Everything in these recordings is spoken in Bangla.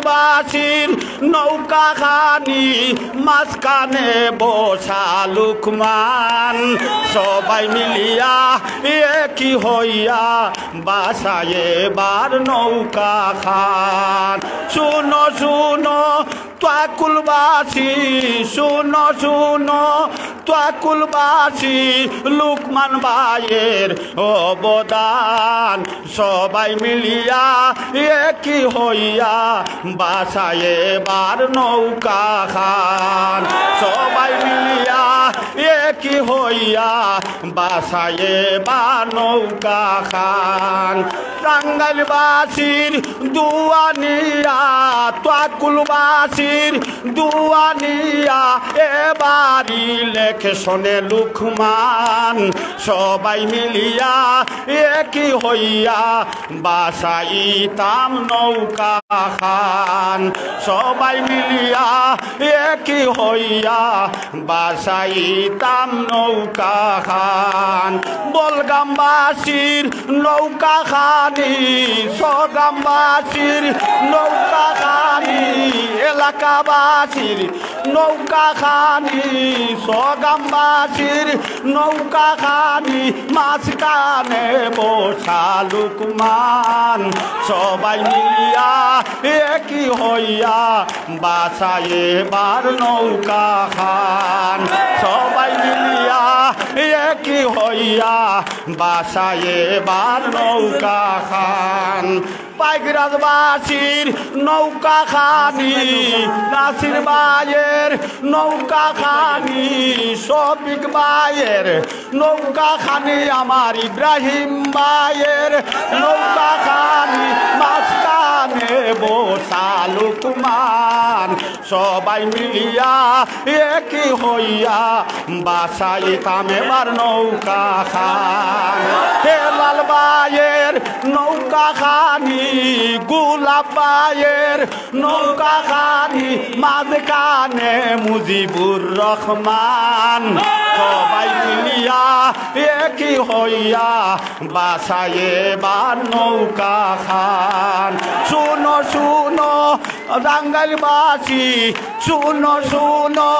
টাঙ্গাইলবাসীর নৌকা খানি মাঝখানে বসা লুকমান সবাই মিলিয়া একই হইয়া বাসায় এবার নৌকা খান শুনো শুনো তোয়াকুলবাসী শুনো শুনো তোয়াকুলবাসী লুকমান ভাইয়ের অবদান সবাই মিলিয়া একই হইয়া বাসায় এবার নৌকা খান সবাই মিলিয়া একই হইয়া বাসায় এবার নৌকা খান টাঙ্গাইলবাসীর দুয়ানিয়া তোয়াকুলবাসীর দুয়ানিয়া এবারই লেখে শোনে লুকমান সবাই মিলিয়া একই হইয়া বাসাইতাম নৌকা খান সবাই মিলিয়া একই হইয়া বাসাইতাম নৌকা খান বলগামবাসীর নৌকা খানি সগামবাসীর নৌকা খানি এলাকাবাসীর নৌকা খানি সগামবাসীর নৌকা খানি মাঝখানে বসা লুকমান সবাই মিলিয়া একই হইয়া বাসায় এবার নৌকা খান সবাই মিলিয়া একই হইয়া বাসায় এবার নৌকা খান পাইকরাজবাসীর নৌকা খানি নাসির ভাইয়ের নৌকা খানি শফিক ভাইয়ের নৌকা খানি আমার ইব্রাহিম ভাইয়ের নৌকা খানি মাঝখানে বসা লুকমান সবাই মিলিয়া একই হইয়া বাসাইতাম এবার নৌকা খান হেলাল ভাইয়ের নৌকা খানি গোলাপ ভাইয়ের নৌকা খানি মাঝখানে মুজিবুর রহমান সবাই মিলিয়া একই হইয়া বাসায় এবার নৌকা খান শুনো শুনো টাঙ্গাইলবাসী শুনো শুনো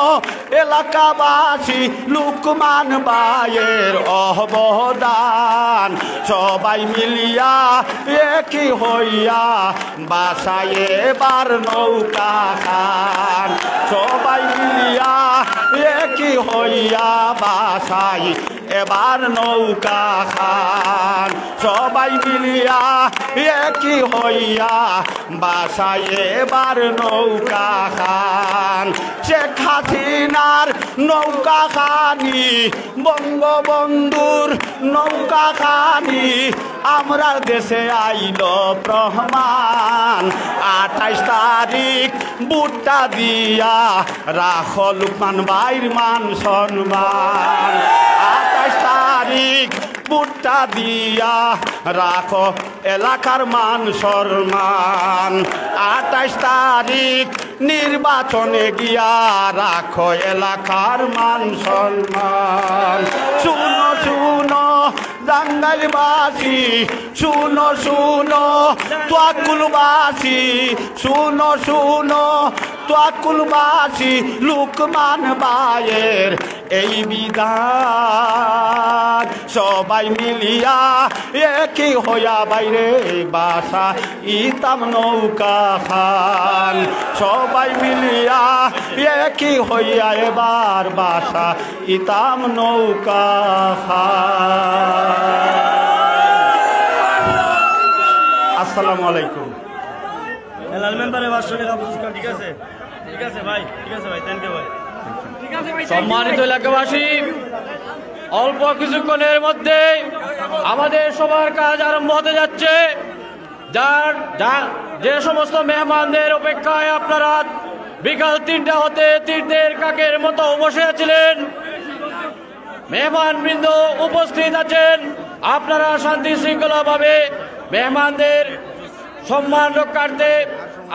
এলাকাবাসী লুকমান ভাইয়ের অবদান সবাই মিলিয়া একই হইয়া বাসায় এবার নৌকা খান সবাই মিলিয়া একই হইয়া বাসায় এবার নৌকা খান সবাই মিলিয়া একই হইয়া বাসায় এবার নৌকা খান শেখ হাসিনার নৌকা খানি বঙ্গবন্ধুর নৌকা খানি আমরা দেশে আইল প্রমাণ 28 তারিখ বুটটা দিয়া রাখ লুকমান ভাইর মান সম্মান 28 তারিখ বুটটা দিয়া রাখো এলাকার মান সম্মান 28 তারিখ নির্বাচনে গিয়া রাখো এলাকার মান সম্মান শুনো শুনো টাঙ্গাইলবাসী শুনো শুনো তোয়াকুলবাসী শুনো শুনো তোয়াকুলবাসী লুকমান ভাইয়ের এই বিধান সবাই মিলিয়া একই হইয়া বাইরে বাসা ইতাম নৌকা খান সবাই মিলিয়া একই হইয়া এবার বাসা ইতাম নৌকা খান আসসালামু আলাইকুম ঠিক আছে ঠিক আছে ভাই ঠিক আছে ভাই থ্যাংক ইউ ভাই সম্মানিত এলাকাবাসী অল্প কিছুক্ষণের মধ্যে আমাদের সবার কাজ আরম্ভ হতে যাচ্ছে যে সমস্ত মেহমানদের অপেক্ষায় আপনারা বিকাল 3টা হতে তীর্থের কাকের মতো বসে আছিলেন মেহমানবৃন্দ উপস্থিত আছেন আপনারা শান্তি শৃঙ্খলাভাবে মেহমানদের সম্মান রক্ষার্থে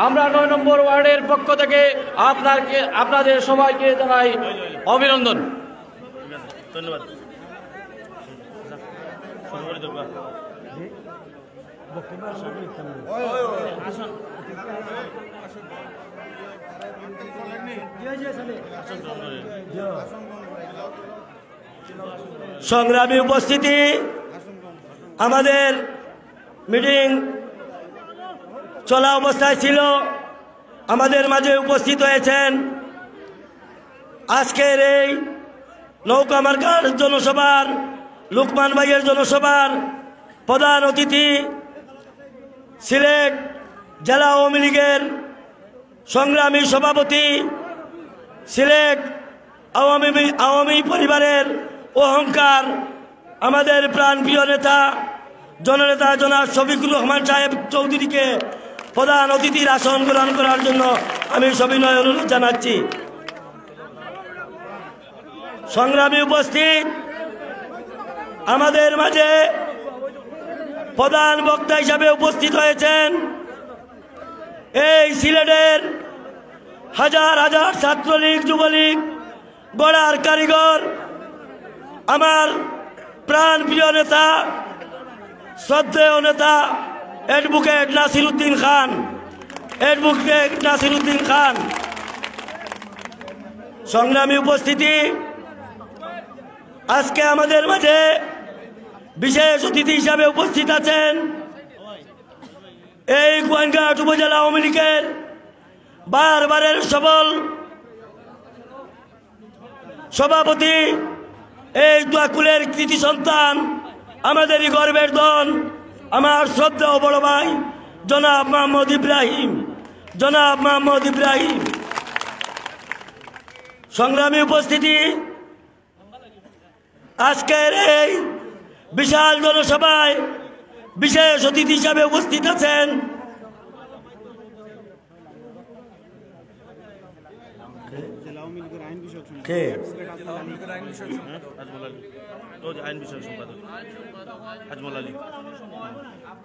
আমরা 9 নম্বর ওয়ার্ডের পক্ষ থেকে আপনাদের সবাইকে জানাই অভিনন্দন ধন্যবাদ সংগ্রামী উপস্থিতি, আমাদের মিটিং চলা অবস্থায় ছিল, আমাদের মাঝে উপস্থিত হয়েছেন আজকের এই নৌকা মার্কার জনসভার, লুকমান ভাইয়ের জনসভার প্রধান অতিথি, সিলেট জেলা আওয়ামী লীগের সংগ্রামী সভাপতি, সিলেট আওয়ামী পরিবারের অহংকার, আমাদের প্রাণপ্রিয় নেতা জননেতা জনাব শফিকুর রহমান সাহেব চৌধুরীকে প্রধান অতিথির আসন গ্রহণ করার জন্য আমি সবিনয় অনুরোধ জানাচ্ছি। সংগ্রামী উপস্থিত, আমাদের মাঝে প্রধান বক্তা হিসাবে উপস্থিত হয়েছেন এই সিলেটের হাজার হাজার ছাত্রলীগ যুবলীগ গড়ার কারিগর, আমার প্রাণ প্রিয় নেতা শ্রদ্ধেয় নেতা অ্যাডভোকেট নাসিরউদ্দিন খান, অ্যাডভোকেট নাসিরউদ্দিন খান। সংগ্রামী উপস্থিতি, আজকে আমাদের মাঝে বিশেষ অতিথি হিসাবে উপস্থিত আছেন এই গোয়াইনঘাট উপজেলা আওয়ামী লীগের বারবারের সফল সভাপতি, এই দোয়াকুলের কৃতি সন্তান, আমাদেরই গর্বের ধন, আমার শ্রদ্ধেয় বড় ভাই জনাব মোহাম্মদ ইব্রাহিম, জনাব মোহাম্মদ ইব্রাহিম। সংগ্রামী উপস্থিতি, আজকের এই বিশাল জনসভায় বিশেষ অতিথি হিসাবে উপস্থিত আছেন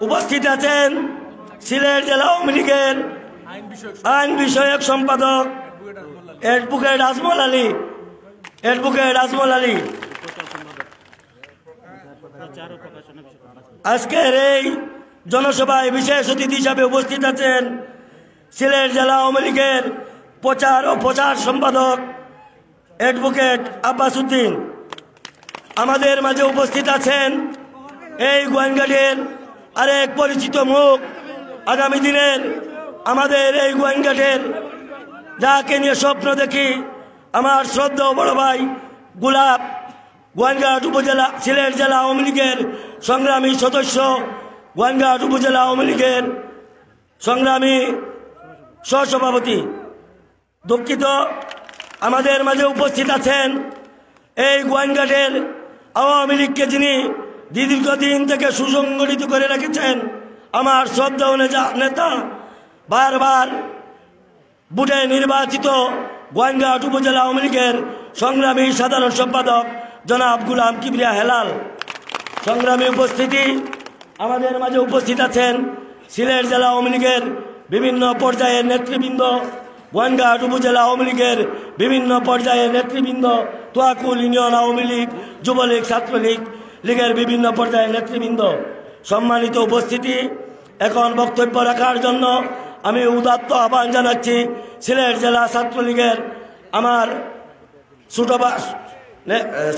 উপস্থিত আছেন সিলেট জেলা আওয়ামী লীগের আইন বিষয়ক সম্পাদক অ্যাডভোকেট আজমল আলী, অ্যাডভোকেট আজমল আলী। আজকের এই জনসভায় বিশেষ অতিথি হিসাবে উপস্থিত আছেন সিলেট জেলা আওয়ামী লীগের প্রচার ও প্রচার সম্পাদক অ্যাডভোকেট আব্বাস উদ্দিন। আমাদের মাঝে উপস্থিত আছেন এই গোয়াইনঘাটের আরেক পরিচিত মুখ, আগামী দিনের আমাদের এই গোয়াইনঘাটের যাকে নিয়ে স্বপ্ন দেখি, আমার শ্রদ্ধেয় বড় ভাই গোলাপ, গোয়াইনঘাট উপজেলা সিলেট জেলা আওয়ামী লীগের সংগ্রামী সদস্য, গোয়াইনঘাট উপজেলা আওয়ামী লীগের সংগ্রামী সহসভাপতি। দুঃখিত, আমাদের মাঝে উপস্থিত আছেন এই গোয়াইনঘাটের আওয়ামী লীগকে যিনি দীর্ঘদিন থেকে সুসংগঠিত করে রেখেছেন, আমার শ্রদ্ধেয় নেতা, বারবার বুটে নির্বাচিত গোয়াইনঘাট উপজেলা আওয়ামী লীগের সংগ্রামী সাধারণ সম্পাদক জনাব গুলাম কিবরিয়া হেলাল। সংগ্রামী উপস্থিতি, আমাদের মাঝে উপস্থিত আছেন সিলেট জেলা আওয়ামী লীগের বিভিন্ন পর্যায়ের নেতৃবৃন্দ, গোয়াইনঘাট উপজেলা আওয়ামী লীগের বিভিন্ন পর্যায়ের নেতৃবৃন্দ, তোয়াকুল ইউনিয়ন আওয়ামী লীগ, যুবলীগ, ছাত্রলীগ লীগের বিভিন্ন পর্যায়ের নেতৃবৃন্দ। সম্মানিত উপস্থিতি, এখন বক্তব্য রাখার জন্য আমি উদাত্ত আহ্বান জানাচ্ছি সিলেট জেলা ছাত্রলীগের আমার ছোট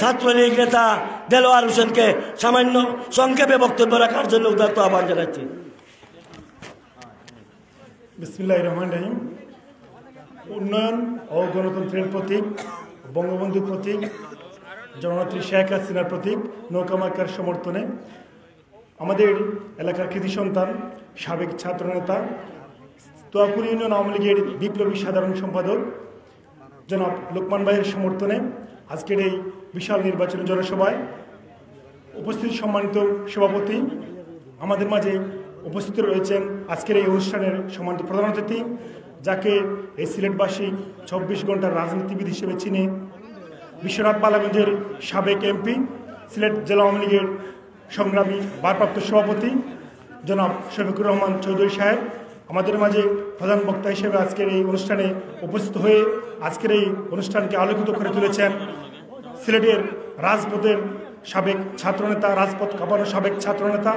ছাত্রলীগ নেতা দেলোয়ার হোসেনকে সামান্য সংক্ষেপে বক্তব্য রাখার জন্য উদাত্ত আহ্বান জানাচ্ছি। বিসমিল্লাহির রহমানির রহিম। উন্নয়ন ও গণতন্ত্রের প্রতীক, বঙ্গবন্ধুর প্রতীক, জননেত্রী শেখ হাসিনার প্রতীক নৌকা মার্কার সমর্থনে আমাদের এলাকার কৃতি সন্তান, সাবেক ছাত্রনেতা, তোয়াকুল ইউনিয়ন আওয়ামী লীগের বিপ্লবী সাধারণ সম্পাদক জনাব লুকমান ভাইয়ের সমর্থনে আজকের এই বিশাল নির্বাচনী জনসভায় উপস্থিত সম্মানিত সভাপতি, আমাদের মাঝে উপস্থিত রয়েছেন আজকের এই অনুষ্ঠানের সম্মানিত প্রধান অতিথি, যাকে এই সিলেটবাসী 24 ঘন্টার রাজনীতিবিদ হিসেবে চিনে, বিশ্বনাথ বালাগঞ্জের সাবেক এমপি, সিলেট জেলা আওয়ামী লীগের সংগ্রামী ভারপ্রাপ্ত সভাপতি জনাব শফিকুর রহমান চৌধুরী সাহেব আমাদের মাঝে প্রধান বক্তা হিসেবে আজকের এই অনুষ্ঠানে উপস্থিত হয়ে আজকের এই অনুষ্ঠানকে আলোকিত করে তুলেছেন সিলেটের রাজপথের সাবেক ছাত্রনেতা, রাজপথ কাঁপানো সাবেক ছাত্রনেতা,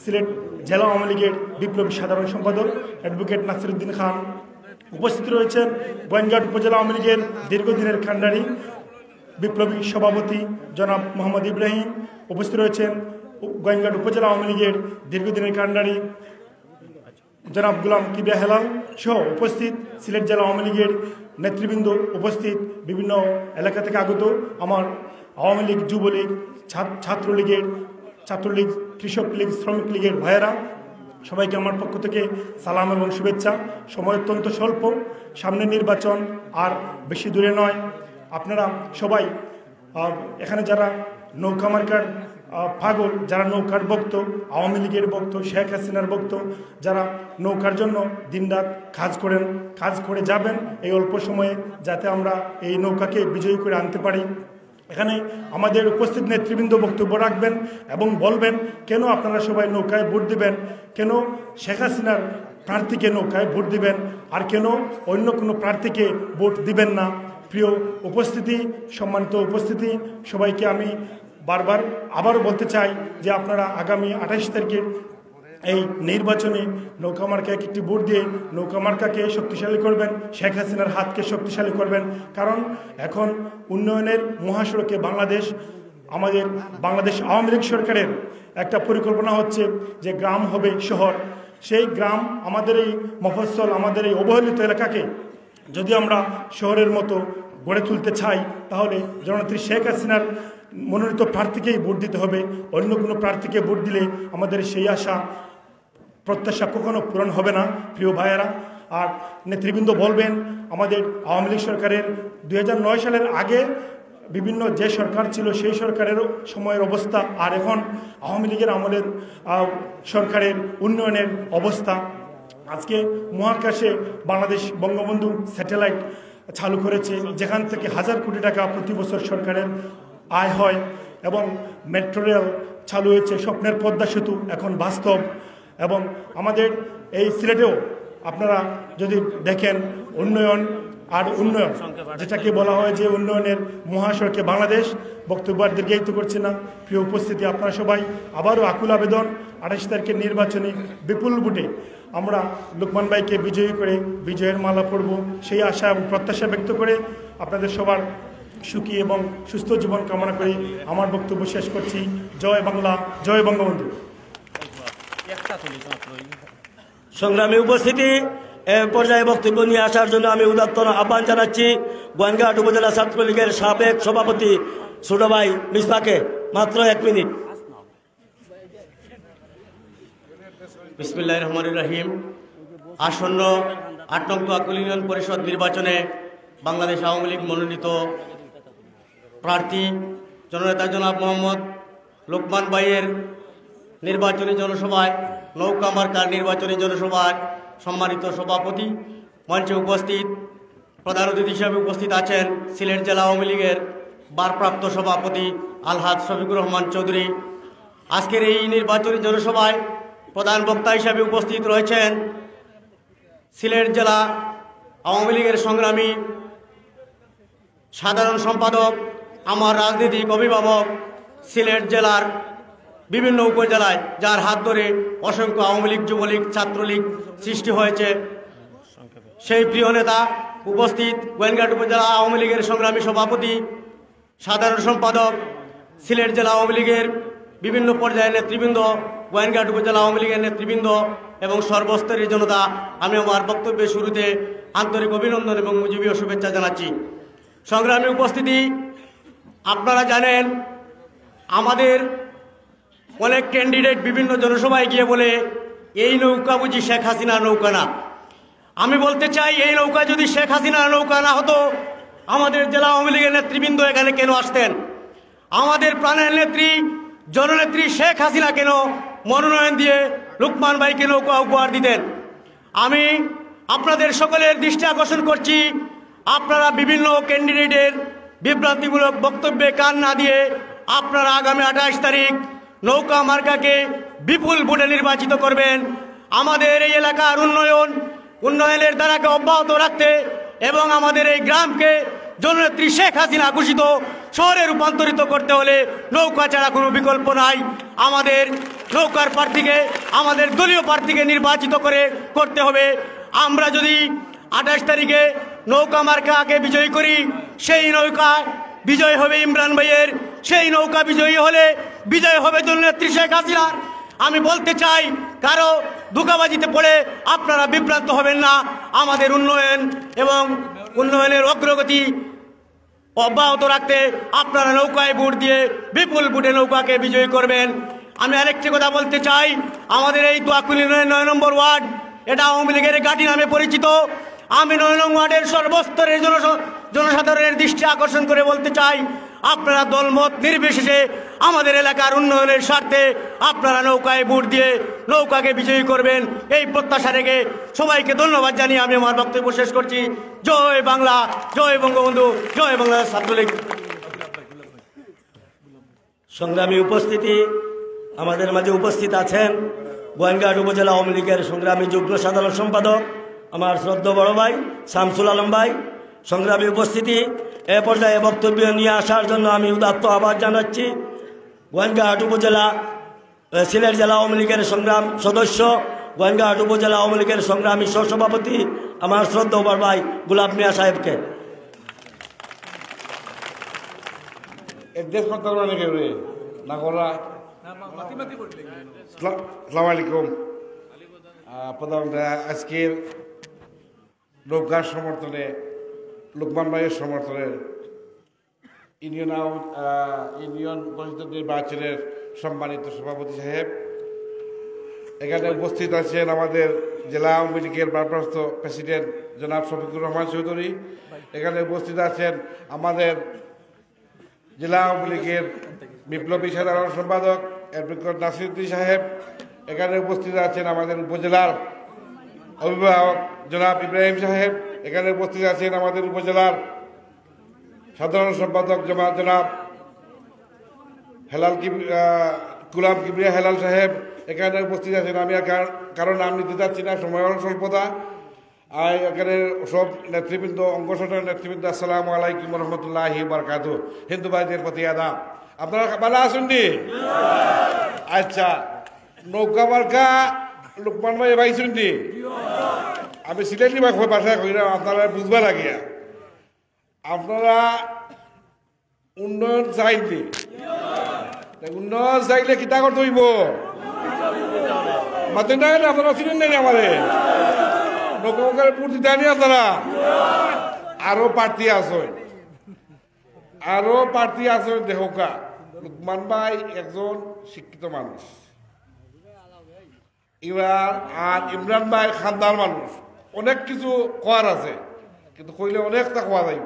সিলেট জেলা আওয়ামী লীগের বিপ্লবী সাধারণ সম্পাদক অ্যাডভোকেট নাসিরউদ্দিন খান উপস্থিত রয়েছেন গোয়েনঘাট উপজেলা আওয়ামী লীগের দীর্ঘদিনের কান্ডারি বিপ্লবী সভাপতি জনাব মোহাম্মদ ইব্রাহিম। উপস্থিত রয়েছেন গোয়েনঘাট উপজেলা আওয়ামী লীগের দীর্ঘদিনের কান্ডারি জনাব গোলাম কিবরিয়া হেলাল সহ উপস্থিত সিলেট জেলা আওয়ামী লীগের নেতৃবৃন্দ, উপস্থিত বিভিন্ন এলাকা থেকে আগত আমার আওয়ামী লীগ, যুবলীগ, ছাত্রলীগ, কৃষক লীগ, শ্রমিক লীগের ভাইয়েরা, সবাইকে আমার পক্ষ থেকে সালাম এবং শুভেচ্ছা। সময় অত্যন্ত স্বল্প, সামনে নির্বাচন আর বেশি দূরে নয়। আপনারা সবাই এখানে যারা নৌকা মার্কার পাগল, যারা নৌকার ভক্ত, আওয়ামী লীগের ভক্ত, শেখ হাসিনার ভক্ত, যারা নৌকার জন্য দিনরাত কাজ করে যাবেন এই অল্প সময়ে, যাতে আমরা এই নৌকাকে বিজয়ী করে আনতে পারি। এখানে আমাদের উপস্থিত নেতৃবৃন্দ বক্তব্য রাখবেন এবং বলবেন কেন আপনারা সবাই নৌকায় ভোট দিবেন, কেন শেখ হাসিনার প্রার্থীকে নৌকায় ভোট দিবেন, আর কেন অন্য কোনো প্রার্থীকে ভোট দিবেন না। প্রিয় উপস্থিতি, সম্মানিত উপস্থিতি, সবাইকে আমি আবারও বলতে চাই যে আপনারা আগামী 28 তারিখের এই নির্বাচনে নৌকা মার্কায় একটি ভোট দিয়ে নৌকা মার্কাকে শক্তিশালী করবেন, শেখ হাসিনার হাতকে শক্তিশালী করবেন। কারণ এখন উন্নয়নের মহাসড়কে আমাদের বাংলাদেশ আওয়ামী লীগ সরকারের একটা পরিকল্পনা হচ্ছে যে গ্রাম হবে শহর। সেই গ্রাম, আমাদের এই মফস্বল, আমাদের এই অবহেলিত এলাকাকে যদি আমরা শহরের মতো গড়ে তুলতে চাই, তাহলে জননেত্রী শেখ হাসিনার মনোনীত প্রার্থীকেই ভোট দিতে হবে। অন্য কোনো প্রার্থীকে ভোট দিলে আমাদের সেই আশা প্রত্যাশা কখনো পূরণ হবে না। প্রিয় ভাইয়েরা, আর নেতৃবৃন্দ বলবেন, আমাদের আওয়ামী লীগ সরকারের 2009 সালের আগে বিভিন্ন যে সরকার ছিল সেই সরকারের সময়ের অবস্থা আর এখন আওয়ামী লীগের আমলের সরকারের উন্নয়নের অবস্থা। আজকে মহাকাশে বাংলাদেশ বঙ্গবন্ধু স্যাটেলাইট চালু করেছে, যেখান থেকে 1000 কোটি টাকা প্রতি বছর সরকারের আয় হয়, এবং মেট্রো রেল চালু হয়েছে, স্বপ্নের পদ্মা সেতু এখন বাস্তব। এবং আমাদের এই সিলেটেও আপনারা যদি দেখেন উন্নয়ন, যেটাকে বলা হয় যে উন্নয়নের মহাসড়কে বাংলাদেশ। বক্তব্য আর দীর্ঘায়িত করছে না। প্রিয় উপস্থিতি, আপনারা সবাই আবারও আকুল আবেদন, 28 তারিখের নির্বাচনে বিপুল ভোটে আমরা লোকমান ভাইকে বিজয়ী করে বিজয়ের মালা পরব, সেই আশা এবং প্রত্যাশা ব্যক্ত করে আপনাদের সবার সুখী এবং সুস্থ জীবন কামনা করে আমার বক্তব্য শেষ করছি। জয় বাংলা, জয় বঙ্গবন্ধু। সংগ্রামী উপস্থিতি, পর্যায়ে বক্তব্য নিয়ে আসার জন্য আমি উদাত্ত আহ্বান জানাচ্ছি গোয়েনঘাট উপজেলা ছাত্রলীগের সাবেক সভাপতি ছোট ভাই মিসবাকে। মাত্র 1 মিনিট। বিসমিল্লাহির রহমানির রহিম। আসন্ন 8 নং তোয়াক্কুল ইউনিয়ন পরিষদ নির্বাচনে বাংলাদেশ আওয়ামী লীগ মনোনীত প্রার্থী জননেতা জনাব মোহাম্মদ লোকমান ভাইয়ের নির্বাচনী জনসভায়, নৌকা মার্কার নির্বাচনী জনসভায় সম্মানিত সভাপতি, মঞ্চে উপস্থিত প্রধান অতিথি হিসাবে উপস্থিত আছেন সিলেট জেলা আওয়ামী লীগের ভারপ্রাপ্ত সভাপতি আলহাজ শফিকুর রহমান চৌধুরী। আজকের এই নির্বাচনী জনসভায় প্রধান বক্তা হিসাবে উপস্থিত রয়েছেন সিলেট জেলা আওয়ামী লীগের সংগ্রামী সাধারণ সম্পাদক, আমার রাজনৈতিক অভিভাবক, সিলেট জেলার বিভিন্ন উপজেলায় যার হাত ধরে অসংখ্য আওয়ামী লীগ, যুবলীগ, ছাত্রলীগ সৃষ্টি হয়েছে, সেই প্রিয় নেতা উপস্থিত গোয়েনঘাট উপজেলা আওয়ামী লীগের সংগ্রামী সভাপতি, সাধারণ সম্পাদক, সিলেট জেলা আওয়ামী লীগের বিভিন্ন পর্যায়ের নেতৃবৃন্দ, গোয়েনঘাট উপজেলা আওয়ামী লীগের নেতৃবৃন্দ এবং সর্বস্তরের জনতা, আমি আমার বক্তব্যের শুরুতে আন্তরিক অভিনন্দন এবং মুজিবীয় শুভেচ্ছা জানাচ্ছি। সংগ্রামী উপস্থিতি, আপনারা জানেন আমাদের অনেক ক্যান্ডিডেট বিভিন্ন জনসভায় গিয়ে বলে এই নৌকা বুঝি শেখ হাসিনার নৌকা না। আমি বলতে চাই, এই নৌকা যদি শেখ হাসিনার নৌকা না হতো, আমাদের জেলা আওয়ামী লীগের নেতৃবৃন্দ এখানে কেন আসতেন? আমাদের প্রাণের নেত্রী জননেত্রী শেখ হাসিনা কেন মনোনয়ন দিয়ে লোকমান ভাইকে নৌকা উপহার দিতেন? আমি আপনাদের সকলের দৃষ্টি আকর্ষণ করছি, আপনারা বিভিন্ন ক্যান্ডিডেটের বিভ্রান্তিমূলক বক্তব্যে কান না দিয়ে আপনারা আগামী 28 তারিখ নৌকা মার্কাকে বিপুল ভোটে নির্বাচিত করবেন। আমাদের এই এলাকার উন্নয়নের ধারাকে অব্যাহত রাখতে এবং আমাদের এই গ্রামকে জননেত্রী শেখ হাসিনা ঘোষিত শহরে রূপান্তরিত করতে হলে নৌকা ছাড়া কোনো বিকল্প নাই। আমাদের নৌকার প্রার্থীকে, আমাদের দলীয় প্রার্থীকে নির্বাচিত করতে হবে। আমরা যদি 28 তারিখে নৌকা মার্কাকে বিজয়ী করি। সেই নৌকা বিজয় হবে ইমরান ভাইয়ের, সেই নৌকা বিজয়ী হলে বিজয় হবে দলনেত্রী শেখ হাসিনার। আমি বলতে চাই, কারো ধোঁকাবাজিতে পড়ে আপনারা বিভ্রান্ত হবেন না। আমাদের উন্নয়ন এবং উন্নয়নের অগ্রগতি অব্যাহত রাখতে আপনারা নৌকায় ভোট দিয়ে বিপুল ভোটে নৌকাকে বিজয়ী করবেন। আমি আরেকটি কথা বলতে চাই, আমাদের এই দোয়াকুলি 9 নম্বর ওয়ার্ড, এটা আওয়ামী লীগের ঘাঁটি নামে পরিচিত। আমি 9 নং ওয়ার্ডের সর্বস্তরের জনসাধারণের দৃষ্টি আকর্ষণ করে বলতে চাই, আপনারা দলমত নির্বিশেষে আমাদের এলাকার উন্নয়নের স্বার্থে আপনারা নৌকায় ভোট দিয়ে নৌকাকে বিজয়ী করবেন, এই প্রত্যাশা রেখে সবাইকে ধন্যবাদ জানিয়ে আমি আমার বক্তব্য শেষ করছি। জয় বাংলা, জয় বঙ্গবন্ধু, জয় বাংলাদেশ ছাত্রলীগ। সংগ্রামী উপস্থিতি, আমাদের মাঝে উপস্থিত আছেন গোয়েনঘাট উপজেলা আওয়ামী লীগের সংগ্রামী যুগ্ম সাধারণ সম্পাদক আমার শ্রদ্ধা বড় ভাই শামসুল আলম ভাই। সংগ্রামী উপস্থিতি, এ পর্যায়ে বক্তব্য নিয়ে আসার জন্য আমি উদাত্ত আহ্বান জানাচ্ছি গোয়েনঘাট উপজেলা সিলেট জেলা আওয়ামী লীগের সংগ্রাম সদস্য, গোয়েনঘাট উপজেলা আওয়ামী লীগের সংগ্রামী সহসভাপতি আমার শ্রদ্ধা বড় ভাই গোলাপ মিয়া সাহেবকে। আজকের নৌকার সমর্থনে লোকমান ভাইয়ের সমর্থনে ইউনিয়ন পরিষদ নির্বাচনের সম্মানিত সভাপতি সাহেব, এখানে উপস্থিত আছেন আমাদের জেলা আওয়ামী লীগের ভারপ্রাপ্ত প্রেসিডেন্ট জনাব শফিকুর রহমান চৌধুরী, এখানে উপস্থিত আছেন আমাদের জেলা আওয়ামী লীগের বিপ্লবী সাধারণ সম্পাদক অ্যাডভোকেট নাসিরউদ্দিন সাহেব, এখানে উপস্থিত আছেন আমাদের উপজেলার অভিভাবক জনাব ইব্রাহিম সাহেব, এখানে উপস্থিত আছেন আমাদের উপজেলার সাধারণ সম্পাদক জনাব হেলাল গুলাম কিবরিয়া হেলাল সাহেব, এখানে উপস্থিত আছেন। আমি কারণ নাম নিতে চাচ্ছি না, সময়ের স্বল্পতা। এখানে সব নেতৃবৃন্দ, অঙ্গসংগঠনের নেতৃবৃন্দ, আসসালামু আলাইকুম রহমতুল্লাহি বারাকাতুহু। হিন্দু ভাইদের প্রতি আদাব। আপনারা ভালো আছেন নি? আচ্ছা, নৌকা মার্কা লোকমান ভাই পাইছেন নি? আমি সিলেটি ভাষায় কই না, আপনারা বুঝবা লাগিয়া। আপনারা উন্নয়ন চাইলে, উন্নয়ন চাইলে কিতা করতে হইব? মাতে নাই না, আপনারা চিনেন নাই আমারে? নৌকার ভোট দিতে আনি আপনারা? আরো প্রার্থী আছেন, আরো প্রার্থী আছেন। দেখোকা, লোকমান ভাই একজন শিক্ষিত মানুষ, এবার আর ইমরান ভাই খানদার মানুষ, অনেক কিছু করার আছে, কিন্তু কইলে অনেকটা কোয়া যাইব।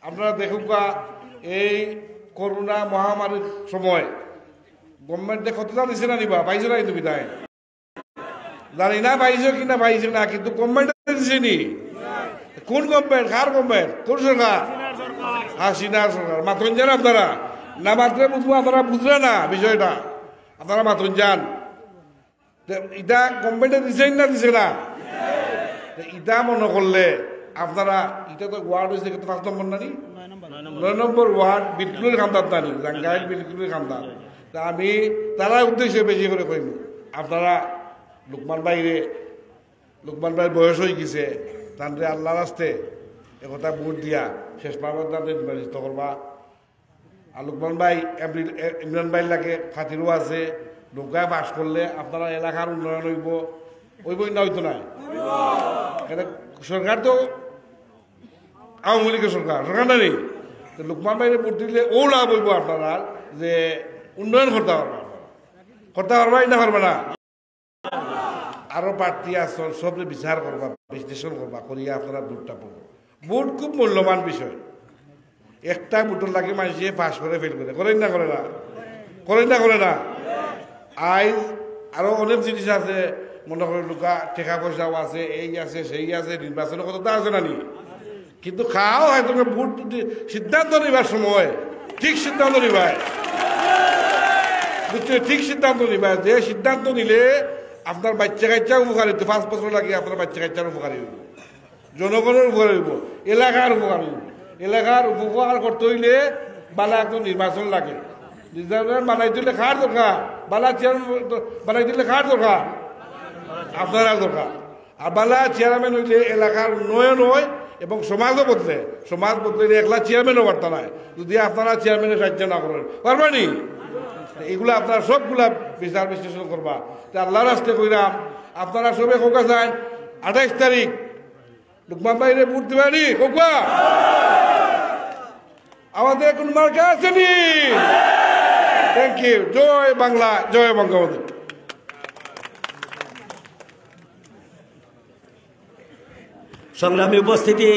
আপনারা দেখুকা, এই করোনা মহামারীর সময় গভর্নমেন্টে কতটা দিছে না নিবা? পাইছো না? তুমি তাই জানি না পাইছো কিনা পাইছো না, কিন্তু গভর্নমেন্টে দিছে নি? কোন গভর্নমেন্ট? কার গভর্নমেন্ট? কোন সরকার? হাসিনার সরকার। মাথন যান আপনারা? না মাত্রে বুঝবো, আপনারা বুঝলে না বিষয়টা, আপনারা মাথন যান। ইটা গভর্নমেন্টে দিছে না দিছে না? ইটা মনে করলে আপনারা, এটা তো ওয়ার্ড হয়েছে 5 নম্বর নানি, 9 নম্বর ওয়ার্ড বিলকুলের খান্দার নানি, জাঙ্গাইল বিলকুলের খান্দার। তা আমি তারা উদ্দেশ্যে বেশি করে কইব, আপনারা লোকমান ভাইয়ের বয়স হয়ে গেছে, তাদের আল্লাহ রাস্তে একথা ভোট দিয়া শেষ পাবার তাদের নির্বাচিত করবা। আর লোকমান ভাই ইমরান ভাই লাগে খাতিরও আছে, নৌকায় বাস করলে আপনারা এলাকার উন্নয়ন হইবই না? হইতো না? সরকার তো আওয়ামী লীগের সরকার নেই। লোকমান ভাইয়ের ভোট দিলে ও লাভ হইব আপনারা, যে উন্নয়ন করতে পারবা না পারবা না? আরো প্রার্থী আসল সব বিচার করবা, বিশ্লেষণ করবা, করিয়া আপনারা ভোটটা পাবো। ভোট খুব মূল্যবান বিষয়। একটা ভোটের লাগে মানুষে পাস করে ফেল করেন না? করে না? করেন না? করে না? আইজ আরো অনেক জিনিস আছে, মনে করে লোকা টাকা পয়সাও আছে, এই আছে সেই আছে, নির্বাচনের কথা আছে না নি? কিন্তু খাও হয় তোকে ভোট সিদ্ধান্ত নিবার সময় ঠিক সিদ্ধান্ত নিবাই, বুঝছো? ঠিক সিদ্ধান্ত নিবাই, যে সিদ্ধান্ত নিলে আপনার বাচ্চা কাচ্চা উপকার হইতো। 5 বছর লাগে আপনার বাচ্চা কাচ্চার উপকারী হইব, জনগণের উপকার হইব, এলাকার উপকার হইব। এলাকার উপকার করতে হইলে বালা একদম নির্বাচন লাগে। নির্বাচন বানাই দিলে খার দরকার, বালা চেয়ার বানাই দিলে খার দরকার, আপনারা দরকার। আর বালা চেয়ারম্যান হইলে এলাকার উন্নয়ন হয় এবং সমাজও বদলে, সমাজ বদলে একলা চেয়ারম্যানও বার্তা নাই যদি আপনারা চেয়ারম্যানের সাহায্য না করেন, পারবেনি? এগুলো আপনারা সবগুলা বিচার বিশ্লেষণ করবা। তা আল্লাহর রাস্তে কইরাম, আপনারা সবে কোকা যান 28 তারিখ লুকমান বাইরে ভোট দিবানি কোকা? আমাদের কোন মার্কা আছে নি? Thank you. জয় বাংলা, জয় বঙ্গবন্ধু। সংগ্রামী উপস্থিতি,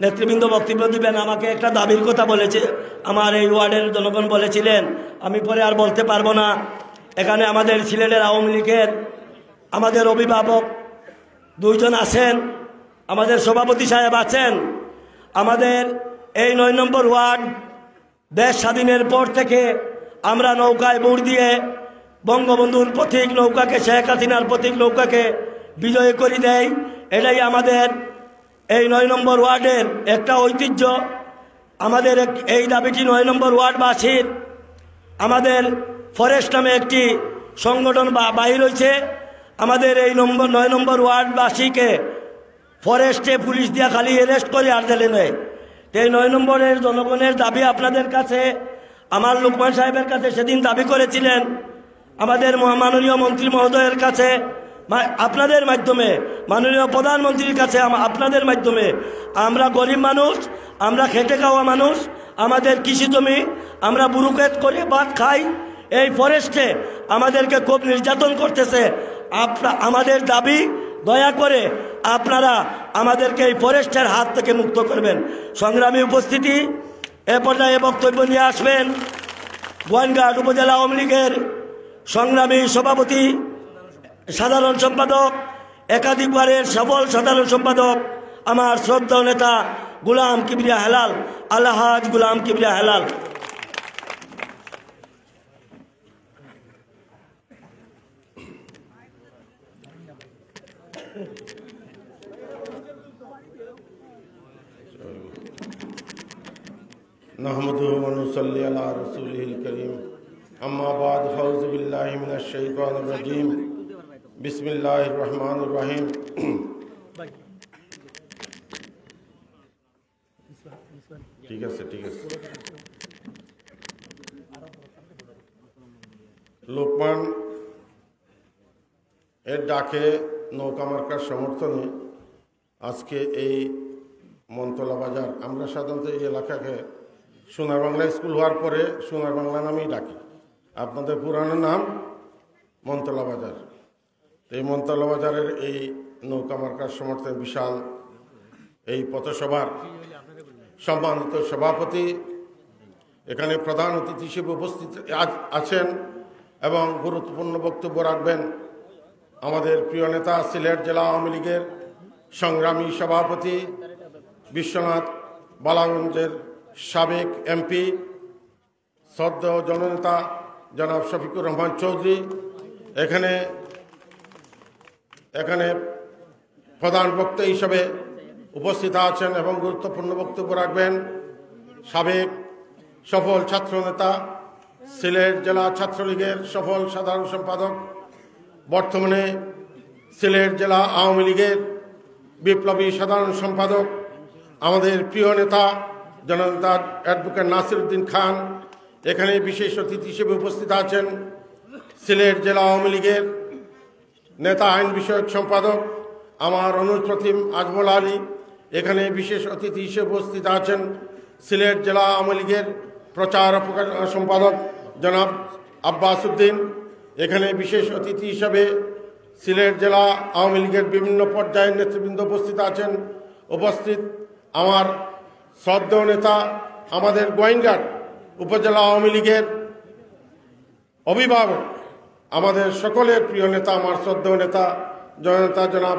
নেতৃবৃন্দ বক্তব্য দিবেন। আমাকে একটা দাবির কথা বলেছে আমার এই ওয়ার্ডের জনগণ বলেছিলেন, আমি পরে আর বলতে পারবো না। এখানে আমাদের সিলেটের আওয়ামী লীগের আমাদের অভিভাবক 2 জন আছেন, আমাদের সভাপতি সাহেব আছেন। আমাদের এই 9 নম্বর ওয়ার্ড দেশ স্বাধীনের পর থেকে আমরা নৌকায় বুড় দিয়ে বঙ্গবন্ধুর প্রতীক নৌকাকে, শেখ হাসিনার প্রতীক নৌকাকে বিজয় করে দেয়। এটাই আমাদের এই 9 নম্বর ওয়ার্ডের একটা ঐতিহ্য। আমাদের এই দাবিটি 9 নম্বর ওয়ার্ডবাসীর, আমাদের ফরেস্ট নামে একটি সংগঠন বাহির হয়েছে। আমাদের এই 9 নম্বর ওয়ার্ডবাসীকে ফরেস্টে পুলিশ দিয়া খালি অ্যারেস্ট করে আর জেলে নেয়। এই 9 নম্বরের জনগণের দাবি আপনাদের কাছে, আমার লুকমান সাহেবের কাছে সেদিন দাবি করেছিলেন, আমাদের মাননীয় মন্ত্রী মহোদয়ের কাছে, আপনাদের মাধ্যমে মাননীয় প্রধানমন্ত্রীর কাছে, আপনাদের মাধ্যমে। আমরা গরিব মানুষ, আমরা খেটে খাওয়া মানুষ, আমাদের কৃষি জমি, আমরা বুরুকেত করে ভাত খাই। এই ফরেস্টে আমাদেরকে খুব নির্যাতন করতেছে। আমাদের দাবি, দয়া করে আপনারা আমাদেরকে এই ফরেস্টের হাত থেকে মুক্ত করবেন। সংগ্রামী উপস্থিতি, এ পর্যায়ে বক্তব্য নিয়ে আসবেন গোয়াইনঘাট উপজেলা আওয়ামী লীগের সংগ্রামী সভাপতি, সাধারণ সম্পাদক, একাধিকবারের সফল সাধারণ সম্পাদক, আমার শ্রদ্ধেয় নেতা গোলাম কিবরিয়া হেলাল, আলহাজ গোলাম কিবরিয়া হেলাল। नहमदुहु व नुसल्ली अला रसूलिहिल करीम, अम्मा बाद, फ़ौज़ु बिल्लाहि मिनश शैतानिर रजीम, बिस्मिल्लाहिर रहमानिर रहीम। ठीक है। লোকমান এর ডাকে নৌকা মার্কার সমর্থনে আজকে এই মনতলা বাজার, আমরা সাধারণত এই এলাকাকে সোনার বাংলা স্কুল হওয়ার পরে সোনার বাংলা নামেই ডাকি। আপনাদের পুরানো নাম মনতলা বাজার। এই মনতলা বাজারের এই নৌকা মার্কার সমর্থনে বিশাল এই পথসভার সম্মানিত সভাপতি, এখানে প্রধান অতিথি হিসেবে উপস্থিত আছেন এবং গুরুত্বপূর্ণ বক্তব্য রাখবেন আমাদের প্রিয় নেতা, সিলেট জেলা আওয়ামী লীগের সংগ্রামী সভাপতি, বিশ্বনাথ বালাগঞ্জের সাবেক এমপি, শ্রদ্ধেয় জননেতা জনাব শফিকুর রহমান চৌধুরী। এখানে প্রধান বক্তা হিসেবে উপস্থিত আছেন এবং গুরুত্বপূর্ণ বক্তব্য রাখবেন সাবেক সফল ছাত্রনেতা, সিলেট জেলা ছাত্রলীগের সফল সাধারণ সম্পাদক, বর্তমানে সিলেট জেলা আওয়ামী লীগের বিপ্লবী সাধারণ সম্পাদক, আমাদের প্রিয় নেতা জননেতা অ্যাডভোকেট নাসির উদ্দিন খান। এখানে বিশেষ অতিথি হিসেবে উপস্থিত আছেন সিলেট জেলা আওয়ামী লীগের নেতা, আইন বিষয়ক সম্পাদক আমার অনুপ্রতিম আজমল আলী। এখানে বিশেষ অতিথি হিসেবে উপস্থিত আছেন সিলেট জেলা আওয়ামী লীগের প্রচার ও প্রকাশনা সম্পাদক জনাব আব্বাস উদ্দিন। এখানে বিশেষ অতিথি হিসেবে সিলেট জেলা আওয়ামী লীগের বিভিন্ন পর্যায়ের নেতৃবৃন্দ উপস্থিত আছেন। উপস্থিত আমার শ্রদ্ধেয় নেতা, আমাদের গোয়াইনঘাট উপজেলা আওয়ামী লীগের অভিভাবক, আমাদের সকলের প্রিয় নেতা, আমার শ্রদ্ধেয় নেতা জননেতা জনাব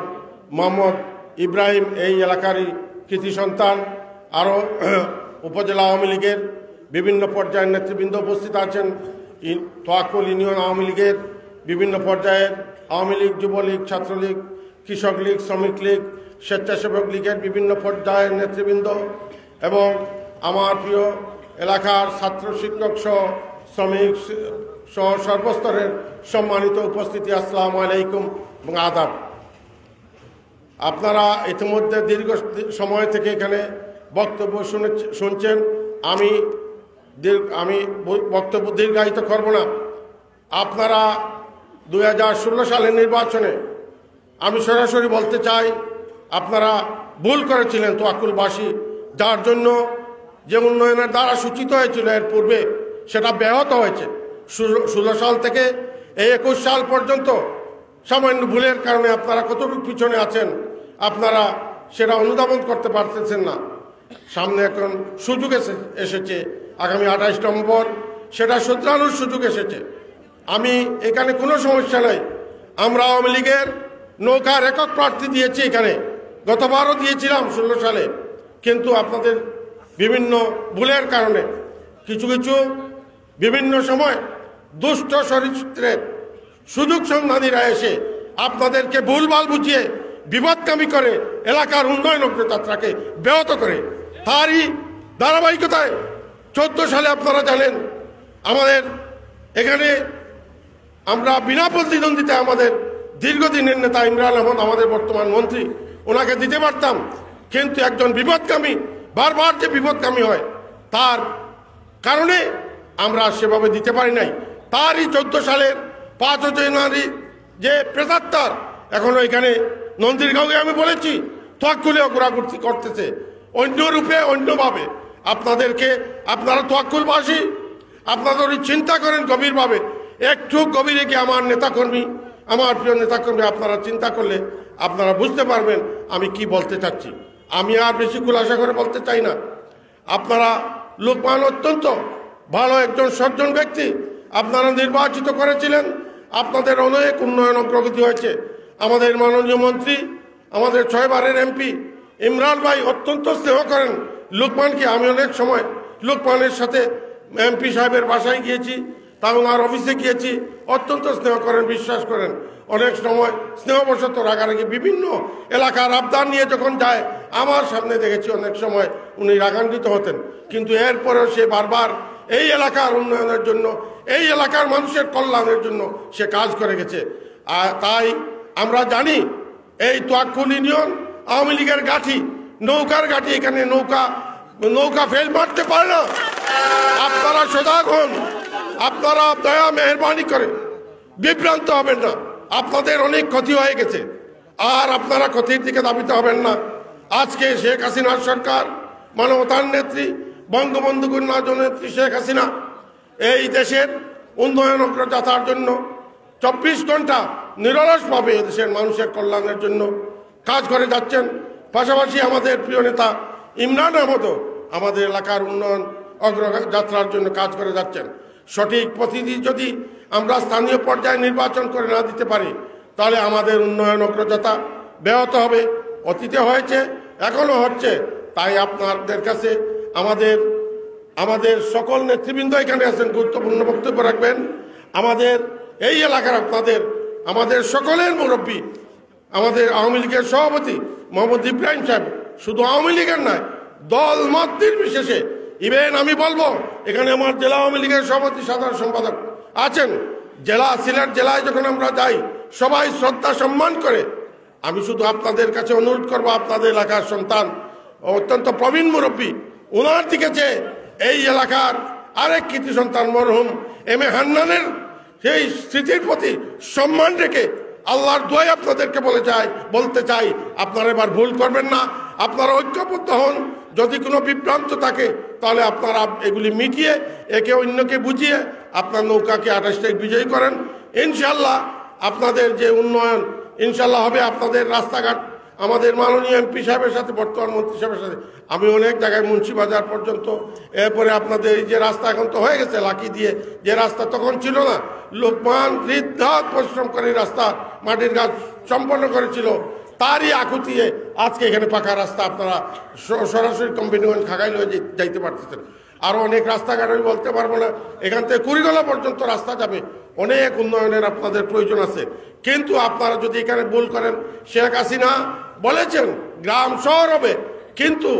মোহাম্মদ ইব্রাহিম, এই এলাকারই কৃতি সন্তান। আরও উপজেলা আওয়ামী লীগের বিভিন্ন পর্যায়ের নেতৃবৃন্দ উপস্থিত আছেন। তোয়াক্কুল ইউনিয়ন আওয়ামী লীগের বিভিন্ন পর্যায়ের আওয়ামী লীগ, যুবলীগ, ছাত্রলীগ, কৃষক লীগ, শ্রমিক লীগ, স্বেচ্ছাসেবক লীগের বিভিন্ন পর্যায়ের নেতৃবৃন্দ এবং আমার প্রিয় এলাকার ছাত্র, শিক্ষক সহ শ্রমিক সহ সর্বস্তরের সম্মানিত উপস্থিতি, আসসালামু আলাইকুম এবং আদাব। আপনারা ইতিমধ্যে দীর্ঘ সময় থেকে এখানে বক্তব্য শুনছেন। আমি বক্তব্য দীর্ঘায়িত করব না। আপনারা 2016 সালের নির্বাচনে আমি সরাসরি বলতে চাই, আপনারা ভুল করেছিলেন তোয়াক্কুলবাসী, যার জন্য যে উন্নয়নের দ্বারা সূচিত হয়েছিল এর পূর্বে সেটা ব্যাহত হয়েছে। 16 সাল থেকে এই 21 সাল পর্যন্ত সামান্য ভুলের কারণে আপনারা কতটুকু পিছনে আছেন আপনারা সেটা অনুধাবন করতে পারতেছেন না। সামনে এখন সুযোগ এসেছে, আগামী 28 নভেম্বর সেটা শুধরানোর সুযোগ এসেছে। আমি এখানে কোনো সমস্যা নাই। আমরা আওয়ামী লীগের নৌকার একক প্রার্থী দিয়েছি, এখানে গতবারও দিয়েছিলাম 16 সালে, কিন্তু আপনাদের বিভিন্ন ভুলের কারণে কিছু বিভিন্ন সময় দুষ্ট চরিত্রের সুযোগ সন্ধানীরা এসে আপনাদেরকে ভুলভাল বুঝিয়ে বিপদগামী করে এলাকার উন্নয়ন অগ্রযাত্রাকে ব্যাহত করে। তারই ধারাবাহিকতায় 14 সালে আপনারা জানেন আমাদের এখানে আমরা বিনা প্রতিদ্বন্দ্বিতায় আমাদের দীর্ঘদিনের নেতা ইমরান আহমদ, আমাদের বর্তমান মন্ত্রী, ওনাকে দিতে পারতাম, কিন্তু একজন বিপদগামী বারবার যে বিপদগামী হয় তার কারণে আমরা সেভাবে দিতে পারি নাই। তারই 14 সালের 5 জানুয়ারি যে প্রেতাত্মার এখনো এখানে নন্দীরগাঁওয়ে আমি বলেছি তোয়াক্কুলে ঘোরাঘুরি করতেছে, অন্য রূপে অন্যভাবে আপনাদেরকে, আপনারা তোয়াক্কুলবাসী, আপনাদের চিন্তা করেন গভীরভাবে, একটু গভীরে গিয়ে আমার নেতাকর্মী, আমার প্রিয় নেতাকর্মী আপনারা চিন্তা করলে আপনারা বুঝতে পারবেন আমি কি বলতে চাচ্ছি। আমি আর বেশি খুলাসা করে বলতে চাই না। আপনারা লোকমান অত্যন্ত ভালো একজন সজ্জন ব্যক্তি, আপনারা নির্বাচিত করেছিলেন, আপনাদের অনেক উন্নয়ন অগ্রগতি হয়েছে। আমাদের মাননীয় মন্ত্রী, আমাদের 6 বারের এমপি ইমরান ভাই অত্যন্ত স্নেহ করেন লোকমানকে। আমি অনেক সময় লোকমানের সাথে এমপি সাহেবের বাসায় গিয়েছি, এবং আর অফিসে গিয়েছি, অত্যন্ত স্নেহ করেন, বিশ্বাস করেন। অনেক সময় স্নেহবশত রাগারাগি বিভিন্ন এলাকার আবদার নিয়ে যখন যায় আমার সামনে দেখেছি অনেক সময় উনি রাগান্বিত হতেন, কিন্তু এরপরেও সে বারবার এই এলাকার উন্নয়নের জন্য, এই এলাকার মানুষের কল্যাণের জন্য সে কাজ করে গেছে। আর তাই আমরা জানি এই তোয়াক্কুল ইউনিয়ন আওয়ামী লীগের গাঠি, নৌকার গাঠি, এখানে নৌকা ফেল মারতে পারে না। আপনারা সজাগ হন, আপনারা দয়া মেহরবানি করে বিভ্রান্ত হবেন না। আপনাদের অনেক ক্ষতি হয়ে গেছে, আর আপনারা ক্ষতির দিকে ধাবিত হবেন না। আজকে শেখ হাসিনার সরকার, মানবতার নেত্রী বঙ্গবন্ধু কন্যা জননেত্রী শেখ হাসিনা এই দেশের উন্নয়ন অগ্রযাত্রার জন্য 24 ঘন্টা নিরলসভাবে দেশের মানুষের কল্যাণের জন্য কাজ করে যাচ্ছেন। পাশাপাশি আমাদের প্রিয় নেতা ইমরান আহমদও আমাদের এলাকার উন্নয়ন অগ্রযাত্রার জন্য কাজ করে যাচ্ছেন। সঠিক প্রতিনিধি যদি আমরা স্থানীয় পর্যায়ে নির্বাচন করে না দিতে পারি তাহলে আমাদের উন্নয়ন অগ্রযাত্রা ব্যাহত হবে। অতীতে হয়েছে, এখনো হচ্ছে। তাই আপনাদের কাছে আমাদের সকল নেতৃবৃন্দ এখানে আছেন, গুরুত্বপূর্ণ বক্তব্য রাখবেন। আমাদের এই এলাকার আমাদের সকলের মুরব্বী, আমাদের আওয়ামী লীগের সভাপতি মোহাম্মদ ইব্রাহিম সাহেব, শুধু আওয়ামী লীগের নয়, দল মত নির্বিশেষে, ইভেন আমি বলবো এখানে আমার জেলা আওয়ামী লীগের সভাপতি, সাধারণ সম্পাদক আছেন। সিলেট জেলায় যখন আমরা যাই সবাই শ্রদ্ধা সম্মান করে। আমি শুধু আপনাদের কাছে অনুরোধ করবো, আপনাদের এলাকার সন্তান, অত্যন্ত প্রবীণ মুরব্বী, ওনার দিকে যে এই এলাকার আরেক কৃতি সন্তান মরহুম এম এ হান্নানের সেই স্মৃতির প্রতি সম্মান রেখে আল্লাহর দোয়াই আপনাদেরকে বলতে চাই, আপনারা এবার ভুল করবেন না। আপনারা ঐক্যবদ্ধ হন। যদি কোনো বিভ্রান্ত থাকে তাহলে আপনারা এগুলি মিটিয়ে একে অন্যকে বুঝিয়ে আপনার নৌকাকে 28 তারিখ বিজয়ী করেন। ইনশাল্লাহ আপনাদের যে উন্নয়ন ইনশাল্লাহ হবে। আপনাদের রাস্তাঘাট আমাদের মাননীয় এমপি সাহেবের সাথে, বর্তমান মন্ত্রী সাহেবের সাথে আমি অনেক জায়গায় মুন্সিবাজার পর্যন্ত, এরপরে আপনাদের এই যে রাস্তা এখন তো হয়ে গেছে লাকি দিয়ে, যে রাস্তা তখন ছিল না, লোকমান হৃদঘাত পরিশ্রম করে রাস্তা মাটির গাছ সম্পন্ন করেছিল, তারই আকুতিয়ে আজকে এখানে পাকা রাস্তা আপনারা সরাসরি কোম্পানিগঞ্জ খাগাইল হয়ে যাইতে পারতেছেন। আরও অনেক রাস্তাঘাট আমি বলতে পারবো না, এখান থেকে কুড়িগলা পর্যন্ত রাস্তা যাবে। অনেক উন্নয়নের আপনাদের প্রয়োজন আছে, কিন্তু আপনারা যদি এখানে ভুল করেন, শেখ হাসিনা বলেছেন গ্রাম শহর হবে, কিন্তু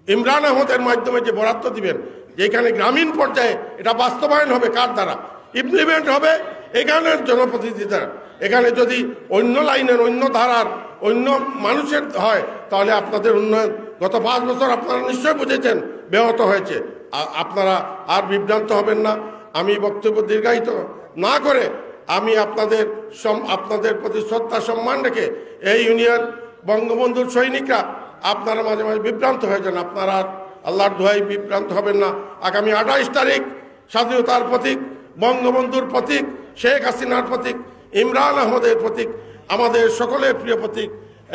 ইমরান আহমদের মাধ্যমে যে বরাদ্দ দিবেন, যেখানে গ্রামীণ পর্যায়ে এটা বাস্তবায়ন হবে কার দ্বারা, ইমপ্লিমেন্ট হবে এখানের জনপ্রতিনিধি দ্বারা। এখানে যদি অন্য লাইনের অন্য ধারার অন্য মানুষের হয়, তাহলে আপনাদের উন্নয়ন গত 5 বছর আপনারা নিশ্চয় বুঝেছেন ব্যাহত হয়েছে। আপনারা আর বিভ্রান্ত হবেন না। আমি বক্তব্য দীর্ঘায়িত না করে আমি আপনাদের প্রতি শ্রদ্ধা সম্মান রেখে এই ইউনিয়ন বঙ্গবন্ধুর সৈনিকরা আপনারা মাঝে মাঝে বিভ্রান্ত হয়ে যান, আপনারা আল্লাহর দোহাই বিভ্রান্ত হবেন না। আগামী 28 তারিখ স্বাধীনতার প্রতীক, বঙ্গবন্ধুর প্রতীক, শেখ হাসিনার প্রতীক, ইমরান আহমদের প্রতীক, আমাদের সকলের প্রিয় প্রতীক।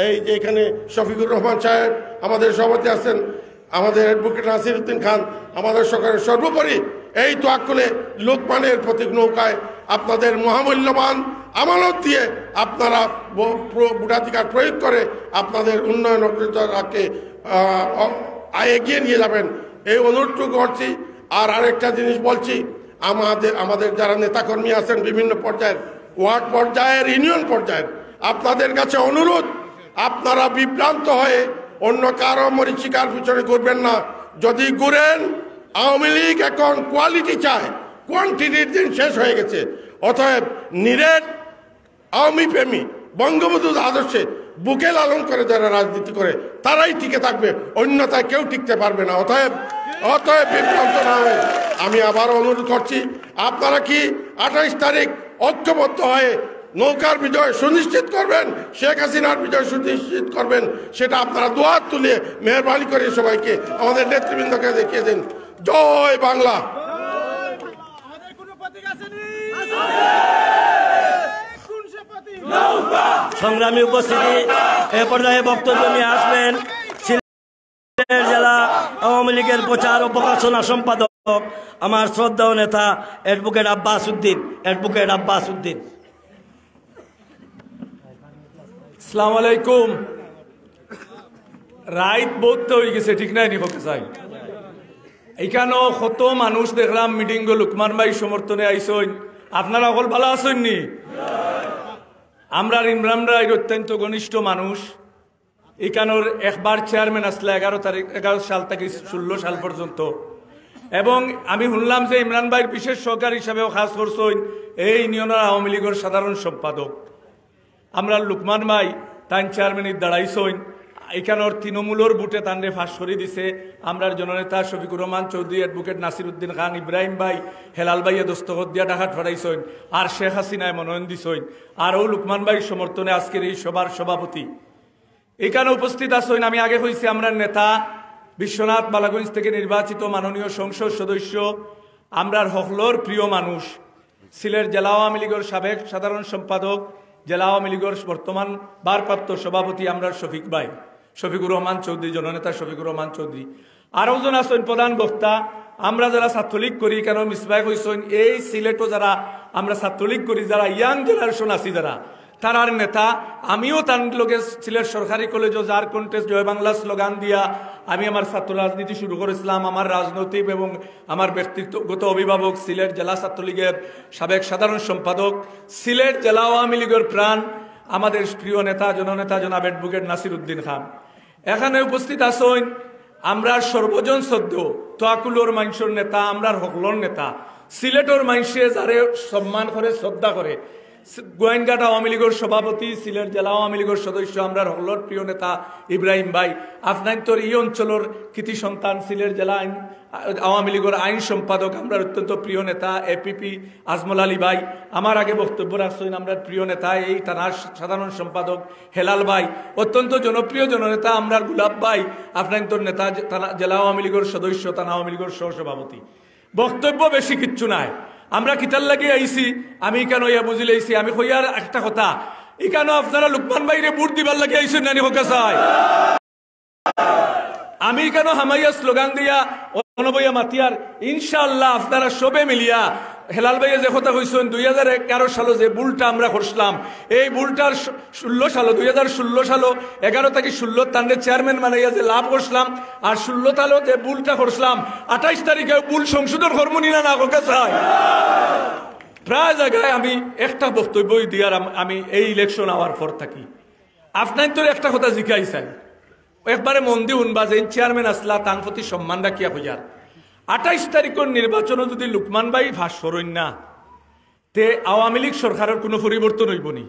এই যে এখানে শফিকুর রহমান সাহেব আমাদের সভাপতি আছেন, আমাদের অ্যাডভোকেট নাসির উদ্দিন খান, আমাদের সকলের সর্বোপরি এই তোয়াক্কুলে লোকমানের প্রতীক নৌকায় আপনাদের মহামূল্যবান আমানত দিয়ে আপনারা ভোটাধিকার প্রয়োগ করে আপনাদের উন্নয়ন অগ্রযাত্রাকে এগিয়ে নিয়ে যাবেন, এই অনুরোধটুকু করছি। আর আরেকটা জিনিস বলছি, আমাদের যারা নেতাকর্মী আছেন বিভিন্ন পর্যায়ের, ওয়ার্ড পর্যায়ের, ইউনিয়ন পর্যায়ের, আপনাদের কাছে অনুরোধ, আপনারা বিভ্রান্ত হয়ে অন্য কারো মরীচিকার পিছনে ঘুরবেন না। যদি ঘুরেন, আওয়ামী লীগ এখন কোয়ালিটি চায়, কোয়ান্টিটির দিন শেষ হয়ে গেছে। অতএব নিরেট আওয়ামী প্রেমী বঙ্গবন্ধুর আদর্শে বুকে লালন করে যারা রাজনীতি করে তারাই টিকে থাকবে, অন্যথায় কেউ টিকতে পারবে না। অতএব বিভ্রান্ত না হয়ে আমি আবার অনুরোধ করছি, আপনারা কি 28 তারিখ ঐক্যবদ্ধ হয়ে নৌকার বিজয় সুনিশ্চিত করবেন, শেখ হাসিনার বিজয় সুনিশ্চিত করবেন, সেটা আপনারা দুহাত তুলে মেহরবানি করে সবাইকে আমাদের নেতৃবৃন্দকে দেখিয়ে দিন। জয় বাংলা। সংগ্রামী উপস্থিতি, এ পর্যায়ে বক্তব্য নিয়ে আসবেন সিলেট জেলা আওয়ামী লীগের প্রচার ও প্রকাশনা সম্পাদক আমার শ্রদ্ধেয় নেতা অ্যাডভোকেট আব্বাস উদ্দিন। আসসালামু আলাইকুম। রাইত বহুত হয়ে গেছে, ঠিক নাই নি হতে চাই। এইখানেও কত মানুষ দেখলাম মিটিং গো লুকমান ভাই সমর্থনে আইসইন। আপনারা সকল ভালো আছেন নি? আমরা ইমরান রায় অত্যন্ত ঘনিষ্ঠ মানুষ। এখানোর একবার চেয়ারম্যান আসলে 11 সাল থেকে 16 সাল পর্যন্ত, এবং আমি শুনলাম যে ইমরান ভাইয়ের বিশেষ সহকারী হিসাবেও কাজ করছেন এই ইউনিয়নের আওয়ামী লীগের সাধারণ সম্পাদক। আমরা লুকমান ভাই তাই চেয়ারম্যানের দাঁড়াইছেন, এখানোর তৃণমূলের বুটে তান্ডে ফাঁস করে দিছে। আমরা জননেতা শফিকুর রহমান চৌধুরী, অ্যাডভোকেট নাসির উদ্দিন খান, ইব্রাহিম ভাই, হেলাল ভাইয়ে দস্তখত দিয়া ডাকাত ফাটাইছেন, আর শেখ হাসিনায় মনোনয়ন দিছেন, আরও লুকমান ভাই সমর্থনে আজকের এই সভার সভাপতি এখানে উপস্থিত আছেন। আমি আগে হয়েছি আমরা নেতা বিশ্বনাথ বালাগঞ্জ থেকে নির্বাচিত মাননীয় সংসদ সদস্য, আমরার হকলোর প্রিয় মানুষ, সিলেট জেলা আওয়ামী লীগের সাবেক সাধারণ সম্পাদক, জেলা আওয়ামী লীগের বর্তমান ভারপ্রাপ্ত সভাপতি আমরার শফিকুর রহমান চৌধুরী, জননেতা শফিকুর রহমান চৌধুরী। আরও জন আছেন প্রধান বক্তা। আমরা যারা ছাত্রলীগ করি, কেন মিসবাই হয়েছেন এই সিলেটও যারা আমরা ছাত্রলীগ করি, যারা ইয়াং জেনারেশন আছি যারা, তারার নেতা। আমিও তার লোকে সিলেট সরকারি কলেজও যার কন্টেস্ট জয় বাংলা স্লোগান দিয়া আমি আমার ছাত্র রাজনীতি শুরু করেছিলাম। আমার রাজনৈতিক এবং আমার ব্যক্তিগত অভিভাবক সিলেট জেলা ছাত্রলীগের সাবেক সাধারণ সম্পাদক, সিলেট জেলা আওয়ামী লীগের প্রাণ, আমাদের প্রিয় নেতা জননেতা জনাব অ্যাডভোকেট নাসির উদ্দিন খান। এখানে উপস্থিত আছেন আমরা সর্বজন শ্রদ্ধ তোয়াকুলোর মানুষের নেতা, আমরার হকলোর নেতা, সিলেটর মানুষে যারে সম্মান করে শ্রদ্ধা করে, গোয়েনঘাট আওয়ামী লীগের সভাপতি, সিলেট জেলা আওয়ামী লীগের সদস্য, আমরা হকলোর প্রিয় নেতা ইব্রাহিম ভাই। আপনার তোর এই অঞ্চলের কৃতি সন্তান, সিলেট জেলা আওয়ামী লীগের আইন সম্পাদক, আমরা অত্যন্ত প্রিয় নেতা এপিপি আজমল আলী ভাই। আমার আগে বক্তব্য রাখছেন আমরা প্রিয় নেতা এই থানার সাধারণ সম্পাদক হেলাল ভাই, অত্যন্ত জনপ্রিয় জননেতা আমরা গুলাব ভাই, আপনার তোর নেতা জেলা আওয়ামী লীগের সদস্য, থানা আওয়ামী লীগের সহসভাপতি। বক্তব্য বেশি কিচ্ছু নাই, আমরা কিতার লাগিয়ে আইছি। আমি কেন ইয়া বুঝিলে আইছি, আমি কইয়ার একটা কথা, এখানে আপনারা লুকমান ভাইরে বুট দিবার লাগিয়ে আইছেন নানি হোকা চাই। আমি কেন হামাইয়া স্লোগান দিয়া অনবইয়া মাতিয়ার, ইনশাআল্লাহ আপনারা সবে মিলিয়া হেলাল ভাইয়া যে কথা কইছেন 2011 সালে যে বুলটা আমরা করছিলাম, এই বুলটার 2016 সালে 11 থেকে 16 তান্ডে চেয়ারম্যান বানাইয়া যে লাভ করছিলাম, আর 16 সালে যে বুলটা করছিলাম 28 তারিখে বুল সংশোধন হরমোনি না হোকা চাই। প্রায় জায়গায় আমি একটা বক্তব্য দিয়ার আমি এই ইলেকশন হওয়ার পর থাকি। আপনার তো একটা কথা জিজ্ঞাই চাই, একবারে মন দিয়ে উনবা যে চেয়ারম্যান আসলা তার প্রতি সম্মান রাখিয়া হইয়ার 28 তারিখের নির্বাচনে যদি লুকমান ভাই ভাস সরইন না, তে আওয়ামী লীগ সরকারের কোনো পরিবর্তন হইব নি?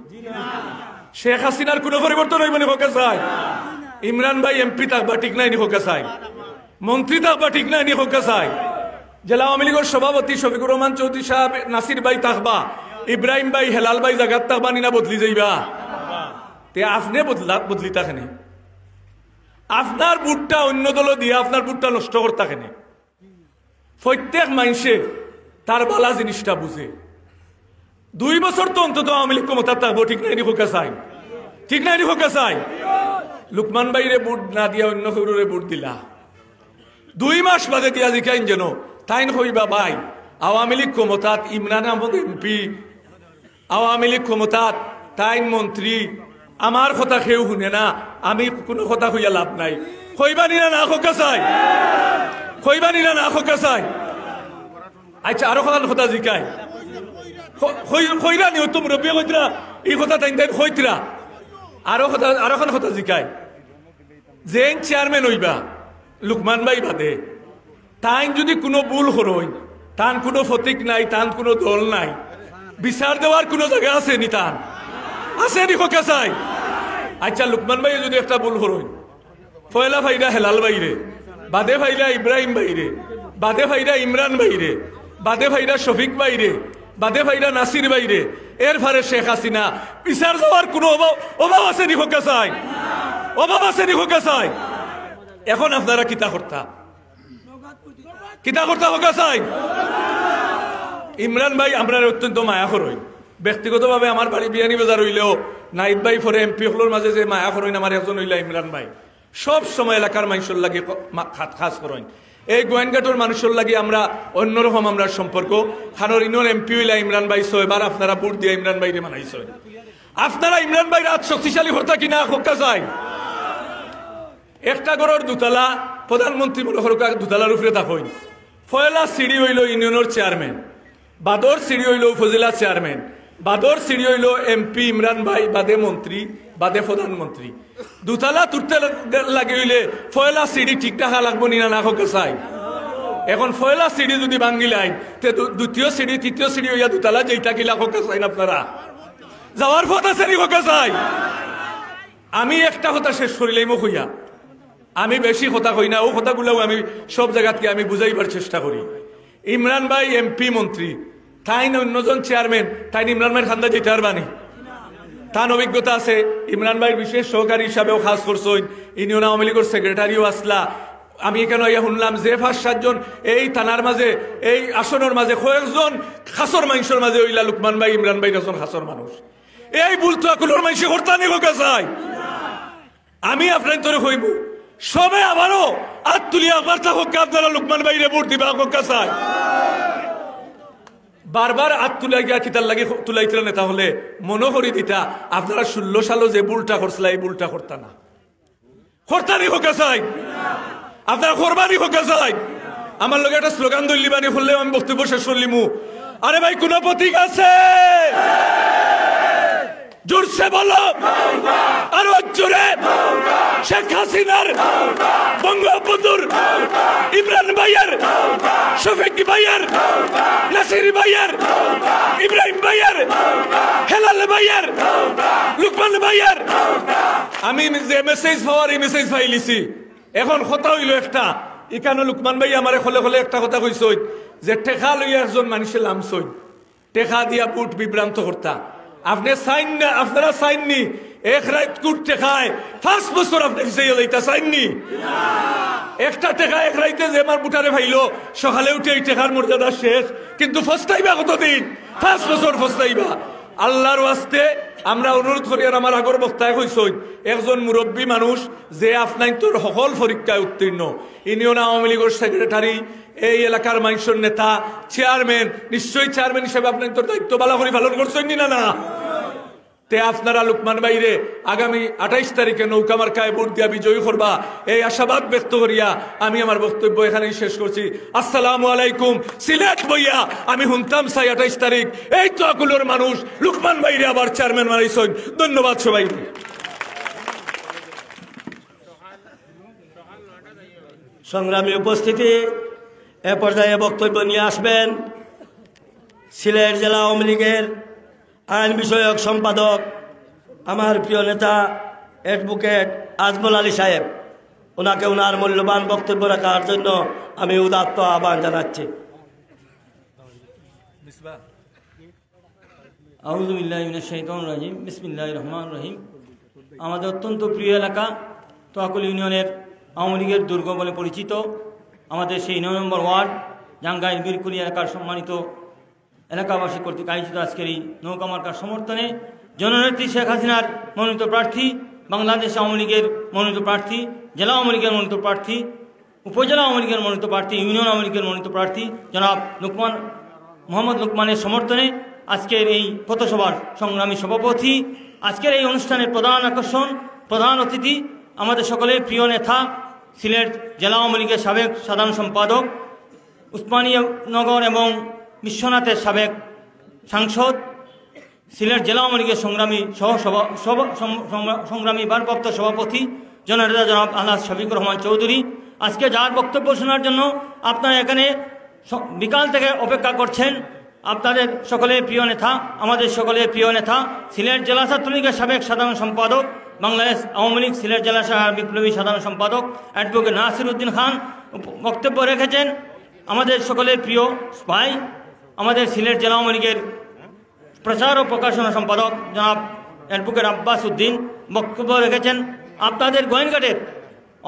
শেখ হাসিনার কোনো পরিবর্তন হইব নি হোকে চাই? ইমরান ভাই এমপি থাকবা ঠিক নাই নি হোকে চাই? মন্ত্রী থাকবা ঠিক নাই নি হোকে চাই? জেলা আওয়ামী লীগের সভাপতি শফিকুর রহমান চৌধুরী সাহেব, নাসির ভাই থাকবা, ইব্রাহিম ভাই, হেলাল ভাই জাগাত থাকবা নি না বদলি যাইবা? তে আপনি বদলি থাকেনি, আপনার বুটটা অন্য দল দিয়ে আপনার বুটটা নষ্ট করতে থাকেনি। প্রত্যেক মানুষে তার বালা জিনিসটা বুঝে। 2 বছর তো অন্তত আওয়ামী লীগ ক্ষমতা থাকবো ঠিক নাই নি হোকে চাই? ঠিক নাই নি হোকে চাই? লুকমান ভাইরে বুট না দিয়া অন্য কাউরে বুট দিলা। 2 মাস বাদে দিয়া জিকাইন যেন তাইন হইবা ভাই আওয়ামী লীগ ক্ষমতাত, ইমরান আহমদ এমপি, আওয়ামী লীগ ক্ষমতাত তাইন মন্ত্রী, আমার কথা কেউ শুনে না, আমি কোনো কথা হইয়া লাভ নাই। কইবা নিনা না হোকে চাই? কইবা নিনা না হোকে চাই? আচ্ছা আরো কথা জিকাই কইরা নি তো মুরব্বী কইতরা এই কথা তাইন তাইন কইতরা। আরো কথা জিকাই যে চেয়ারম্যান হইবা লুকমান ভাই বাদে, তাইন যদি কোনো ভুল করই, তান কোনো ফতিক নাই, তান কোনো দল নাই, বিচার দেওয়ার কোনো জায়গা আছে নি? তান আছে নি হোকে চাই? আচ্ছা লুকমান ভাই যদি একটা ভুল করই, পয়লা ভাইরা হেলাল ভাইরে, বাদে ভাইরা ইব্রাহিম ভাইরে, বাদে ভাইরা ইমরান ভাইরে, বাদে ভাইরা শফিক ভাইরে, বাদে ভাইরা নাসির ভাইরে, এর ফারে শেখ হাসিনা, বিচার দেওয়ার কোনো অভাব আছে নি হোকে চাই? অভাব আছে নি হোকে চাই? এখন আপনারা কিতা করতা হোকে চাই? ইমরান ভাই আমরা অত্যন্ত মায়া করই, ব্যক্তিগতভাবে আমার বাড়ি বিয়ানি বাজার হইলেও নাইব ভাই ফরে এমপি হলোর মাঝে যে মায়া করইন আমার একজন হইলা ইমরান ভাই। সব সময় এলাকার মানুষের লাগে খাস করেন। এই গোয়েনঘাটের মানুষের লাগে আমরা অন্যরকম আমরা সম্পর্ক। খানোর ইনোর এমপি হইলা ইমরান ভাই, 6 বার আপনারা ভোট দিয়ে ইমরান ভাইরে মানাইছেন। আপনারা ইমরান ভাই রাত শক্তিশালী হতা কিনা হোকা যায়? একটা ঘরের দুতলা, প্রধানমন্ত্রী মনে করো দুতলার উপরে থাকেন। পয়লা সিঁড়ি হইল ইউনিয়নের চেয়ারম্যান, বাদর সিঁড়ি হইল উপজেলা চেয়ারম্যান, বাদর সিঁড়ি হইল এমপি ইমরান ভাই, বাদে মন্ত্রী, বাদে প্রধানমন্ত্রী। দুতলা তুলতে লাগে হইলে পয়লা সিঁড়ি ঠিক রাখা লাগবো নিনা না হোকে চাই? এখন পয়লা সিঁড়ি যদি ভাঙ্গি লাই, দ্বিতীয় সিঁড়ি, তৃতীয় সিঁড়ি হইয়া দুতলা যেটা গিলা হোকে চাই না? আপনারা যাওয়ার পথ আছে নি হোকে চাই? আমি একটা কথা শেষ করিলেই মুখ হইয়া, আমি বেশি কথা কই না, ও কথাগুলোও আমি সব জায়গাতে আমি বুঝাইবার চেষ্টা করি। ইমরান ভাই এমপি মন্ত্রী, তাই অন্যজন চেয়ারম্যান, তাই ইমরান ভাইয়ের খান্দা যেটার বানি তার অভিজ্ঞতা আছে। ইমরান ভাইয়ের বিশেষ সহকারী হিসাবেও খাস করছেন, ইউনিয়ন আওয়ামী লীগের সেক্রেটারিও আসলা। আমি কেন ইয়া শুনলাম যে 5-7 জন এই থানার মাঝে, এই আসনের মাঝে কয়েকজন খাসর মানুষের মাঝে হইলা লুকমান ভাই, ইমরান ভাই একজন খাসর মানুষ। এই বুলতো আকুলোর মানুষ হরতানি হোকা চাই? আমি আপনার তোরে কইব সবে আবারও আর তুলিয়া আবার থাকুক, আপনারা লুকমান ভাইরে ভোট দিবা হোকা চাই? বারবার আত তুলাই গিয়া কিতার লাগে তুলাইছিল না, তাহলে মনে করি দিতা আপনারা 16 সালে যে বুলটা করছিল এই বুলটা করতা না। হরতানি হোকা চাই? আপনারা কোরবানি হোকা চাই? আমার লগে একটা স্লোগান দলিবানি করলে আমি বক্তব্য শেষ করলিমু। আরে ভাই কোন প্রতীক আছে? জোরসে বলো, আরো জোরে। শেখ হাসিনার, বঙ্গবন্ধুর, ইমরান ভাইয়ের, শফিক ভাইয়ের, নাসির ভাইয়ের, ইব্রাহিম ভাইয়ের, হেলাল ভাইয়ের, লুকমান ভাইয়ের। আমি যে মেসেজ পাওয়ার এই মেসেজ পাইলিছি। এখন কথা হইল একটা, এখানে লুকমান ভাই আমারে খলে খলে একটা কথা কইসই যে টেকা লইয়া একজন মানুষের লামছই, টেকা দিয়া বুট বিভ্রান্ত করতা। আপনি সাইন না, আপনারা সাইননি, এক রাত কুট টেকায় 5 বছর আপনি হিসেবে লইতা সাইননি। একটা টেকা এক রাইতে যে আমার বুটারে ভাইলো, সকালে উঠে এই টেকার মর্যাদা শেষ, কিন্তু ফস্তাইবা কতদিন? 5 বছর ফস্তাইবা। আল্লাহর ওয়াস্তে আমরা অনুরোধ করি, আর আমার আগর বক্তায় কইসই একজন মুরব্বী মানুষ যে আপনার তোর সকল পরীক্ষায় উত্তীর্ণ, ইউনিয়ন আওয়ামী লীগের সেক্রেটারি, এই এলাকার মানুষের নেতা, চেয়ারম্যান, নিশ্চয়ই চেয়ারম্যান হিসেবে আপনার তোর দায়িত্ব ভালো করে পালন করছেন না? না তে আপনারা লুকমান ভাইরে আগামী 28 তারিখে নৌকা মার্কায় ভোট দিয়া বিজয়ী করবা, এই আশাবাদ ব্যক্ত করিয়া আমি আমার বক্তব্য এখানেই শেষ করছি। আসসালামু আলাইকুম। সিলেট বইয়া আমি শুনতাম চাই 28 তারিখ এই তো আকুলোর মানুষ লুকমান ভাইরে আবার চেয়ারম্যান বানাইছেন। ধন্যবাদ সবাই। সংগ্রামী উপস্থিতি, এ পর্যায়ে বক্তব্য নিয়ে আসবেন সিলেট জেলা আওয়ামী লীগের আইন বিষয়ক সম্পাদক আমার প্রিয় নেতা অ্যাডভোকেট আজমল আলী সাহেব, ওনাকে ওনার মূল্যবান বক্তব্য রাখার জন্য আমি উদাত্ত আহ্বান জানাচ্ছি। আউযু বিল্লাহি মিনাশ শাইতানির রাজিম, বিসমিল্লাহির রহমানির রহিম। আমাদের অত্যন্ত প্রিয় এলাকা তোয়াকুল ইউনিয়নের আওয়ামী লীগের দুর্গ বলে পরিচিত আমাদের সেই ৯ নম্বর ওয়ার্ড জাঙ্গাইল বীরকুলি এলাকার সম্মানিত এলাকাবাসী কর্তৃক আয়োজিত আজকের এই নৌকা মার্কার সমর্থনে জননেত্রী শেখ হাসিনার মনোনীত প্রার্থী, বাংলাদেশ আওয়ামী লীগের মনোনীত প্রার্থী, জেলা আওয়ামী লীগের মনোনীত প্রার্থী, উপজেলা আওয়ামী লীগের মনোনীত প্রার্থী, ইউনিয়ন আওয়ামী লীগের মনোনীত প্রার্থী জনাব মোহাম্মদ লুকমানের সমর্থনে আজকের এই পথসভার সংগ্রামী সভাপতি, আজকের এই অনুষ্ঠানের প্রধান আকর্ষণ, প্রধান অতিথি আমাদের সকলের প্রিয় নেতা, সিলেট জেলা আওয়ামী লীগের সাবেক সাধারণ সম্পাদক, উসমানীনগর এবং বিশ্বনাথের সাবেক সাংসদ, সিলেট জেলা আওয়ামী লীগের সংগ্রামী ভারপ্রাপ্ত সভাপতি জননেতা জনাব আলহাজ শফিকুর রহমান চৌধুরী, আজকে যার বক্তব্য শোনার জন্য আপনারা এখানে বিকাল থেকে অপেক্ষা করছেন, আপনাদের সকলের প্রিয় নেতা, আমাদের সকলের প্রিয় নেতা, সিলেট জেলা ছাত্রলীগের সাবেক সাধারণ সম্পাদক, বাংলাদেশ আওয়ামী লীগ সিলেট জেলা শাখার বিপ্লবী সাধারণ সম্পাদক অ্যাডভোকেট নাসির উদ্দিন খান বক্তব্য রেখেছেন। আমাদের সকলের প্রিয় ভাই, আমাদের সিলেট জেলা আওয়ামী লীগের প্রচার ও প্রকাশনা সম্পাদক জনাব অ্যাডভোকেট আব্বাস উদ্দিন বক্তব্য রেখেছেন। আপনাদের গোয়েনঘাটের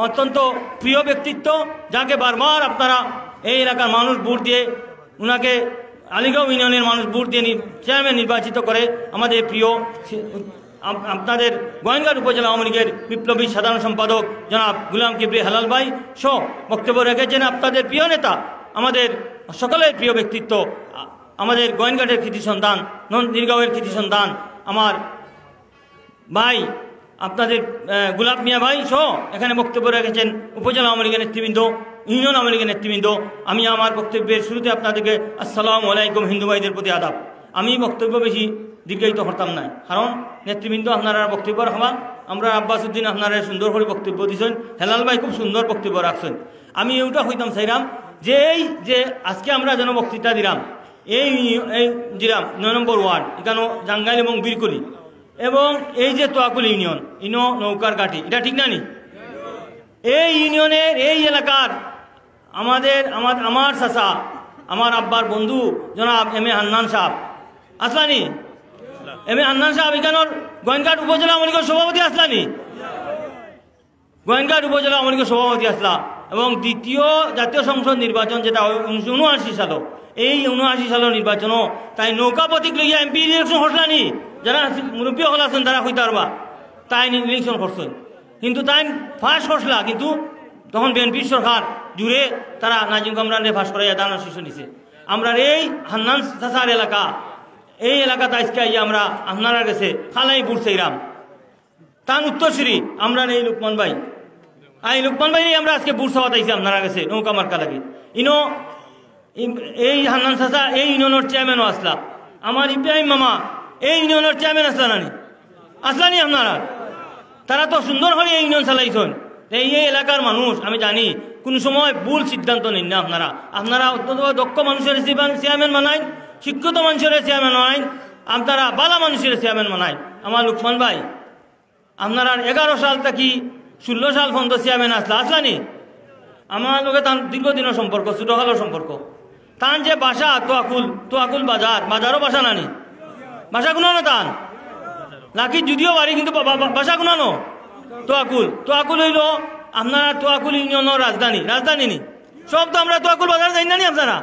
অত্যন্ত প্রিয় ব্যক্তিত্ব, যাকে বারবার আপনারা এই এলাকার মানুষ ভোট দিয়ে, উনাকে আলীগাঁও ইউনিয়নের মানুষ ভোট দিয়ে চেয়ারম্যান নির্বাচিত করে, আমাদের প্রিয় আপনাদের গোয়েনঘাট উপজেলা আওয়ামী লীগের বিপ্লবী সাধারণ সম্পাদক জনাব গুলাম কিবরি হালাল ভাই সহ বক্তব্য রেখেছেন। আপনাদের প্রিয় নেতা, আমাদের সকলের প্রিয় ব্যক্তিত্ব, আমাদের গোয়েনঘাটের কৃতি সন্তান, নীরগাঁওয়ের কৃতি সন্তান আমার ভাই, আপনাদের গুলাব মিয়া ভাই সহ এখানে বক্তব্য রেখেছেন উপজেলা আওয়ামী লীগের নেতৃবৃন্দ, ইউনিয়ন আওয়ামী লীগের নেতৃবৃন্দ। আমি আমার বক্তব্যের শুরুতে আপনাদেরকে আসসালামু আলাইকুম হিন্দু ভাইদের প্রতি আদাব। আমি বক্তব্য বেশি দীর্ঘায়িত করতাম না, কারণ নেতৃবৃন্দ আপনারা বক্তব্য রাখবেন। আমরা আব্বাস উদ্দিন আপনারা সুন্দর করে বক্তব্য দিয়েছেন, হেলাল ভাই খুব সুন্দর বক্তব্য রাখছেন। আমি এইটা হইতাম চাইলাম যে এই যে আজকে আমরা যেন বক্তৃতা দিলাম, এই দিলাম ৯ নম্বর ওয়ার্ড, এখানে জাঙ্গাইল এবং বীরকুলি এবং এই যে তোয়াকুল ইউনিয়ন, নৌকার ঘাটি, এটা ঠিক না নি? এই ইউনিয়নের এই এলাকার আমার চাচা, আমার আব্বার বন্ধু জনাব এম এ হান্নান সাহেব আসলানি, এম এ হান্নান সাহেব এখানোর গোয়েনঘাট উপজেলা আওয়ামী লীগের সভাপতি আসলানি, গোয়েনঘাট উপজেলা আওয়ামী লীগের সভাপতি আসলা। এবং দ্বিতীয় জাতীয় সংসদ নির্বাচন যেটা 1979 সাল, এই 79 সালের নির্বাচনও তাই নৌকা প্রতীক লইয়া এমপি ইলেকশন হসলানি, যারা মুরব্বী হল আছেন তারা হইতে পারবা, তাই ইলেকশন করছেন। কিন্তু তাই ফাঁস হসলা, কিন্তু তখন বিএনপির সরকার জুড়ে তারা নাজিম কামরানরে ফাঁস করাইয়া দানা শিশু নিছে। আমরা এই হান্নান চাচার এলাকা, এই এলাকাতে আজকে আমরা আপনারা গেছে খালাই বুড়ছাইরাম তান উত্তরসূরি, আমরা এই লুকমান ভাই, এই লুকমান ভাই আমরা আজকে বুড়ছাওয়াত আইছি আপনারা গেছে নৌকা মার্কা লাগে। এই হান্নান চাচা এই ইউনিয়নের চেয়ারম্যানও আসলা, আমার ইব্রাহিম মামা এই ইউনিয়নের চেয়ারম্যান আসলানি আপনারা, তারা তো সুন্দর করে এই ইউনিয়ন চালাইছেন। এই এলাকার মানুষ আমি জানি কোন সময় ভুল সিদ্ধান্ত নেন না, আপনারা অত্যন্ত দক্ষ মানুষের চেয়ারম্যান বানাই, শিক্ষিত মানুষের চেয়ারম্যান বানাই, আপনারা বালা মানুষের চেয়ারম্যান বানাই। আমার লুকমান ভাই আপনারা 11 সাল থেকে 16 সাল পর্যন্ত চেয়ারম্যান আসলানি, আমার লোকে তার দীর্ঘদিনের সম্পর্ক, ছোটকালের সম্পর্ক। তান যে বাসা তোয়াকুল বাজারও বাসা নানি, বাসা গুনানো তান লাকি যদিও বাড়ি, কিন্তু বাসা গুনানো তোয়াকুল হইল আপনারা তোয়াকুল ইউনিয়নের রাজধানী নি, সব তো আমরা তোয়াকুল বাজার যাই না নি আপনারা।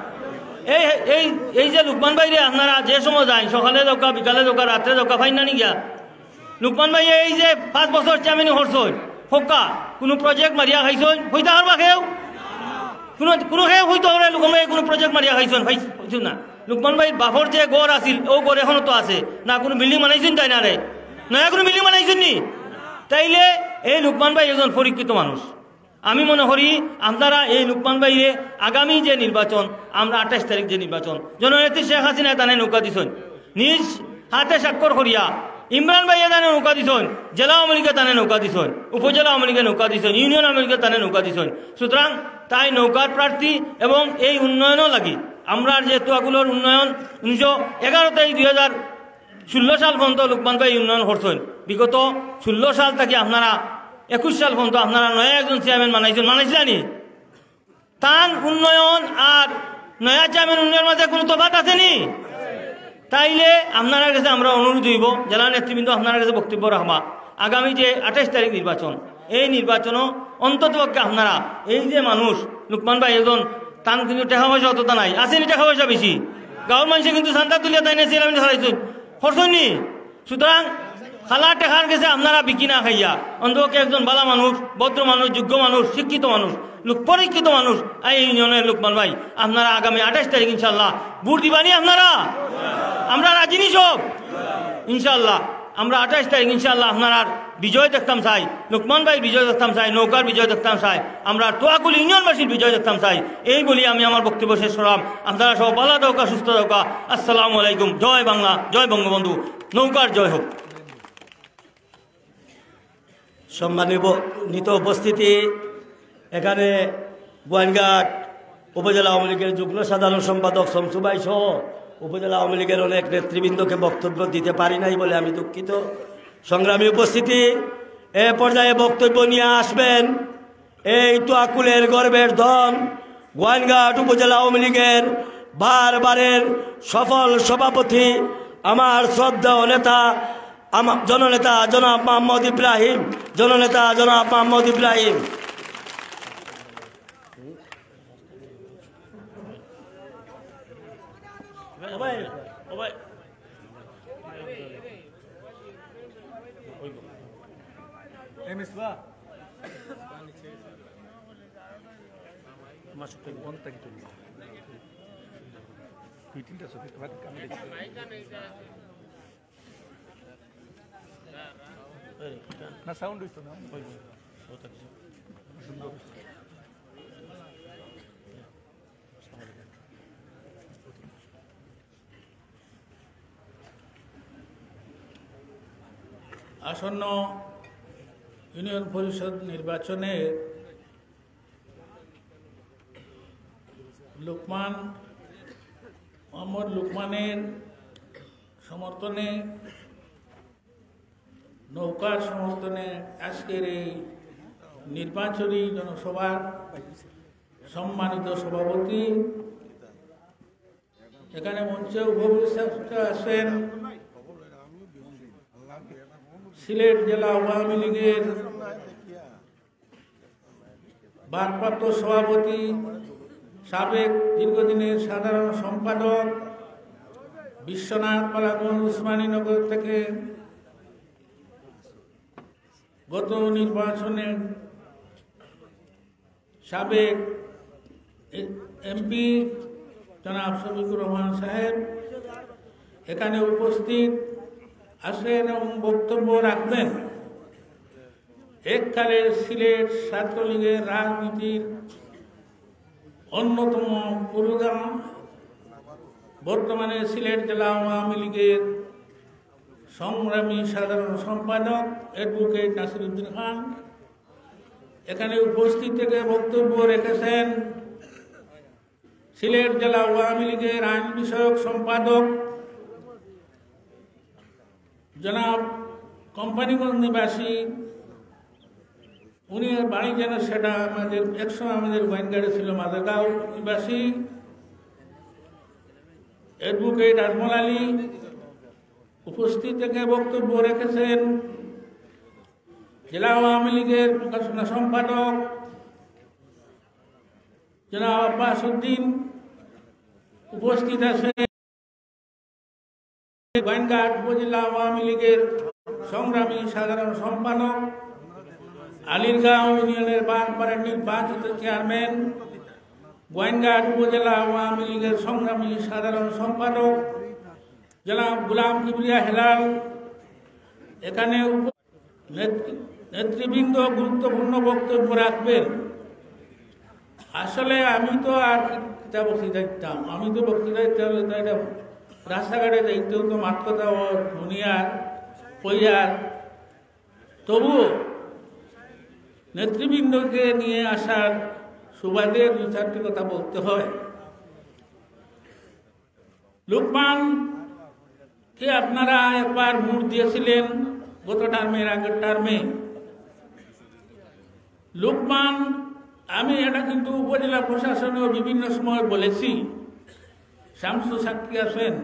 এই যে লুকমান ভাইরে আপনারা যে সময় যাই, সকালে দোকা, বিকালে দোকা, রাত্রে দোকা, ফাইন নানি গিয়া লুকমান ভাই এই যে 5 বছর চেয়ারম্যান হরছই ফোকা, কোনো প্রজেক্ট মারিয়া খাইছই হইতে পারবা কেউ? কোনো কেউ হইতে হবে লুকমান ভাই কোনো প্রজেক্ট মারিয়া খাইছেন হইছুন না? লুকমান ভাই বাপর যে গড় আছিল ও গড় এখনো তো আছে না, কোনো বিল্ডিং বানাইছেন তাই না রে, নয়া কোনো বিল্ডিং বানাইছেন নি? তাইলে এই লুকমান ভাই একজন পরীক্ষিত মানুষ। আমি মনে করি আপনারা এই লুকমান ভাইয়ে আগামী যে নির্বাচন, আমরা 28 তারিখ যে নির্বাচন, জননেত্রী শেখ হাসিনা তানে নৌকা দিছেন, নিজ হাতে স্বাক্ষর করিয়া ইমরান ভাইয়া তানে নৌকা দিছেন, জেলা আওয়ামী লীগে তানে নৌকা দিছেন, উপজেলা আওয়ামী লীগে নৌকা দিছেন, ইউনিয়ন আওয়ামী লীগে তানে নৌকা দিছেন। সুতরাং তাই নৌকার প্রার্থী এবং এই উন্নয়নও লাগি আমরা যে তোয়াকুলোর উন্নয়ন 1911 2000 16 সাল পর্যন্ত লোকমান ভাই উন্নয়ন করছেন। বিগত 16 সাল থেকে আপনারা 21 সাল পর্যন্ত আপনারা নয়া একজন চেয়ারম্যান মানাইছিলেন। তার উন্নয়ন আর নয়া চেয়ারম্যান উন্নয়নের মাঝে কোনো তফাৎ আসেনি। তাইলে আপনার কাছে আমরা অনুরোধ হইব, জেলা নেতৃবৃন্দ আপনার কাছে বক্তব্য রাখবা, আগামী যে 28 তারিখ নির্বাচন, এই নির্বাচনও অন্ততপক্ষে আপনারা এই যে মানুষ লোকমান ভাই একজন, তার কিন্তু টাকা পয়সা অতটা নাই, আসেনি টাকা পয়সা বেশি, গাঁৱৰ মানুষে কিন্তু সান্তা তুলিয়া তাই নিয়েছিল, আমি হারাইছি হরছনি। সুতরাং খালা টেকার গেছে আপনারা বিকি না খাইয়া অন্তপক্ষে একজন ভালো মানুষ, ভদ্র মানুষ, যোগ্য মানুষ, শিক্ষিত মানুষ, পরীক্ষিত মানুষ এই ইউনিয়নের লোকমান ভাই, আপনারা আগামী 28 তারিখ ইনশাল্লাহ ভোট দিবানি। আপনারা আমরা রাজি নি সব ইনশাল্লাহ। আমরা 28 তারিখ ইনশাল্লাহ আপনারা বিজয় দেখতাম চাই, লোকমান ভাই বিজয় দেখতাম চাই, নৌকার বিজয় দেখতাম চাই, আমরা তোয়াকুল ইউনিয়নবাসীর বিজয় দেখতাম চাই। এই বলি আমি আমার বক্তব্য শেষ করলাম। আপনারা সব ভালো দৌকা, সুস্থ দৌকা। আসসালামু আলাইকুম। জয় বাংলা, জয় বঙ্গবন্ধু, নৌকার জয় হোক। সম্মানিত উপস্থিতি, এখানে গোয়াইনঘাট উপজেলা আওয়ামী লীগের যুগ্ম সাধারণ সম্পাদক শমসু ভাই সহ উপজেলা আওয়ামী লীগের অনেক নেতৃবৃন্দকে বক্তব্য দিতে পারি নাই বলে আমি দুঃখিত। সংগ্রামী উপস্থিতি, এ পর্যায়ে বক্তব্য নিয়ে আসবেন এই তোয়াকুলের গর্বের ধন গোয়াইনঘাট উপজেলা আওয়ামী লীগের বারবারের সফল সভাপতি, আমার শ্রদ্ধেয় নেতা, আমার জননেতা জনাব মোহাম্মদ ইব্রাহিম, জননেতা জনাব মোহাম্মদ ইব্রাহিম। না সাউন্ড হইতো না। আসন্ন ইউনিয়ন পরিষদ নির্বাচনে মোহাম্মদ লোকমানের সমর্থনে, নৌকার সমর্থনে আজকের এই নির্বাচনী জনসভার সম্মানিত সভাপতি, এখানে মঞ্চে উপবিষ্ট আছেন সিলেট জেলা আওয়ামী লীগের ভারপ্রাপ্ত সভাপতি, সাবেক দীর্ঘদিনের সাধারণ সম্পাদক, বিশ্বনাথ পালাগঞ্জ উসমানীনগর থেকে গত নির্বাচনে সাবেক এমপি জনাব শফিকুর রহমান সাহেব এখানে উপস্থিত আছেন এবং বক্তব্য রাখবেন। এককালের সিলেট ছাত্রলীগের রাজনীতির অন্যতম পুরোধা, বর্তমানে সিলেট জেলা আওয়ামী লীগের সংগ্রামী সাধারণ সম্পাদক অ্যাডভোকেট নাসিরউদ্দিন খান এখানে উপস্থিত থেকে বক্তব্য রেখেছেন। সিলেট জেলা আওয়ামী লীগের আইন বিষয়ক সম্পাদক জনাব কোম্পানিগঞ্জ নিবাসী, উনি বাড়ি যেন সেটা আমাদের একসময় আমাদের গোয়েনঘাটে ছিল, মাদারগাঁও নিবাসী অ্যাডভোকেট আজমল আলী উপস্থিত থেকে বক্তব্য রেখেছেন। জেলা আওয়ামী লীগের প্রকাশনা সম্পাদক জনাব আব্বাস উদ্দিন উপস্থিত আছেন। গোয়েনঘাট উপজেলা আওয়ামী লীগের সংগ্রামী সাধারণ সম্পাদক, আলীরগাঁও ইউনিয়নের বারবারের নির্বাচিত চেয়ারম্যান, গোয়েনঘাট উপজেলা আওয়ামী লীগের সংগ্রামী সাধারণ সম্পাদক জনাব গোলাম কিবরিয়া হেলাল এখানে নেতৃবৃন্দ গুরুত্বপূর্ণ বক্তব্য রাখবেন। আসলে আমি তো আর বক্তৃতা দিতাম, আমি তো বক্তৃতা দিতে রাস্তাঘাটে যাইতেও তো মাঠ কথা শুনিয়ার কইয়ার, তবু নেতৃবৃন্দকে নিয়ে আসার সুবাদে দু চারটি কথা বলতে হয়। লোকমান কে আপনারা একবার ভোট দিয়েছিলেন গত টার্মের আগের টার্মে। লোকমান, আমি এটা কিন্তু উপজেলা প্রশাসনেও বিভিন্ন সময় বলেছি, শামসু সাক্ষী আছেন,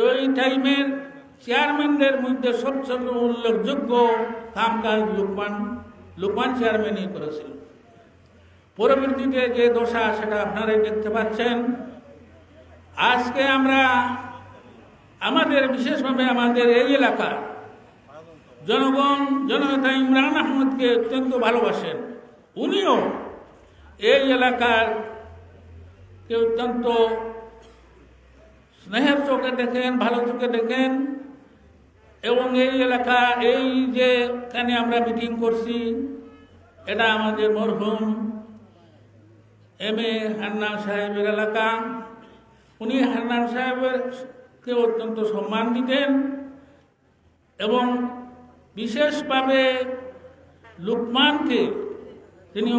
ওই টাইমের চেয়ারম্যানদের মধ্যে সবচেয়ে উল্লেখযোগ্য কামকাজ লোকমান চেয়ারম্যানই করেছিল। পরবর্তীতে যে দশা সেটা আপনারাই দেখতে পাচ্ছেন। আজকে আমরা আমাদের বিশেষভাবে আমাদের এই এলাকার জনগণ জননেতা ইমরান আহমদকে অত্যন্ত ভালোবাসেন। উনিও এই এলাকার কে অত্যন্ত স্নেহের চোখে দেখেন, ভালো চোখে দেখেন। এবং এই এলাকা, এই যে এখানে আমরা মিটিং করছি, এটা আমাদের মরহুম এম.এ. হান্নান সাহেবের এলাকা। উনি হান্নান সাহেবকে অত্যন্ত সম্মান দিতেন এবং বিশেষভাবে লোকমানকে তিনি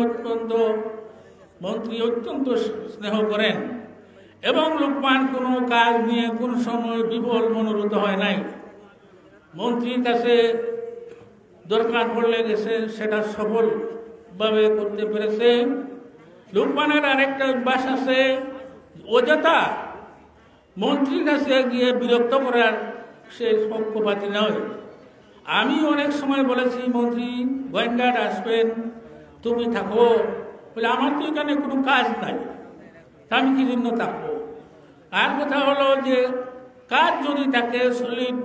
মন্ত্রী অত্যন্ত স্নেহ করেন এবং লোকমান কোনো কাজ নিয়ে কোনো সময় বিফল মনোরথ হয় নাই। মন্ত্রীর কাছে দরকার পড়লে গেছে, সেটা সফলভাবে করতে পেরেছে। লোকমানের আরেকটা অভ্যাস আছে, অযথা মন্ত্রীর কাছে গিয়ে বিরক্ত করার সে পক্ষপাতী নয়। আমি অনেক সময় বলেছি, মন্ত্রী গোয়েন্দার আসবেন, তুমি থাকো, বলে আমার তো এখানে কোনো কাজ নাই, তা আমি কি জন্য থাকবো। আর কথা হলো যে কাজ যদি থাকে সলিড,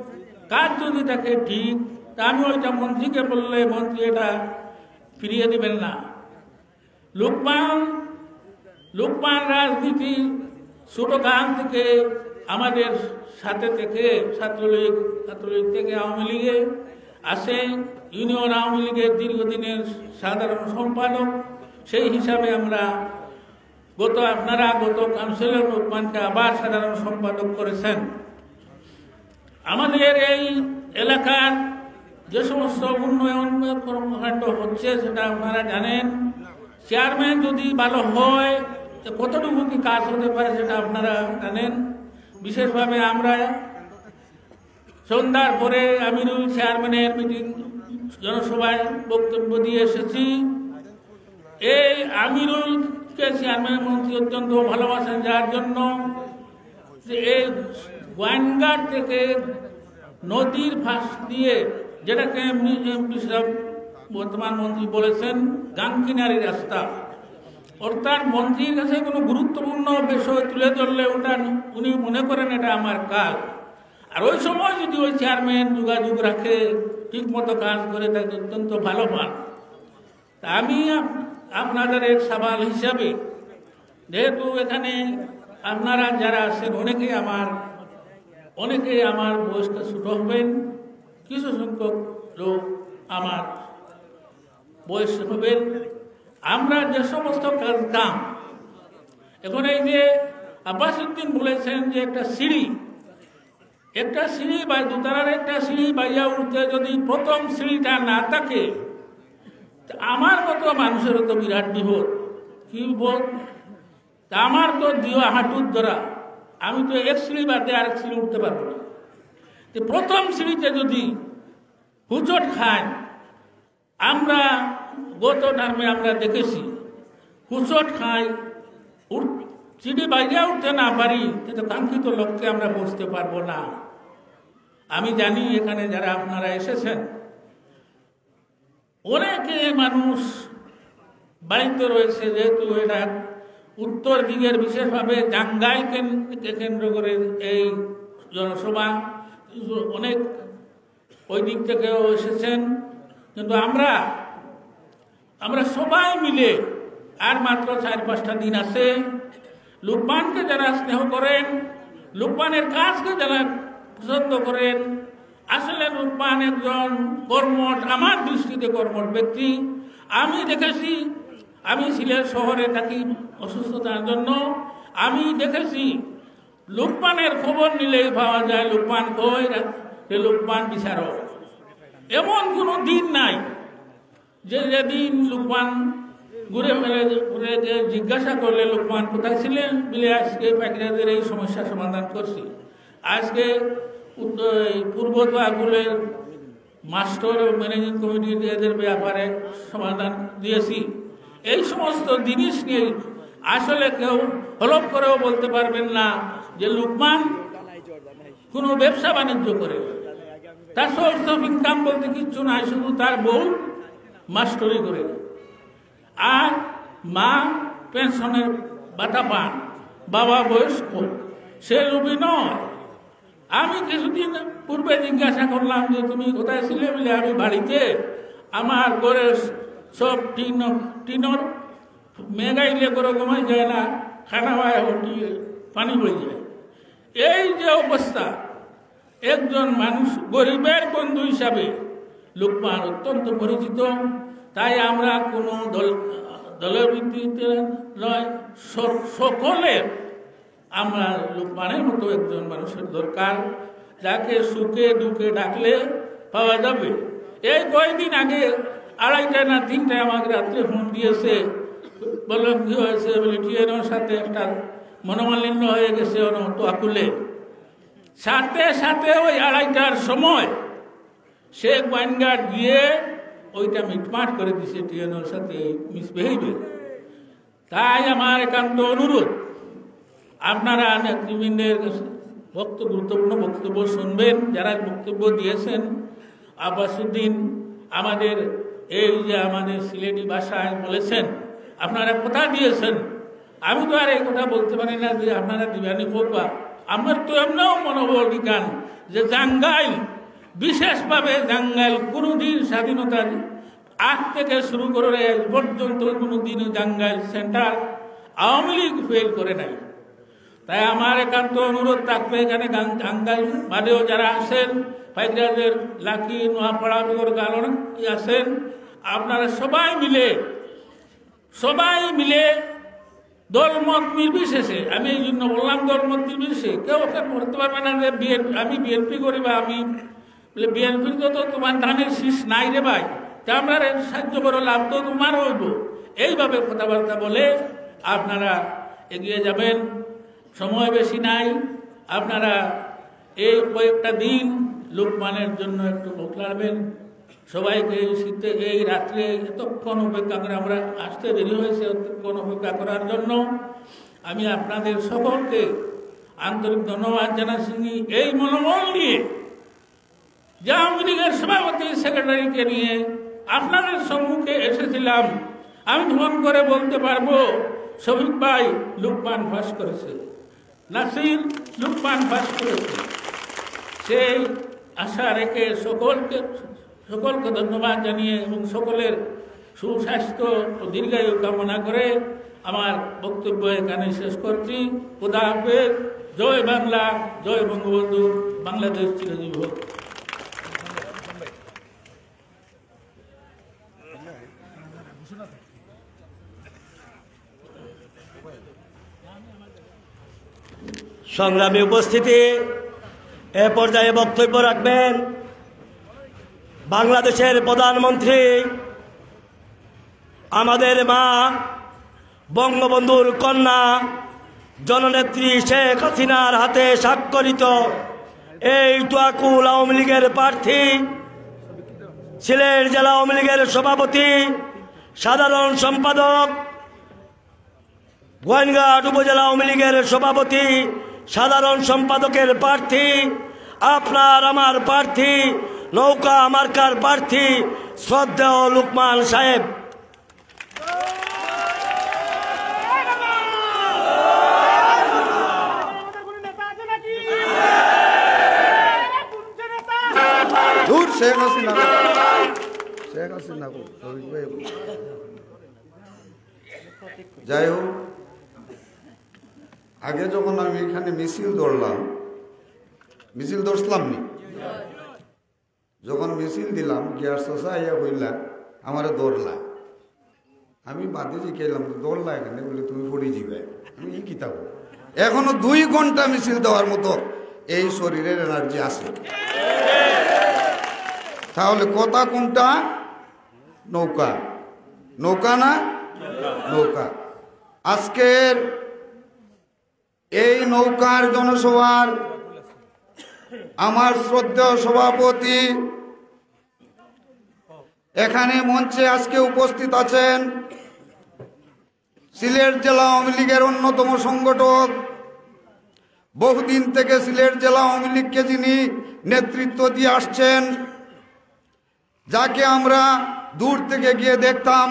কাজ যদি থাকে ঠিক, তা আমি ওইটা মন্ত্রীকে বললে মন্ত্রী এটা ফিরিয়ে দেবেন না। লোকমান রাজনীতি ছোটকাল থেকে আমাদের সাথে থেকে ছাত্রলীগ থেকে আওয়ামী লীগে আসে, ইউনিয়ন আওয়ামী লীগের দীর্ঘদিনের সাধারণ সম্পাদক। সেই হিসাবে আমরা আপনারা গত কাউন্সিলর লোকমানকে আবার সাধারণ সম্পাদক করেছেন। আমাদের এই এলাকার যে সমস্ত উন্নয়ন কর্মকাণ্ড হচ্ছে সেটা আপনারা জানেন। চেয়ারম্যান যদি ভালো হয় কতটুকু কি কাজ হতে পারে সেটা আপনারা জানেন। বিশেষভাবে আমরা সন্ধ্যার পরে আমিরুল চেয়ারম্যানের মিটিং জনসভায় বক্তব্য দিয়ে এসেছি। এই আমিরুলকে চেয়ারম্যান মন্ত্রী অত্যন্ত ভালোবাসেন, যার জন্য যে এই গোয়াইনঘাট থেকে নদীর ফাঁস দিয়ে, যেটাকে বর্তমান মন্ত্রী বলেছেন গাংকিনারি রাস্তা, অর্থাৎ মন্ত্রীর কাছে কোনো গুরুত্বপূর্ণ বিষয় তুলে ধরলে ওটা উনি মনে করেন এটা আমার কাজ। আর ওই সময় যদি ওই চেয়ারম্যান যোগাযোগ রাখে, ঠিক মতো কাজ করে, তাকে অত্যন্ত ভালো পান। তা আমি আপনাদের এক সওয়াল হিসাবে, যেহেতু এখানে আপনারা যারা আছেন অনেকেই আমার বয়সটা ছোট হবেন, কিছু সংখ্যক লোক আমার বয়স হবেন। আমরা যে সমস্ত কাম এখন এই যে আব্বাসউদ্দিন বলেছেন যে একটা সিঁড়ি বা দোতলার একটা সিঁড়ি বাইয়া উঠতে যদি প্রথম সিঁড়িটা না থাকে, আমার মতো মানুষেরও তো বিরাট বিপদ। কি বিপদ? আমার তো দিও হাঁটুর ধরা, আমি তো এক সিঁড়ি বাদে আরেক সিঁড়ি উঠতে পারবো না। প্রথম সিঁড়িতে যদি হুচট খায়, আমরা গত টার্মে আমরা দেখেছি হুচট খাই, সিঁড়ি বাইরে উঠতে না পারি, কিন্তু কাঙ্ক্ষিত লক্ষ্যে আমরা পৌঁছতে পারবো না। আমি জানি এখানে যারা আপনারা এসেছেন অনেকে মানুষ বাড়িতে রয়েছে, যেহেতু এটা উত্তর দিকের বিশেষভাবে জাঙ্গাইকে কেন্দ্র করে এই জনসভা, অনেক ওই দিক থেকেও এসেছেন। কিন্তু আমরা সবাই মিলে, আর মাত্র 4-5টা দিন আছে, লোকমানকে যারা স্নেহ করেন, লোকমানের কাজকে যারা পছন্দ করেন, আসলে লোকমান একজন কর্মঠ, আমার দৃষ্টিতে কর্মঠ ব্যক্তি। আমি দেখেছি, আমি সিলেট শহরে থাকি অসুস্থতার জন্য, আমি দেখেছি লোকমানের খবর নিলেই পাওয়া যায় লোকমান কই, লোকমান বিচারক। এমন কোনো দিন নাই যে যেদিন লোকমান ঘুরে জিজ্ঞাসা করলে লোকমান কোথায় ছিলেন, বলে আজকে পাখিরাদের এই সমস্যা সমাধান করছি। আজকে পূর্ব দোয়াগুলের মাস্টার ও ম্যানেজিং কমিটি এদের ব্যাপারে সমাধান দিয়েছি। এই সমস্ত জিনিস নিয়ে আসলে কেউ হলফ করেও বলতে পারবেন না যে লুকমান কোনো ব্যবসা বাণিজ্য করে, তার সোর্স অফ ইনকাম বলতে কিচ্ছু নাই, শুধু তার বউ মাস্টারি করে আর মা পেনশনের ভাতা পান, বাবা বয়স্ক, সে লোভী নয়। আমি কিছুদিন পূর্বে জিজ্ঞাসা করলাম যে তুমি কোথায় ছিলে, বলে আমি বাড়িতে, আমার ঘরের সব টিনর মেঘাইলে করে ঘুমাই যায় না, খানা হয় পানি বয়ে যায়। এই যে অবস্থা, একজন মানুষ গরিবের বন্ধু হিসাবে লুকমান অত্যন্ত পরিচিত। তাই আমরা কোনো দলের ভিত্তিতে নয়, সকলের আমরা লুকমানের মতো একজন মানুষের দরকার, যাকে সুখে দুঃখে ডাকলে পাওয়া যাবে। এই কয়েকদিন আগে 2:30 না 3টায় আমাকে রাত্রে ফোন দিয়েছে, বললাম কি হয়েছে, বলে টিএনওর সাথে একটা মনোমালিন্য হয়ে গেছে তোয়াকুলে। সাথে সাথে ওই 2:30টার সময় সে ওয়াইনগার্ড গিয়ে ওইটা মিটমাট করে দিছে টিএনওর সাথে মিসবিহেভিয়ার। তাই আমার একান্ত অনুরোধ, আপনারা নেতৃবৃন্দের গুরুত্বপূর্ণ বক্তব্য শুনবেন, যারা বক্তব্য দিয়েছেন। আব্বাসউদ্দিন আমাদের এই যে আমাদের সিলেটি ভাষায় বলেছেন, আপনারা কথা দিয়েছেন, আমি তো আর এই কথা বলতে পারি না যে আপনারা দিবানি করবা। আমার তো এমনও মনোবল বিজ্ঞান যে জাঙ্গাইল, বিশেষভাবে জাঙ্গাইল কোনোদিন স্বাধীনতার আগ থেকে শুরু করে পর্যন্ত কোনোদিন জাঙ্গাইল সেন্টার আওয়ামী লীগ ফেল করে নাই। তাই আমার একান্ত অনুরোধ থাকবে, এখানে জাঙ্গাইল বাদেও যারা আছেন, ফাইজরাজের লাকি, নোয়াপাড়া, গালন আছেন, আপনারা সবাই মিলে দলমত নির্বিশেষে, আমি এই জন্য বললাম দলমত নির্বিশেষে, কেউ করতে পারবে না যে আমি বিএনপি করি বা আমি বিএনপির তো তোমার ধানের শীষ নাই রে ভাই, তা আমরা সাহায্য করে লাভ তো তোমার হইব। এইভাবে কথাবার্তা বলে আপনারা এগিয়ে যাবেন। সময় বেশি নাই, আপনারা এই কয়েকটা দিন লুকমানের জন্য একটু বকলাবেন। সবাইকে এই শীতে, এই রাত্রে এতক্ষণ অপেক্ষা করে, আমরা আসতে দেরি হয়েছে, এতক্ষণ অপেক্ষা করার জন্য আমি আপনাদের সকলকে আন্তরিক ধন্যবাদ জানাচ্ছি। এই মনোবল নিয়ে যে আওয়ামী লীগের সভাপতি সেক্রেটারিকে নিয়ে আপনাদের সম্মুখে এসেছিলাম, আমি ফোন করে বলতে পারবো শফিক ভাই লুকমান ফাঁস করেছে, নাসির লুকমান ফাঁস করেছে। সেই আশা রেখে সকলকে ধন্যবাদ জানিয়ে এবং সকলের সুস্বাস্থ্য ও দীর্ঘায়ু কামনা করে আমার বক্তব্য এখানে শেষ করছি। খোদা হাফেজ। জয় বাংলা, জয় বঙ্গবন্ধু, বাংলাদেশ চিরজীবী হোক। সংগ্রামী উপস্থিতি, এ পর্যায়ে বক্তব্য রাখবেন বাংলাদেশের প্রধানমন্ত্রী, আমাদের মা, বঙ্গবন্ধুর কন্যা, জননেত্রী শেখ হাসিনার হাতে স্বাক্ষরিত এই তোয়াকুল আওয়ামী লীগের প্রার্থী, সিলেট জেলা আওয়ামী লীগের সভাপতি, সাধারণ সম্পাদক, গোয়েনঘাট উপজেলা আওয়ামী লীগের সভাপতি, সাধারণ সম্পাদকের প্রার্থী, আপনার আমার প্রার্থী, নৌকা মার্কার প্রার্থী শ্রদ্ধেয় লুকমান সাহেব। যাই হোক, আগে যখন আমি এখানে মিছিল ধরলাম, মিছিল ধরছিলাম নি, যখন মিছিল দিলাম গিয়ার শশা ইয়া হইলা আমারে দৌড়লা, আমি বাদে জিজ্ঞাইলাম দৌড়লা এখানে, বলে তুমি পড়ে যাবে। আমি এই কিতাব এখনো 2 ঘন্টা মিছিল দেওয়ার মতো এই শরীরের এনার্জি আছে। তাহলে কথা কোনটা? নৌকা, নৌকা না নৌকা। আজকের এই নৌকার জনসভার আমার শ্রদ্ধেয় সভাপতি, এখানে মঞ্চে আজকে উপস্থিত আছেন সিলেট জেলা আওয়ামী লীগের অন্যতম সংগঠক, বহুদিন থেকে সিলেট জেলা আওয়ামী লীগকে যিনি নেতৃত্ব দিয়ে আসছেন, যাকে আমরা দূর থেকে গিয়ে দেখতাম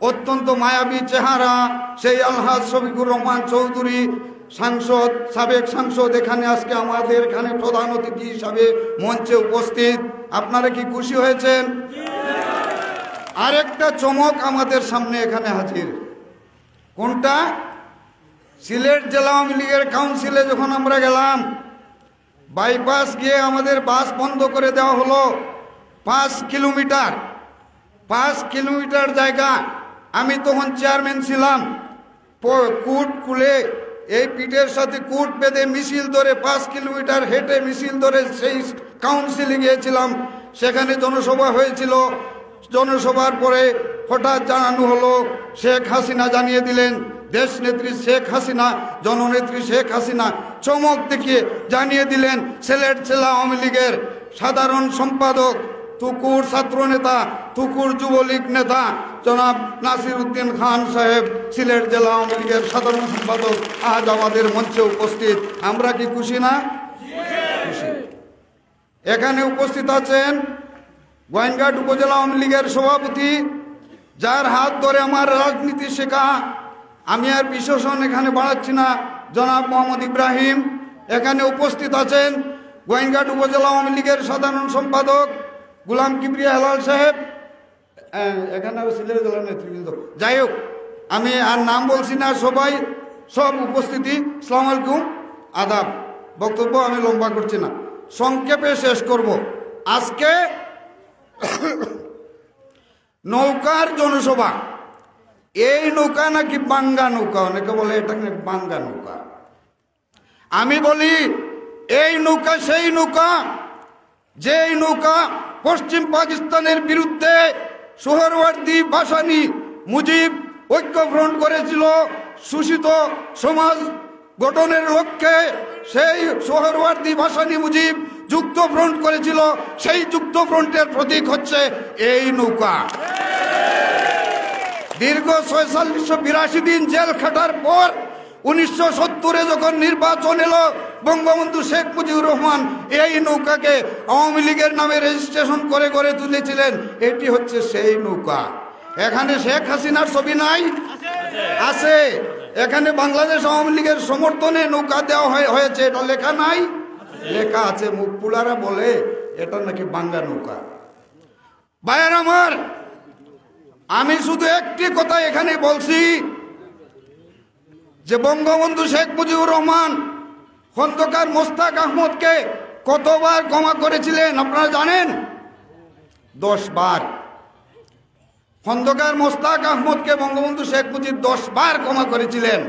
অত্যন্ত মায়াবী চেহারা, সেই আলহাজ শফিকুর রহমান চৌধুরী সাংসদ, সাবেক সাংসদ, এখানে আজকে আমাদের এখানে প্রধান অতিথি হিসাবে মঞ্চে উপস্থিত। আপনারা কি খুশি হয়েছেন? আরেকটা চমক আমাদের সামনে এখানে হাজির। কোনটা? সিলেট জেলা আওয়ামী লীগের কাউন্সিলে যখন আমরা গেলাম, বাইপাস গিয়ে আমাদের বাস বন্ধ করে দেওয়া হলো। 5 কিলোমিটার জায়গা, আমি তখন চেয়ারম্যান ছিলাম, কুট খুলে এই পিঠের সাথে কুট বেঁধে মিছিল ধরে 5 কিলোমিটার হেঁটে মিছিল ধরে সেই কাউন্সিলে গিয়েছিলাম। সেখানে জনসভা হয়েছিল। জনসভার পরে হঠাৎ জানানো হলো, শেখ হাসিনা জানিয়ে দিলেন, দেশ নেত্রী শেখ হাসিনা, জননেত্রী শেখ হাসিনা চমক দেখিয়ে জানিয়ে দিলেন সিলেট জেলা আওয়ামী লীগের সাধারণ সম্পাদক, তুকুর ছাত্র নেতা, তুকুর যুবলীগ নেতা জনাব নাসির উদ্দিন খান সাহেব, সিলেট জেলা আওয়ামী লীগের সাধারণ সম্পাদক আজ আমাদের মঞ্চে উপস্থিত। আমরা কি খুশি না? খুশি। এখানে উপস্থিত আছেন গোয়েনঘাট উপজেলা আওয়ামী লীগের সভাপতি, যার হাত ধরে আমার রাজনীতি শেখা, আমি আর বিশেষণ এখানে বাড়াচ্ছি না, জনাব মোহাম্মদ ইব্রাহিম। এখানে উপস্থিত আছেন গোয়েনঘাট উপজেলা আওয়ামী লীগের সাধারণ সম্পাদক গুলাম কিবরিয়া হেলাল সাহেব, এখানে সিলেট জেলার নেতৃবৃন্দ। যাই হোক, আমি আর নাম বলছি না, সবাই সব উপস্থিতি। আসসালামু আলাইকুম, আদাব। বক্তব্য আমি লম্বা করছি না, সংক্ষেপে শেষ করব। আজকে নৌকার জনসভা, এই নৌকা নাকি বাঙ্গা নৌকা, অনেকে বলে এটা নাকি বাঙ্গা নৌকা। আমি বলি এই নৌকা সেই নৌকা, যেই নৌকা পশ্চিম পাকিস্তানের বিরুদ্ধে সোহরওয়ার্দী ভাসানী মুজিব ঐক্যফ্রন্ট করেছিল শোষিত সমাজ গঠনের লক্ষ্যে। সেই সোহরওয়ার্দী ভাসানী মুজিব যুক্তফ্রন্ট করেছিল, সেই যুক্তফ্রন্টের প্রতীক হচ্ছে এই নৌকা। দীর্ঘ 4682 দিন জেল খাটার পর 1970-এ যখন নির্বাচন এলো, বঙ্গবন্ধু শেখ মুজিবুর রহমান এই নৌকাকে আওয়ামী লীগের নামে রেজিস্ট্রেশন করে গড়ে তুলেছিলেন। এটি হচ্ছে সেই নৌকা। এখানে শেখ হাসিনার ছবি নাই? আছে। এখানে বাংলাদেশ আওয়ামী লীগের সমর্থনে নৌকা দেওয়া হয়েছে, এটা লেখা নাই? লেখা আছে। মুখ পুলারা বলে এটা নাকি বাঙ্গা নৌকা। ভাইয়ের আমার, আমি শুধু একটি কথা এখানে বলছি যে বঙ্গবন্ধু শেখ মুজিবুর রহমান খন্দকার মোস্তাক আহমদকে কতবার ক্ষমা করেছিলেন আপনারা জানেন? 10 বার। খন্দকার মোস্তাক আহমদকে বঙ্গবন্ধু শেখ মুজিব 10 বার ক্ষমা করেছিলেন।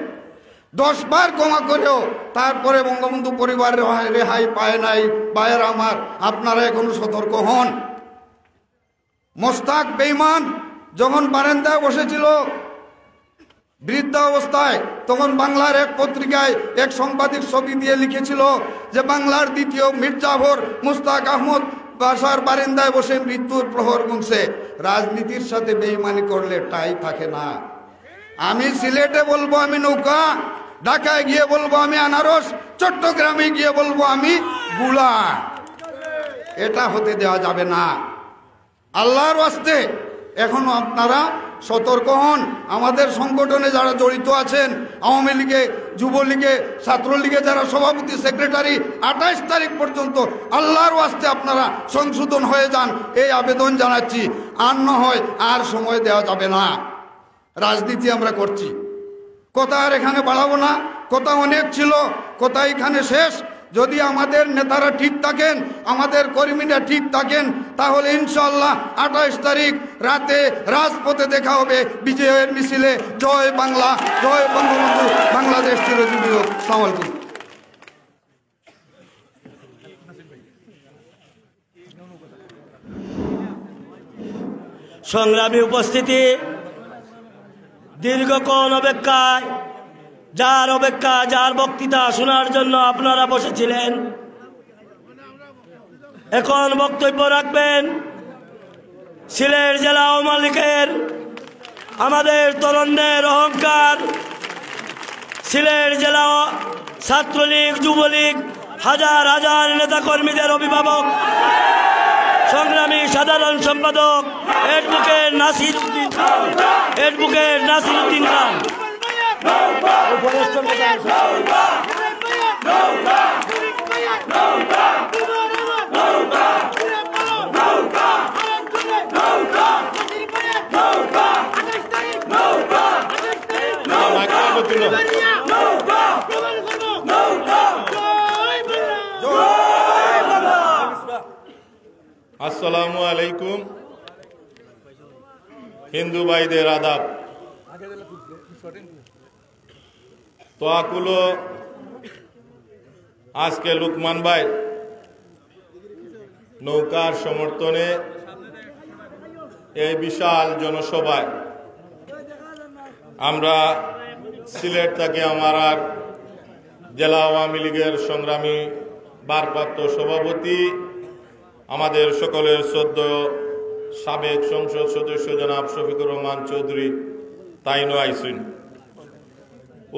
10 বার ক্ষমা করেও তারপরে বঙ্গবন্ধু পরিবার রেহাই পায় নাই। ভাইয়ের আমার, আপনারা এখনো সতর্ক হন। মোস্তাক বেঈমান যখন বারান্দায় বসেছিল বৃদ্ধ অবস্থায়, তখন বাংলার এক পত্রিকায় এক সাংবাদিক ছবি দিয়ে লিখেছিল যে বাংলার দ্বিতীয় মির্জাফর মোস্তাক আহমদ বাসার বারান্দায় বসে মৃত্যুর প্রহর গুনছে। রাজনীতির সাথে বেঈমানি করলে টাই থাকে না। আমি সিলেটে বলবো আমি নৌকা, ঢাকায় গিয়ে বলবো আমি আনারস, চট্টগ্রামে গিয়ে বলবো আমি গুলা। এটা হতে দেওয়া যাবে না। আল্লাহর ওয়াস্তে এখনো আপনারা সতর্ক হন। আমাদের সংগঠনে যারা জড়িত আছেন, আওয়ামী লীগে, যুবলীগে, ছাত্রলীগে যারা সভাপতি সেক্রেটারি, 28 তারিখ পর্যন্ত আল্লাহর ওয়াস্তে আপনারা সংশোধন হয়ে যান, এই আবেদন জানাচ্ছি। আর না হয় আর সময় দেওয়া যাবে না। রাজনীতি আমরা করছি, কথা আর এখানে বাড়াবো না। কথা অনেক ছিল, কথা এখানে শেষ। যদি আমাদের নেতারা ঠিক থাকেন, আমাদের কর্মীরা ঠিক থাকেন, তাহলে ইনশাআল্লাহ 28 তারিখ রাতে রাজপথে দেখা হবে বিজয়ের মিছিলে। জয় বাংলা, জয় বঙ্গবন্ধু, বাংলাদেশ চিরজীবী হোক। আসসালামু আলাইকুম। সংগ্রামী উপস্থিতি, দীর্ঘক্ষণ অপেক্ষায়, যার বক্তৃতা শোনার জন্য আপনারা বসেছিলেন, এখন বক্তব্য রাখবেন সিলেট জেলা আওয়ামী লীগের আমাদের তরুণদের অহংকার, সিলেট জেলা ছাত্রলীগ, যুবলীগ, হাজার হাজার নেতাকর্মীদের অভিভাবক, সংগ্রামী সাধারণ সম্পাদক অ্যাডভোকেট নাসির উদ্দিন খান। আসসালামু আলাইকুম। হিন্দু ভাইদের আদাব। তো আকুলো আজকে লুকমান ভাই নৌকার সমর্থনে এই বিশাল জনসভায় আমরা সিলেট থেকে আমার আর জেলা আওয়ামী লীগের সংগ্রামী ভারপ্রাপ্ত সভাপতি, আমাদের সকলের শ্রদ্ধেয় সাবেক সংসদ সদস্য জনাব শফিকুর রহমান চৌধুরী তাইনো আইসুন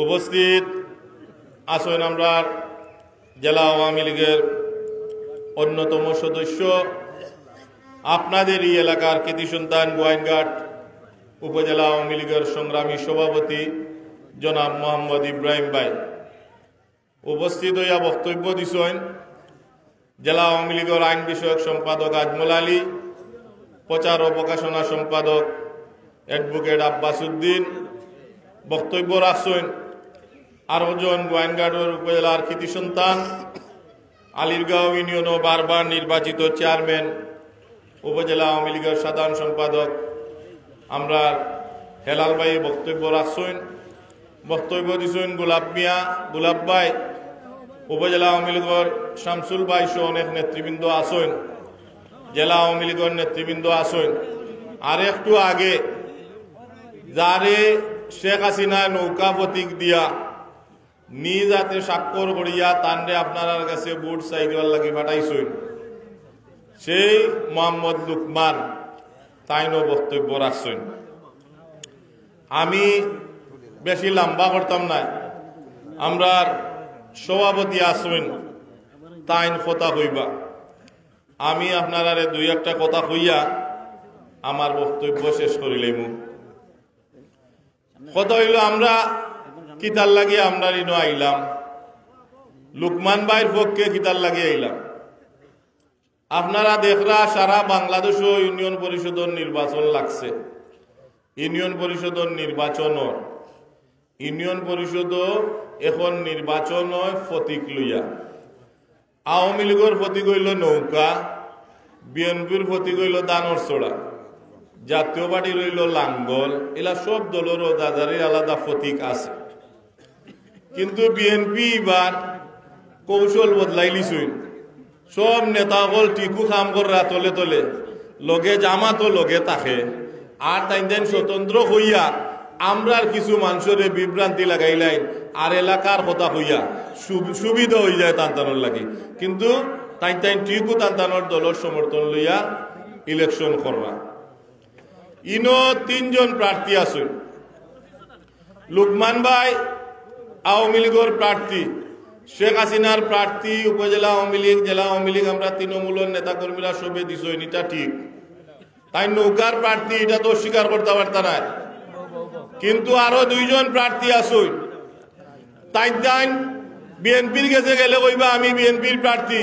উপস্থিত আসুন। আমরা জেলা আওয়ামী লীগের অন্যতম সদস্য, আপনাদের এই এলাকার কৃতি সন্তান গোয়াইনঘাট উপজেলা আওয়ামী লীগের সংগ্রামী সভাপতি জনাব মোহাম্মদ ইব্রাহিম ভাই উপস্থিত হইয়া বক্তব্য দিছেন জেলা আওয়ামী লীগের আইন বিষয়ক সম্পাদক আজমল আলী, প্রচার ও প্রকাশনা সম্পাদক অ্যাডভোকেট আব্বাস উদ্দিন, বক্তব্য রাখছেন আরো জন গোয়াইনঘাটের উপজেলার কৃতি সন্তান, আলিরগাঁও ইউনিয়ন ও বারবার নির্বাচিত চেয়ারম্যান, উপজেলা আওয়ামী লীগের সাধারণ সম্পাদক আমরা হেলাল ভাই বক্তব্য রাখছেন। বক্তব্য দিচ্ছেন গোলাপ ভাই, উপজেলা আওয়ামী লীগের শামসুল ভাই সহ অনেক নেতৃবৃন্দ আসেন, জেলা আওয়ামী লীগের নেতৃবৃন্দ আসেন। আর একটু আগে যারে শেখ হাসিনা নৌকা প্রতীক দিয়া নিজ হাতে স্বাক্ষর করিয়া তান্ডে আপনার কাছে বুট সাইকেল লাগি পাঠাইছেন, সেই মোহাম্মদ লুকমান তাইনও বক্তব্য রাখছেন। আমি বেশি লম্বা করতাম না, আমরা সভাপতি আসবেন তাইন কথা কইবা, আমি আপনারা দুই একটা কথা কইয়া আমার বক্তব্য শেষ করিলাম। কথা হইল আমরা কিতার লাগিয়ে আমরা ঋণ আইলাম, লুকমান ভাইয়ের পক্ষে কিতার লাগিয়ে আইলাম। আপনারা দেখরা সারা বাংলাদেশ ইউনিয়ন পরিষদের নির্বাচন লাগছে, ইউনিয়ন পরিষদের ইউনিয়ন পরিষদ এখন নির্বাচন প্রতীক লইয়া। আওয়ামী লীগের প্রতীক হইল নৌকা, বিএনপির প্রতীক হইল দানর চড়া, জাতীয় পার্টি রইল লাঙ্গল, এলা সব দলের দাদারের আলাদা প্রতীক আছে। কিন্তু বিএনপি এবার কৌশল বদলাই লিছুন, সব নেতাগল টিকু কাম করা তলে তলে লগে জামাতো লগে থাকে, আর তাই স্বতন্ত্র হইয়া আমরার কিছু মানুষের বিভ্রান্তি লাগাইলাই আর এলাকার কথা হইয়া সুবিধা হয়ে যায় তান্তানোর লাগে। কিন্তু তাই টিকু তান্তানোর দলের সমর্থন লইয়া ইলেকশন করবা। ইনো তিনজন প্রার্থী আছেন। লুকমান ভাই আওয়ামী লীগের প্রার্থী, শেখ হাসিনার প্রার্থী উপজেলা আওয়ামী লীগ, জেলা আওয়ামী লীগ আমরা তৃণমূলের নেতাকর্মীরা সবে দিছেন, এটা ঠিক। তাই নৌকার প্রার্থী এটা তো স্বীকার করতে পারত না। কিন্তু আরো দুইজন প্রার্থী আছেন, তাই বিএনপির কাছে গেলে কইবা আমি বিএনপির প্রার্থী,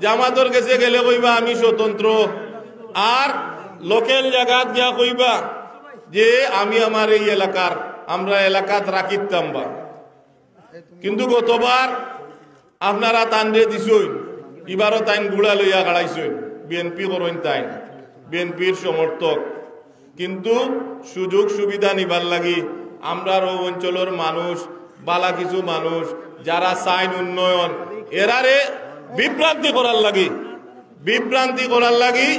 জামাতর কাছে গেলে কইবা আমি স্বতন্ত্র, আর লোকাল জায়গা গিয়া কইবা যে আমি আমার এই এলাকার আমরা এলাকাত রাখিতাম বা। কিন্তু গতবার আপনারা তান্ডে দিছই, এবারও তাইন গুড়া লইয়া গাড়াইছই, বিএনপি করেন তাই বিএনপির সমর্থক। কিন্তু সুযোগ সুবিধা নিবার লাগি আমরার ও অঞ্চলের মানুষ, বালা কিছু মানুষ যারা চাইন উন্নয়ন, এরারে বিভ্রান্তি করার লাগি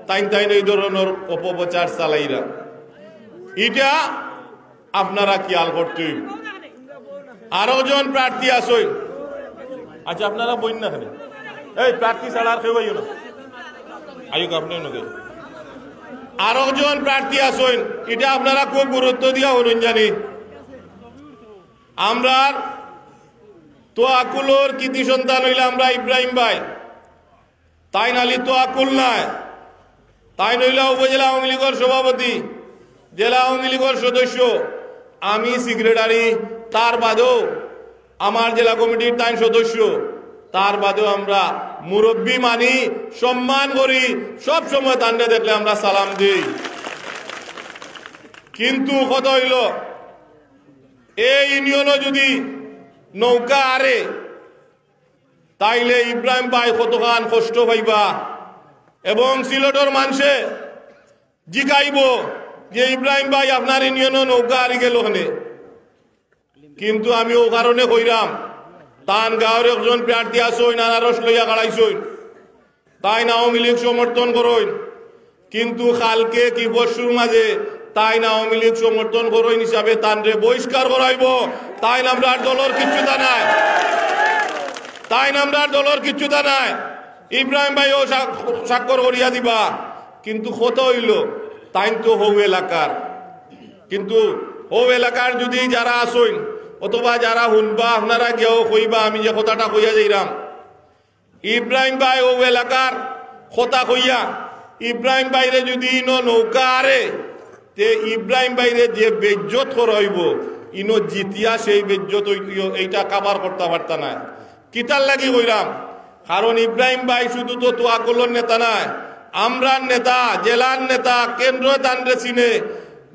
তাইন এই ধরনের অপপ্রচার চালাইরা। এটা আপনারা খেয়াল করতে। আরো জন প্রার্থী আসই, আচ্ছা আপনারা বইন না, এই প্রার্থী ছাড়া আর কেউ আয়ুক আপনি নগে আরো জন প্রার্থী আসুন, এটা আপনারা খুব গুরুত্ব দিয়া হরুন জানি। আমরা তোয়াকুলোর কৃতি সন্তান হইলে আমরা ইব্রাহিম ভাই, তাই নালি তোয়াকুল নাই, তাই নইলা উপজেলা আওয়ামী লীগের সভাপতি, জেলা আওয়ামী লীগের সদস্য, আমি সেক্রেটারি, তার বাদেও আমার জেলা কমিটির তাই সদস্য, তার বাদেও আমরা মুরব্বী মানি, সম্মান করি, সব সময় তান্ডে দেখলে আমরা সালাম দিই। কিন্তু কত হইল এই ইউনিয়নও যদি নৌকা আরে তাইলে ইব্রাহিম ভাই কতখান কষ্ট পাইবা এবং সিলেটর মানুষে জিগাইব যে ইব্রাহিম ভাই আপনার ইউনিয়নও নৌকা আরি গেল ওখানে। কিন্তু আমি ও কারণে কইরাম, তান গাঁয়ের একজন প্রার্থী আসইন, আনারস লইয়া গাড়াইছইন, তাই না আওয়ামী লীগ সমর্থন করইন, কিন্তু কালকে কি পরশুর মাঝে তাই না আওয়ামী লীগ সমর্থন করইন হিসাবে তানরে বহিষ্কার করাইব। তাই নামরার দলের কিচ্ছুতা নাই, তাই নামরার দলের কিচ্ছুতা নাই। ইব্রাহিম ভাইও স্বাক্ষর করিয়া দিবা, কিন্তু কত হইল তাই তো হৌ এলাকার, কিন্তু হৌ এলাকার যদি যারা আসইন অথবা যারা শুনবা আপনারা গিয়েও কইবা আমি যে কথাটা কইয়া যাইরাম, ইব্রাহিম ভাই ও এলাকার কথা কইয়া ইব্রাহিম ভাইরে যদি ইনো নৌকা আরে তে ইব্রাহিম ভাইরে যে বেজ্জত করাইব ইনো জিতিয়া সেই বেজ্জত এইটা কাবার করতে পারতা না। কিতার লাগি কইরাম, কারণ ইব্রাহিম ভাই শুধু তো তোয়াকুলোর নেতা নাই, আমরার নেতা, জেলার নেতা, কেন্দ্র তান্ডে চিনে,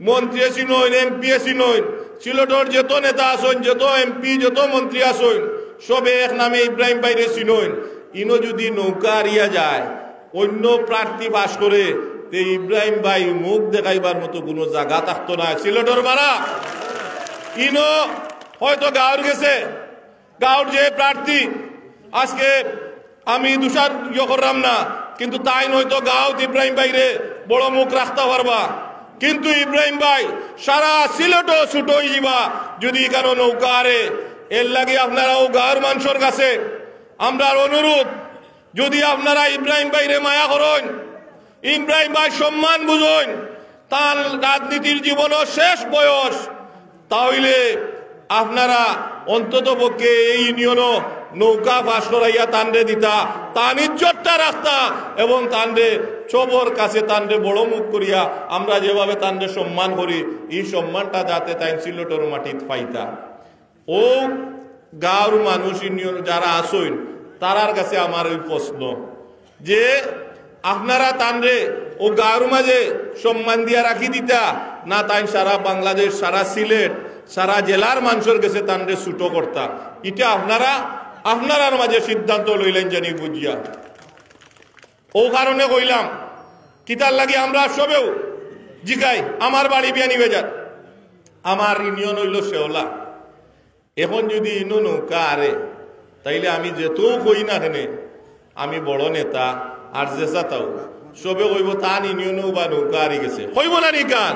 মন্ত্রী চিনইন, এমপি চিনইন, সিলেটর যত নেতা আসইন, যত এমপি, যত মন্ত্রী আসইন, সবে এক নামে ইব্রাহিম ভাইরে চিনইন। ইনো যদি নৌকা হারিয়া যায়, অন্য প্রার্থী পাশ করে, তে ইব্রাহিম ভাই মুখ দেখাইবার মতো কোনো জায়গা থাকতো না সিলেটর বাড়া। ইনো হয়তো গাঁর গেছে, গাঁর যে প্রার্থী আজকে আমি দুসার ইয়ে করলাম না, কিন্তু তাই নয়তো গাঁত ইব্রাহিম ভাইরে বড় মুখ রাখতে পারবা। কিন্তু ইব্রাহিম ভাই সারা সিলেটও ছুট হয়ে যাবা যদি কেন নৌকা আরে। এর লাগে আপনারাও গাঁর মানুষের কাছে আমরা অনুরোধ, যদি আপনারা ইব্রাহিম ভাইরে মায়া করেন, ইব্রাহিম ভাই সম্মান বুঝেন, তার রাজনীতির জীবনও শেষ বয়স, তাহলে আপনারা অন্তত পক্ষে এই ইউনিয়নও নৌকা পাশ করাইয়া তান্ডে দিতা, তান ইজ্জতটা রাখতা এবং তান্ডে সবর কাছে তান্ডে বড় মুখ করিয়া আমরা যেভাবে তান্ডে সম্মান করি, এই সম্মানটা যাতে তাই সিলেটর মাটিত পাইতা। ও গাঁর মানুষ ইউনিয়ন যারা আসইন তারার কাছে আমার ওই প্রশ্ন যে আপনারা তান্ডে ও গাঁর মাঝে সম্মান দিয়া রাখি দিতা না তাই সারা বাংলাদেশ, সারা সিলেট, সারা জেলার মানুষের কাছে তান্ডে ছুটো করতা, এটা আপনারার মাঝে সিদ্ধান্ত লইলেন জানি বুঝিয়া। ও কারণে কইলাম, কিতার লাগে আমরা সবেও জিগাই, আমার বাড়ি বিয়ানি বেজার, আমার ইউনিয়ন হইল শেওলা, এখন যদি ইনো নৌকা আরে তাইলে আমি যেত কই না কেনে আমি বড় নেতা আর যে চাতাও সবে কইব তান ইউনিয়নও বা নৌকা আরি গেছে, কইব না নি কান,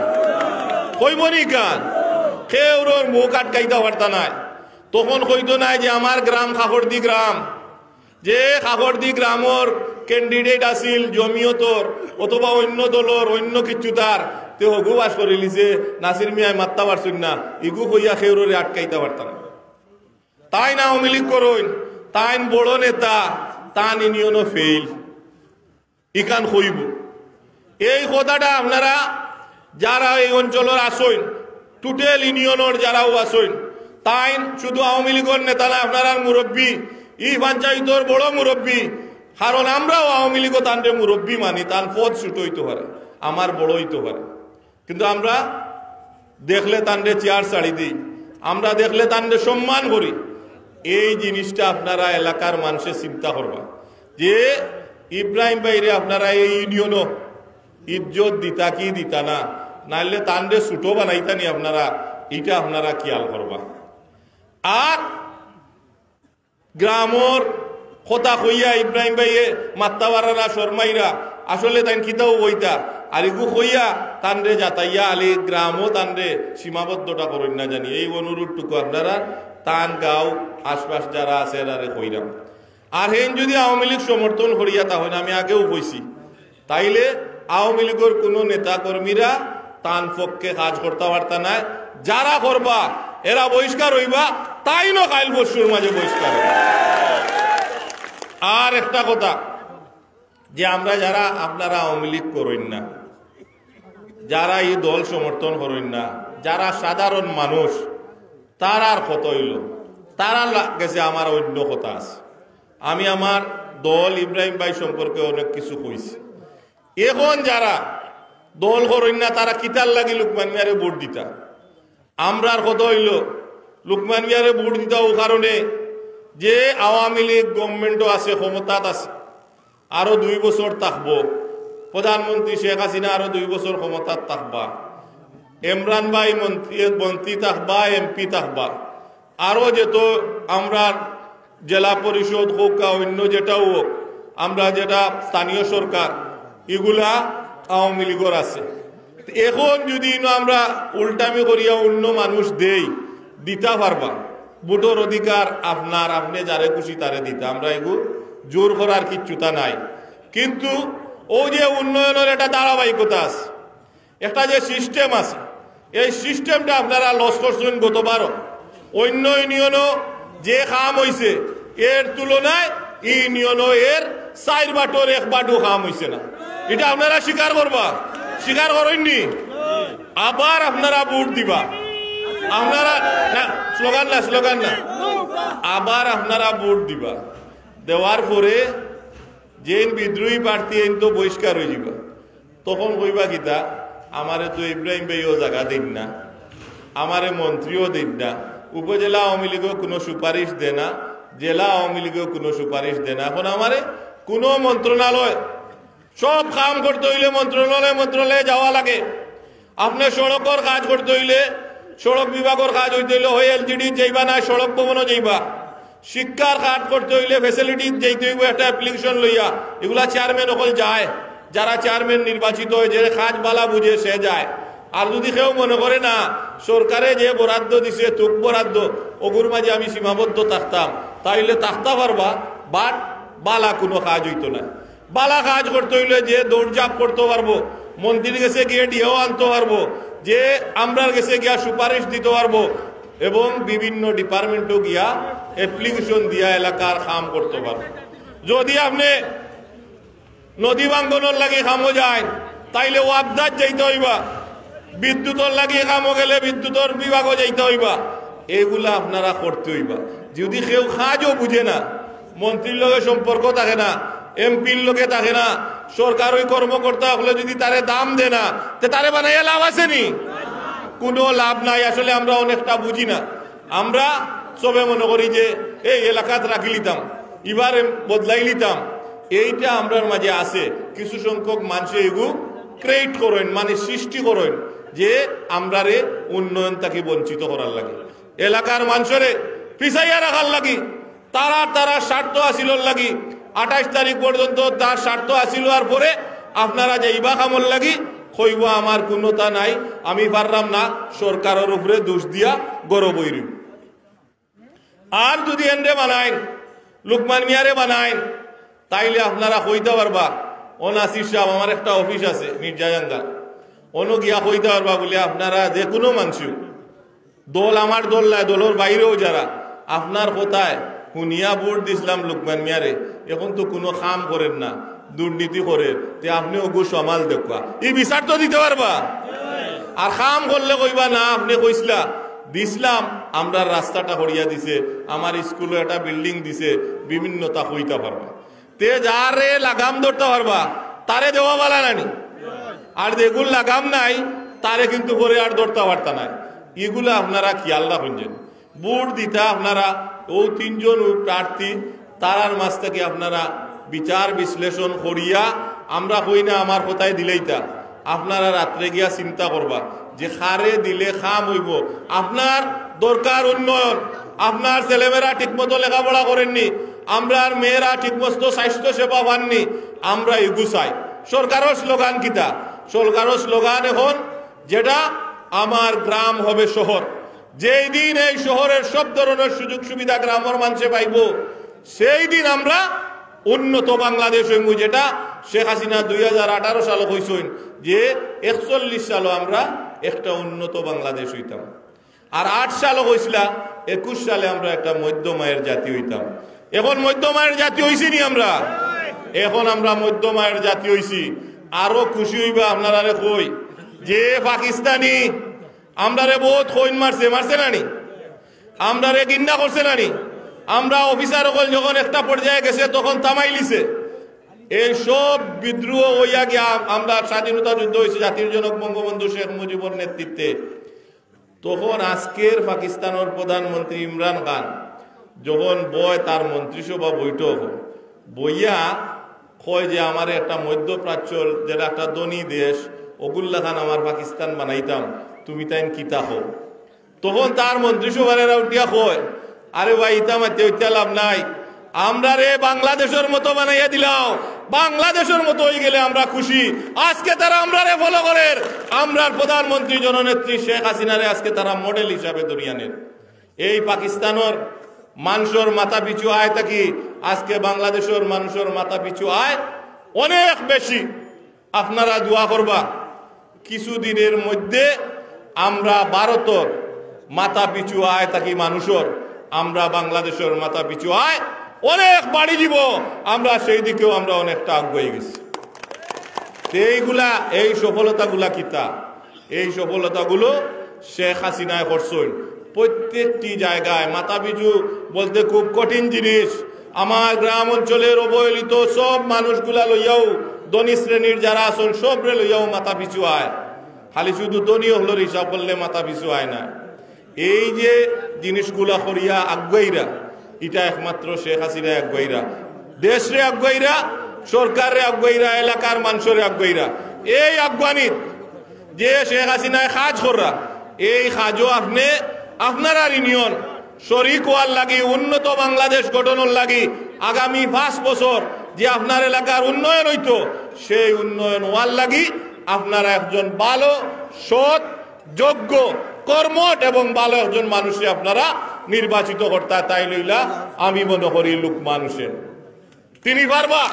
কইব নি কান, কেউর মুখ আটকাইতে পারতা নাই। তখন কইতো নাই যে আমার গ্রাম খাগড়দি গ্রাম, যে খাগড়দি গ্রামর ক্যান্ডিডেট আসিল জমিয়তর অথবা অন্য দলর অন্য কিছু তার তে হগু বাস করে লিছে নাসির মিয়ায় মারতে পারছেন না, ইগু কইয়া খেউরে আটকাইতে পারতাম না। তাই না আওয়ামী লীগ করইন, তাই বড় নেতা, তান ইউনিয়নও ফেইল, ইকান কইব। এই কথাটা আপনারা যারা এই অঞ্চলের আসইন, টোটাল ইউনিয়নের যারাও আসইন, তাই শুধু আওয়ামী লীগের নেতা না, আপনারা মুরব্বী, ই পঞ্চায়েতর বড় মুরব্বী, কারণ আমরাও আওয়ামী লীগ তান্ডে মুরব্বী মানি, তার পদ ছোট হইতে পারে, আমার বড় হইতে পারে, কিন্তু আমরা দেখলে তান্ডে চেয়ার ছাড়ি দিই, আমরা দেখলে তান্ডে সম্মান করি। এই জিনিসটা আপনারা এলাকার মানুষের চিন্তা করবা যে ইব্রাহিম ভাইরে আপনারা এই ইউনিয়নও ইজ্জত দিতা কি দিতা না, নাইলে তান্ডে ছুটো বানাইতানি আপনারা, এটা আপনারা খেয়াল করবা। আর গ্রামর কথা কইয়া ইব্রাহিম ভাইয়ে মাত্তা বাড়ারা শর্মাইরা আসলে তাই খিতাও বইতা আর ইগু কইয়া তান্ডে যাতাইয়া আলি গ্রামও তান্ডে সীমাবদ্ধটা করেন না জানি। এই অনুরোধটুকু আপনারা তান গাঁও আশপাশ যারা আছে এরারে কইরাম। আর হেন যদি আওয়ামী লীগ সমর্থন করিয়া তাহলে আমি আগেও কইছি তাইলে আওয়ামী লীগের কোনো নেতা কর্মীরা তান পক্ষে কাজ করতে পারতা না, যারা করবা এরা বহিষ্কার হইবা, তাই না কাইল পরশুর মাঝে বহিষ্কার। আর একটা কথা, যে আমরা যারা আপনারা আওয়ামী লীগ করেন না, যারা এই দল সমর্থন করেন না, যারা সাধারণ মানুষ, তার আর কত হইল, তারা গেছে আমার অন্য কথা আছে। আমি আমার দল ইব্রাহিম ভাই সম্পর্কে অনেক কিছু কইছি। এখন যারা দল করেন না তারা কিতার লাগি লুকমান মিয়ারে ভোট দিতা। আমরার কত হইল লুকমান মিয়ারে ভোট দিতা ও কারণে যে আওয়ামী লীগ গভর্নমেন্টও আছে, ক্ষমতাত আছে, আরো 2 বছর থাকবো। প্রধানমন্ত্রী শেখ হাসিনা আরো 2 বছর ক্ষমতাত থাকবা, ইমরান ভাই মন্ত্রী থাকবা, এমপি থাকবা, আরো যেত আমরা জেলা পরিষদ হোক অন্য যেটাও হোক, আমরা যেটা স্থানীয় সরকার, এগুলা আওয়ামী লীগের আছে। এখন যদি আমরা উল্টামি করিয়া অন্য মানুষ দিতা পারবা, ভোটের অধিকার আপনার, আপনি যারে খুশি তারে দিতে, আমরা এগুলো জোর করার কিচ্ছুতা নাই। কিন্তু ও যে উন্নয়নের একটা ধারাবাহিকতা আছে, একটা যে সিস্টেম আছে, এই সিস্টেমটা আপনারা লস করছেন গতবারও। অন্য ইউনিয়নও যে কাম হয়েছে এর তুলনায় ইউনিয়নও এর 4 বাটোর 1 বাটও কাম হয়েছে না। এটা আপনারা স্বীকার করবা, স্বীকার করেননি? আবার আপনারা ভোট দিবা, আপনারা স্লোগান না, আবার আপনারা ভোট দিবা। দেওয়ার পরে যে বিদ্রোহী প্রার্থী এন তো বহিষ্কার হয়ে যাবা, তখন কইবা কিতা, আমারে তো ইব্রাহিম ভাইও জায়গা দিন না, আমারে মন্ত্রীও দিন না, উপজেলা আওয়ামী লীগও কোনো সুপারিশ দে না, জেলা আওয়ামী লীগও কোনো সুপারিশ দে না। এখন আমারে কোনো মন্ত্রণালয়, সব কাম করতে হইলে মন্ত্রণালয়ে যাওয়া লাগে। আপনি সড়কের কাজ করতে হইলে, সড়ক বিভাগের কাজ হইতে হইলে হয় এলজিডি যাইবা, না সড়ক ভবনও যাইবা। শিক্ষার কাজ করতে হইলে ফেসিলিটি যাইতে হইব একটা অ্যাপ্লিকেশন লইয়া, এগুলা চেয়ারম্যান সকল যায়, যারা চেয়ারম্যান নির্বাচিত হয়, যে কাজ বালা বুঝে সে যায়। আর যদি কেউ মনে করে না সরকারে যে বরাদ্দ দিছে তুক বরাদ্দ, ওগুর মাঝে আমি সীমাবদ্ধ থাকতাম, তাইলে থাকতে পারবা, বাট বালা কোনো কাজ হইতো না। বালা কাজ করতে হইলে যে দৌড়ঝাঁপ করতে পারবো, মন্ত্রীর কাছে গিয়ে ডিও আনতে পারবো, যে আমরার কাছে গিয়া সুপারিশ দিতে পারবো, এবং বিভিন্ন ডিপার্টমেন্টও গিয়া অ্যাপ্লিকেশন দিয়া এলাকার কাম করতে পারবো। যদি আপনি নদী বাঙ্গনের লাগে কামও যায়, তাইলে ওয়াবদার যাইতে হইবা, বিদ্যুতের লাগে কামও গেলে বিদ্যুতের বিভাগও যাইতে হইবা। এগুলা আপনারা করতে হইবা। যদি কেউ কাজও বুঝে না, মন্ত্রীর লগে সম্পর্ক থাকে না, এমপির লোকে থাকে না, সরকার ওই কর্মকর্তা হলে যদি তারে দাম দে না, তারে বানাইয়া লাভ আসেনি? কোনো লাভ নাই। আসলে আমরা অনেকটা বুঝি না। আমরা সবে মনে করি যে এই এলাকাত রাখি লিতাম, এবার বদলাই লিতাম। এইটা আমরার মাঝে আছে। কিছু সংখ্যক মানুষ এগু ক্রিয়েট করেন, মানে সৃষ্টি করেন, যে আমরারে উন্নয়ন তাকে বঞ্চিত করার লাগে, এলাকার মানুষরে পিছাইয়া রাখার লাগি, তারা স্বার্থ আসিল লাগি। 28 তারিখ পর্যন্ত তার স্বার্থ আসিল, আর পরে আপনারা যাইবা কামল লাগি কইব আমার কোনোটা নাই, আমি পারলাম না, সরকারের উপরে দোষ দিয়া গরব হইরি। আর যদি এন্ডে বানাইন, লুকমান মিয়ারে বানাইন, তাইলে আপনারা কইতে পারবা, ও নাসির সাহেব আমার একটা অফিস আছে মির্জাজাঙ্গা, অনু গিয়া কইতে পারবা বলে আপনারা যে কোনো মানুষ, দল আমার দল নাই, দলের বাইরেও যারা আপনার কোথায় শুনিয়া ভোট দিছিলাম লুকমান মিয়ারে, এখন তো কোনো কাম করেন না, দুর্নীতি করে, যে আপনি ওগু সমাল দেখা, এই বিচার তো দিতে পারবা। আর কাম করলে কইবা না আপনি কইসলা দিছিলাম, আমরা রাস্তাটা হরিয়া দিছে, আমার স্কুলে একটা বিল্ডিং দিছে, বিভিন্নতা কইতে পারবা। তে যারে লাগাম ধরতে পারবা তারে দেওয়া বলা নানি, আর যেগুলো লাগাম নাই তারে কিন্তু করে আর ধরতে পারতা নাই। এগুলো আপনারা খেয়াল রাখুন। ভোট দিতা আপনারা ও 3 জন প্রার্থী, তারার মাঝ থেকে আপনারা বিচার বিশ্লেষণ করিয়া, আমরা কই না আমার কোথায় দিলেইতা, আপনারা রাত্রে গিয়া চিন্তা করবা যে খারে দিলে খাম হইব। আপনার দরকার উন্নয়ন, আপনার ছেলেমেয়েরা ঠিকমতো লেখাপড়া করেননি, আমরার মেয়েরা ঠিকমতো স্বাস্থ্য সেবা পাননি, আমরা এগু চাই। সরকারের স্লোগান কিতা? সরকারের স্লোগান এখন যেটা, আমার গ্রাম হবে শহর। যেই দিন এই শহরের সব ধরনের সুযোগ সুবিধা গ্রামের মানুষে পাইব, সেই দিন আমরা উন্নত বাংলাদেশ হইব, যেটা শেখ হাসিনা 2018 সালে কইছেন যে 41 সালে আমরা একটা উন্নত বাংলাদেশ হইতাম, আর 8 সালে কইছিলা 21 সালে আমরা একটা মধ্যমায়ের জাতি হইতাম। এখন মধ্যমায়ের জাতি হইছি নি আমরা? এখন আমরা মধ্যমায়ের জাতি হইছি। আরো খুশি হইবা আপনারা কই যে পাকিস্তানি আমরারে বহুত কইন মারছে নানি, আমরারে গিন্না করছে নানি, আমরা অফিসার সকল যখন একটা পর্যায়ে গেছে তখন থামাই লিছে। এই সব বিদ্রোহ হইয়া গিয়া আমরা স্বাধীনতা যুদ্ধ হয়েছে জাতির জনক বঙ্গবন্ধু শেখ মুজিবুর নেতৃত্বে। তখন আজকের পাকিস্তানের প্রধানমন্ত্রী ইমরান খান যখন বয় তার মন্ত্রিসভা বৈঠক বইয়া কয় যে আমার একটা মধ্যপ্রাচ্যর যেটা একটা ধনী দেশ ওগুল্লা খান আমার পাকিস্তান বানাইতাম, তুমি তাই কিতা হো। তখন তার মন্ত্রিসভার উঠিয়া কয়, আরে ভাই ইতা মাতে ওইটা লাভ নাই, আমরা রে বাংলাদেশের মতো বানাইয়া দিলাম, বাংলাদেশের মতো হয়ে গেলে আমরা খুশি। আজকে তারা আমরা রে ফলো করে আমরার প্রধানমন্ত্রী জননেত্রী শেখ হাসিনারে আজকে তারা মডেল হিসাবে দরিয়ানের। এই পাকিস্তানের মানুষের মাথা পিছু আয় থাকি আজকে বাংলাদেশের মানুষের মাথা পিছু আয় অনেক বেশি। আপনারা দোয়া করবা কিছুদিনের মধ্যে আমরা ভারতের মাথা পিছু আয় থাকি মানুষের, আমরা বাংলাদেশের মাথা পিছু আয় অনেক বাড়ি দিব। আমরা সেই দিকেও আমরা অনেকটা আগে গেছি। এইগুলা এই সফলতাগুলা কিতা, এই সফলতাগুলো শেখ হাসিনায় করছেন প্রত্যেকটি জায়গায়। মাথা পিছু বলতে খুব কঠিন জিনিস। আমার গ্রাম অঞ্চলের অবহেলিত সব মানুষগুলা লইয়াও, ধনী শ্রেণীর যারা আছেন সবরে লইয়াও মাথা পিছু আয়, খালি শুধু ধনী হলোর হিসাব করলে মাথা পিছু আয় না। এই যে জিনিসগুলা করিয়া আগুয়াইরা, এটা একমাত্র শেখ হাসিনা আগুয়াইরা, দেশরে আগুয়াইরা, সরকারে আগুয়াইরা, এলাকার মানুষের আগুয়াইরা। এই আফগানিত যে শেখ হাসিনায় কাজ করা, এই কাজও আপনি আপনারা ইউনিয়ন শরিক হওয়ার লাগি, উন্নত বাংলাদেশ গঠনের লাগি আগামী 5 বছর যে আপনার এলাকার উন্নয়ন হইতো, সেই উন্নয়ন হওয়ার লাগি আপনারা একজন ভালো সৎ যোগ্য কর্মঠ এবং ভালো একজন মানুষে আপনারা নির্বাচিত করতে। তাই লইলা আমি মনে করি লুকমান হোসেন তিনি পারবা,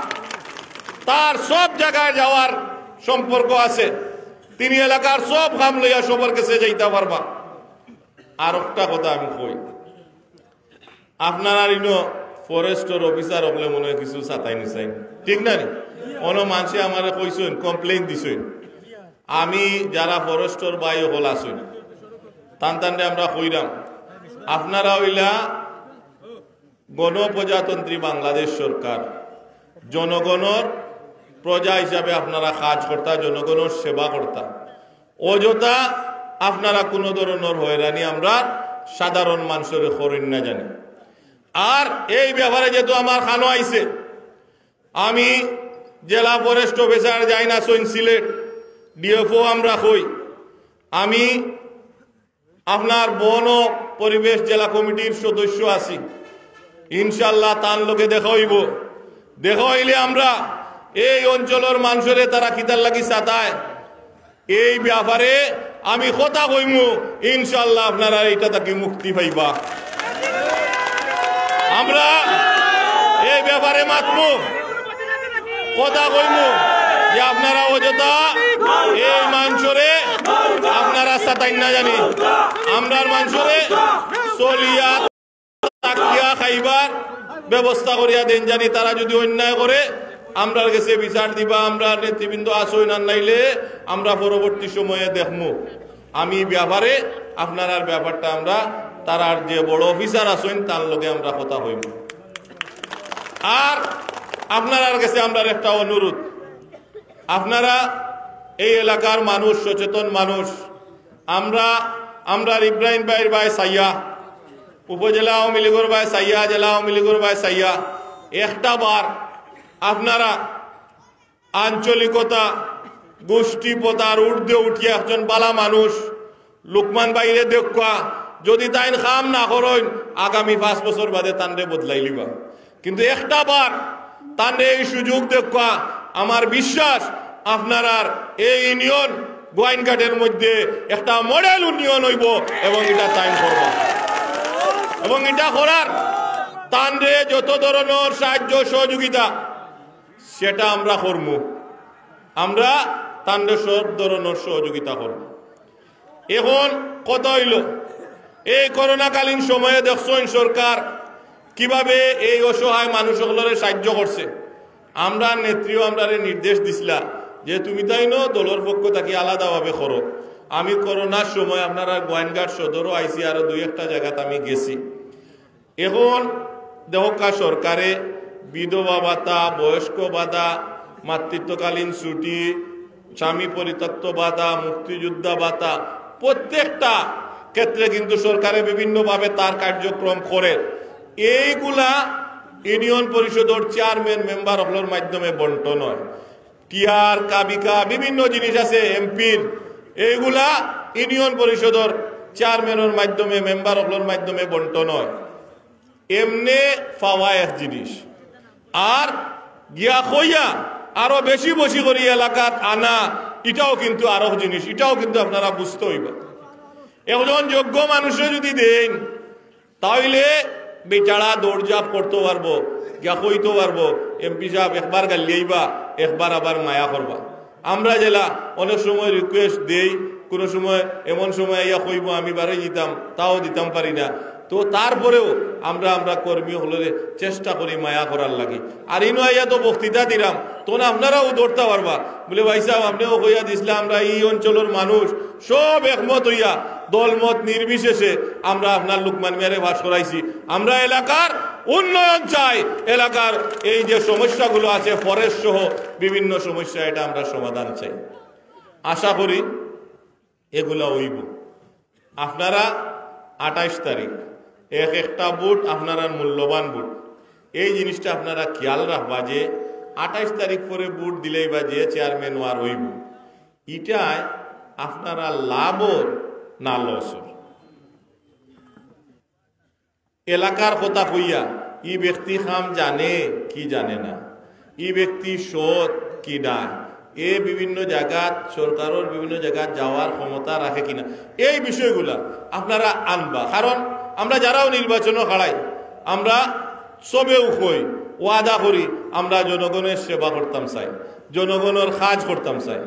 তার সব জায়গায় যাওয়ার সম্পর্ক আছে, তিনি এলাকার সব কাম লইয়া সবার কাছে যাইতে পারবা। আর একটা কথা আমি কই, আপনারা ফরেস্টর অফিসার হলে মনে হয় কিছু চাতাই নিচাই, ঠিক না? অন্য মানুষে আমার কইছেন, কমপ্লেইন দিছেন। আমি যারা ফরেস্টর বাই হল আসুন টানটানে আমরা কইরাম, আপনারা হইলা গণপ্রজাতন্ত্রী বাংলাদেশ সরকার, জনগণের প্রজা হিসাবে আপনারা কাজ করতা, জনগণের সেবা করতা। অযথা আপনারা কোনো ধরনের হয়রানি আমরা সাধারণ মানুষের করেন না জানি। আর এই ব্যাপারে যেহেতু আমার খানো আইছে, আমি জেলা ফরেস্ট অফিসার যাই না সইন সিলেট, ডিএফও আমরা কই, আমি আপনার বন ও পরিবেশ জেলা কমিটির সদস্য আছি, ইনশাল্লাহ তার লোকে দেখা হইব। দেখা হইলে আমরা এই অঞ্চলের মানুষের তারা কিতার লাগি চাতায়, এই ব্যাপারে আমি কথা কইমু, ইনশাল্লাহ আপনারা এইটা তাকে মুক্তি পাইবা। আমরা এই ব্যাপারে মাত্র কথা কইমু যে আপনারা অযথা এই মানুষরে আপনারা চাতাই না জানি, আমরা মানুষরে চলিয়া তাকিয়া খাইবার ব্যবস্থা করিয়া দেন জানি। তারা যদি অন্যায় করে আমরা কাছে বিচার দিবা, আমরা নেতৃবৃন্দ আসই না, নাইলে আমরা পরবর্তী সময়ে দেখমু। আমি ব্যাপারে আপনার ব্যাপারটা আমরা তারার যে বড় অফিসার আছেন তার লগে আমরা কথা হইব। আর আপনার কাছে আমরা একটা অনুরোধ, আপনারা এই এলাকার মানুষ, সচেতন মানুষ, আমরা ইব্রাহিম ভাইয়ের ভাই সাইয়া, উপজেলা আওয়ামী লীগের ভাই সাইয়া, জেলা আওয়ামী লীগের ভাই সাইয়া, একটা বার আপনারা আঞ্চলিকতা গোষ্ঠীপতার ঊর্ধ্বে উঠিয়ে একজন বালা মানুষ লুকমান ভাইরে দেখা, যদি তাই কাম না করেন আগামী 5 বছর বাদে তানরে বদলাই লিবা। কিন্তু একটা বার তানরে এই সুযোগ দেখা, আমার বিশ্বাস আপনার এই ইউনিয়ন গোয়াইনঘাটের মধ্যে একটা মডেল ইউনিয়ন হইব এবং এটা তাই করব। এবং এটা করার তানরে যত ধরনের সাহায্য সহযোগিতা সেটা আমরা করব, আমরা তানরে সব ধরনের সহযোগিতা করব। এখন কথা হইল, এই করোনাকালীন সময়ে দেখছেন সরকার কিভাবে এই অসহায় মানুষগুলোরে সাহায্য করছে। আমরা নেত্রীও আমরা নির্দেশ দিছিলা যে তুমি তাই ন দলের পক্ষ থাকি আলাদাভাবে করো। আমি করোনার সময় আপনারা গোয়েনঘাট সদরও আইসি, আরো দুই একটা জায়গাতে আমি গেছি। এখন দেখা সরকারে বিধবা ভাতা, বয়স্ক ভাতা, মাতৃত্বকালীন ছুটি, স্বামী পরিত্যক্ত ভাতা, মুক্তিযোদ্ধা ভাতা, প্রত্যেকটা ক্ষেত্রে কিন্তু সরকারে বিভিন্নভাবে তার কার্যক্রম করে। এইগুলা ইউনিয়ন পরিষদের চেয়ারম্যান মেম্বার হলোর মাধ্যমে বন্টন হয়। টিআর কাবিকা বিভিন্ন জিনিস আছে এমপির, এইগুলা ইউনিয়ন পরিষদের চেয়ারম্যানের মাধ্যমে মেম্বার হলোর মাধ্যমে বন্টন হয়। এমনে পাওয়া এক জিনিস, আর গিয়া কইয়া আরো বেশি বেশি করে এলাকাত আনা, এটাও কিন্তু আরো জিনিস, এটাও কিন্তু আপনারা বুঝতে হইব। একজন যোগ্য মানুষে যদি দেন তাহলে বেচারা দৌড়ঝাঁপ করতে পারবো, গিয়া কইতে পারবো এমপি সাহেব একবার গালিয়াইবা, একবার আবার মায়া করবা। আমরা জেলা অনেক সময় রিকোয়েস্ট দেই, কোনো সময় এমন সময় ইয়া কইব আমি বারে দিতাম, তাও দিতাম পারি না। তো তারপরেও আমরা কর্মী হলে চেষ্টা করি মায়া করার লাগে। আর ইনো আইয়া তো বক্তৃতা দিলাম, তখন আপনারাও ধরতে পারবা বলে ভাই সাহেব আপনিও কইয়া দিছিলা আমরা এই অঞ্চলের মানুষ সব একমত হইয়া দলমত নির্বিশেষে আমরা আপনার লুকমান মিয়ারে বাস করাইছি। আমরা এলাকার উন্নয়ন চাই, এলাকার এই যে সমস্যাগুলো আছে ফরেস্ট সহ বিভিন্ন সমস্যা, এটা আমরা সমাধান চাই। আশা করি এগুলা হইব। আপনারা 28 তারিখ একটা ভোট আপনারা মূল্যবান ভোট, এই জিনিসটা আপনারা খেয়াল রাখবা যে 28 তারিখ পরে ভোট দিলেই বা যে চেয়ারম্যান আর হইব, ইটায় আপনারা লাভর না লসর। এলাকার কথা কইয়া ই ব্যক্তি খাম জানে কি জানে না, ই ব্যক্তি সৎ কি না, এ বিভিন্ন জায়গা সরকারের বিভিন্ন জায়গা যাওয়ার ক্ষমতা রাখে কিনা, এই বিষয়গুলা আপনারা আনবা। কারণ আমরা যারাও নির্বাচনও হারাই, আমরা সবেও কই ওয়াদা করি আমরা জনগণের সেবা করতাম চাই, জনগণের কাজ করতাম চাই।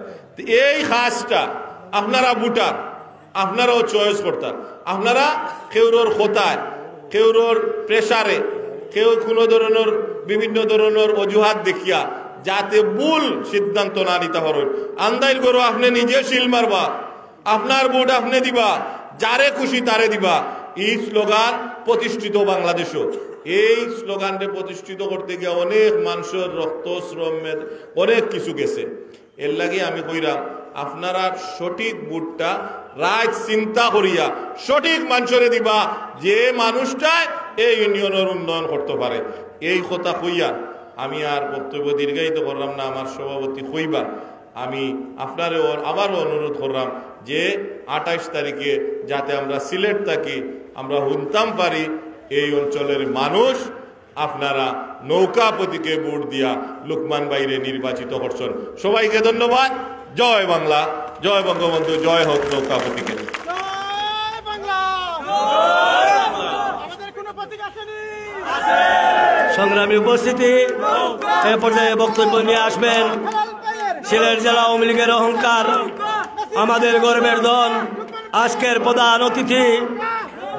এই কাজটা আপনারা বুটার, আপনারাও চয়েস করতাম। আপনারা কেউরোর খোতায়, কেউরোর প্রেসারে, কেউ কোনো ধরনের বিভিন্ন ধরনের অজুহাত দেখিয়া যাতে ভুল সিদ্ধান্ত না নিতে পারেন। আন্দাইল করো আপনি নিজে শিল মারবা, আপনার ভোট আপনি দিবা, যারে খুশি তারে দিবা। এই স্লোগান প্রতিষ্ঠিত বাংলাদেশও, এই স্লোগানটা প্রতিষ্ঠিত করতে গিয়ে অনেক মানুষের রক্ত শ্রম অনেক কিছু গেছে। এর লাগে আমি কইরাম আপনারা সঠিক ভোটটা রাজ চিন্তা করিয়া সঠিক মানুষরে দিবা, যে মানুষটা এই ইউনিয়নের উন্নয়ন করতে পারে। এই কথা কইয়া আমি আর বক্তব্য দীর্ঘায়িত করলাম না, আমার সভাপতি কইবা আমি আপনার আবারও অনুরোধ করলাম যে 28 তারিখে যাতে আমরা সিলেট থাকি আমরা শুনতাম পারি এই অঞ্চলের মানুষ আপনারা নৌকা প্রতীকে ভোট দিয়া লুকমান বাইরে নির্বাচিত করছেন। সবাইকে ধন্যবাদ। জয় বাংলা, জয় বঙ্গবন্ধু, জয় হোক নৌকা প্রতীকে। সংগ্রামী উপস্থিতি, এ পর্যায়ে বক্তব্য নিয়ে আসবেন সিলেট জেলা আওয়ামী লীগের অহংকার, আমাদের গর্বের দল, আজকের প্রধান অতিথি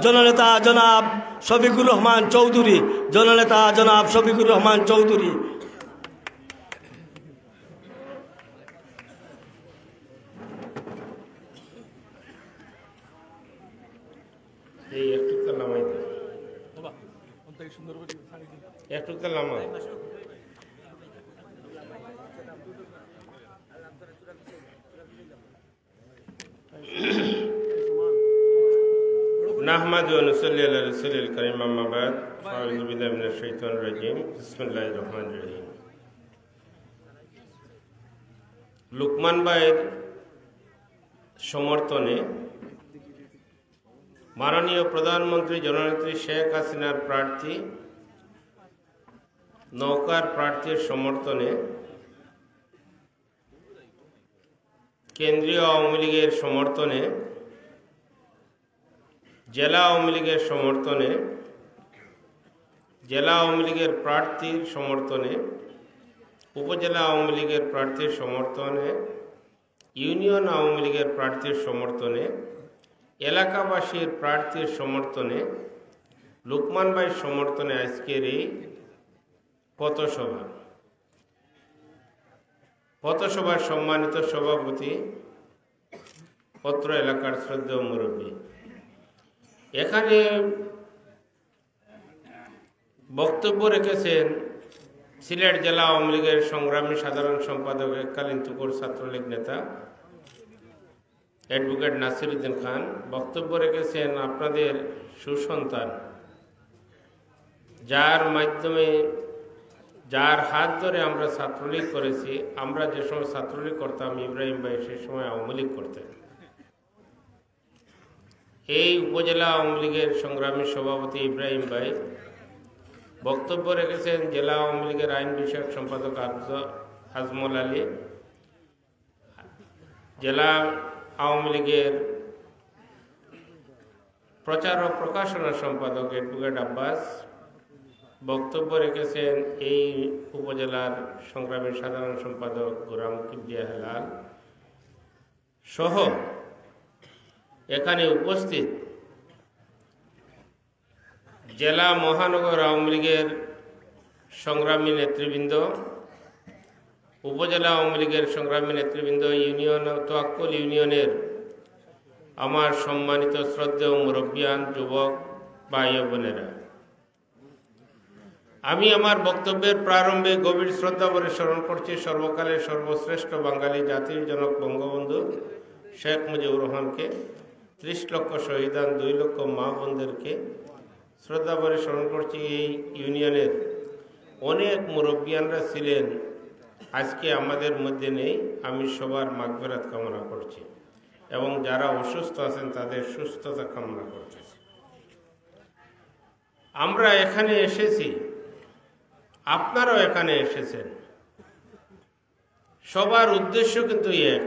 জননেতা জনাব শফিকুর রহমান চৌধুরী, জননেতা জনাব শফিকুর রহমান চৌধুরী। নাহমাদু ওয়া নুসাল্লি আলা রাসূলিল কারীম, আম্মা বাদ, আউযু বিল্লাহি মিনাশ শাইতানির রাজীম, বিসমিল্লাহির রহমানির রহিম। লুকমান ভাইয়ের সমর্থনে মাননীয় প্রধানমন্ত্রী জননেত্রী শেখ হাসিনার প্রার্থী, নৌকার প্রার্থীর সমর্থনে, কেন্দ্রীয় আওয়ামী লীগের সমর্থনে, জেলা আওয়ামী লীগের সমর্থনে, জেলা আওয়ামী লীগের প্রার্থীর সমর্থনে, উপজেলা আওয়ামী লীগের প্রার্থীর সমর্থনে, ইউনিয়ন আওয়ামী লীগের প্রার্থীর সমর্থনে, এলাকাবাসীর প্রার্থীর সমর্থনে, লুকমান ভাইয়ের সমর্থনে আজকের এই পথসভার সম্মানিত সভাপতি, পত্র এলাকার শ্রদ্ধেয় মুরব্বী, এখানে বক্তব্য রেখেছেন সিলেট জেলা আওয়ামী লীগের সংগ্রামী সাধারণ সম্পাদক, এককালীন তুকর ছাত্রলীগ নেতা অ্যাডভোকেট নাসিরউদ্দিন খান। বক্তব্য রেখেছেন আপনাদের সুসন্তান, যার মাধ্যমে, যার হাত ধরে আমরা ছাত্রলীগ করেছি। আমরা যে সময় ছাত্রলীগ করতাম, ইব্রাহিম ভাই সে সময় আওয়ামী লীগ করতেন। এই উপজেলা আওয়ামী লীগের সংগ্রামী সভাপতি ইব্রাহিম ভাই বক্তব্য রেখেছেন জেলা আওয়ামী লীগের আইন বিষয়ক সম্পাদক আজমল আলী, জেলা আওয়ামী লীগের প্রচার ও প্রকাশনা সম্পাদক অ্যাডভোকেট আব্বাস, বক্তব্য রেখেছেন এই উপজেলার সংগ্রামী সাধারণ সম্পাদক গোলাম কিবরিয়া হেলাল সহ এখানে উপস্থিত জেলা মহানগর আওয়ামী লীগের সংগ্রামী নেতৃবৃন্দ, উপজেলা আওয়ামী লীগের সংগ্রামী নেতৃবৃন্দ, ইউনিয়ন তোয়াক্কুল ইউনিয়নের আমার সম্মানিত শ্রদ্ধেয় মুরব্বিয়ান, যুবক ভাই ও বোনেরা, আমি আমার বক্তব্যের প্রারম্ভে গভীর শ্রদ্ধা ভরে স্মরণ করছি সর্বকালের সর্বশ্রেষ্ঠ বাঙালি জাতির জনক বঙ্গবন্ধু শেখ মুজিবুর রহমানকে, 30 লক্ষ শহীদান, 2 লক্ষ মা বোনদেরকে শ্রদ্ধা ভরে স্মরণ করছি। এই ইউনিয়নের অনেক মুরব্বিয়ানরা ছিলেন, আজকে আমাদের মধ্যে নেই। আমি সবার মাগফিরাত কামনা করছি এবং যারা অসুস্থ আছেন তাদের সুস্থতা কামনা করতেছি। আমরা এখানে এসেছি, আপনারাও এখানে এসেছেন, সবার উদ্দেশ্য কিন্তু এক।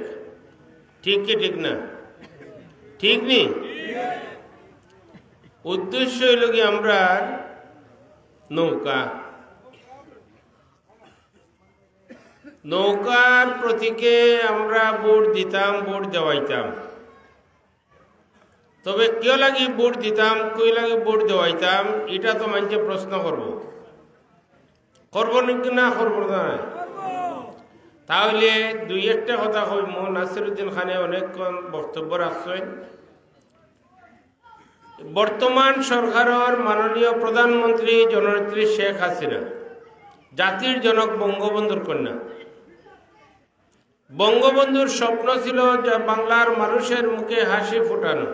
ঠিক কি ঠিক না? ঠিক নেই? উদ্দেশ্য হইল কি, আমরা নৌকার প্রতীকে আমরা ভোট দিতাম, ভোট দেওয়াইতাম। তবে কেউ লাগি ভোট দিতাম, কেউ লাগি ভোট দেওয়াইতাম, এটা তো মানুষে প্রশ্ন করবো নাকি না করবো না? তাহলে দুই একটা কথা কইব। নাসিরউদ্দিন খানে অনেকক্ষণ বক্তব্য রাখছেন। বর্তমান সরকারের মাননীয় প্রধানমন্ত্রী জননেত্রী শেখ হাসিনা, জাতির জনক বঙ্গবন্ধুর কন্যা। বঙ্গবন্ধুর স্বপ্ন ছিল যে বাংলার মানুষের মুখে হাসি ফোটানো।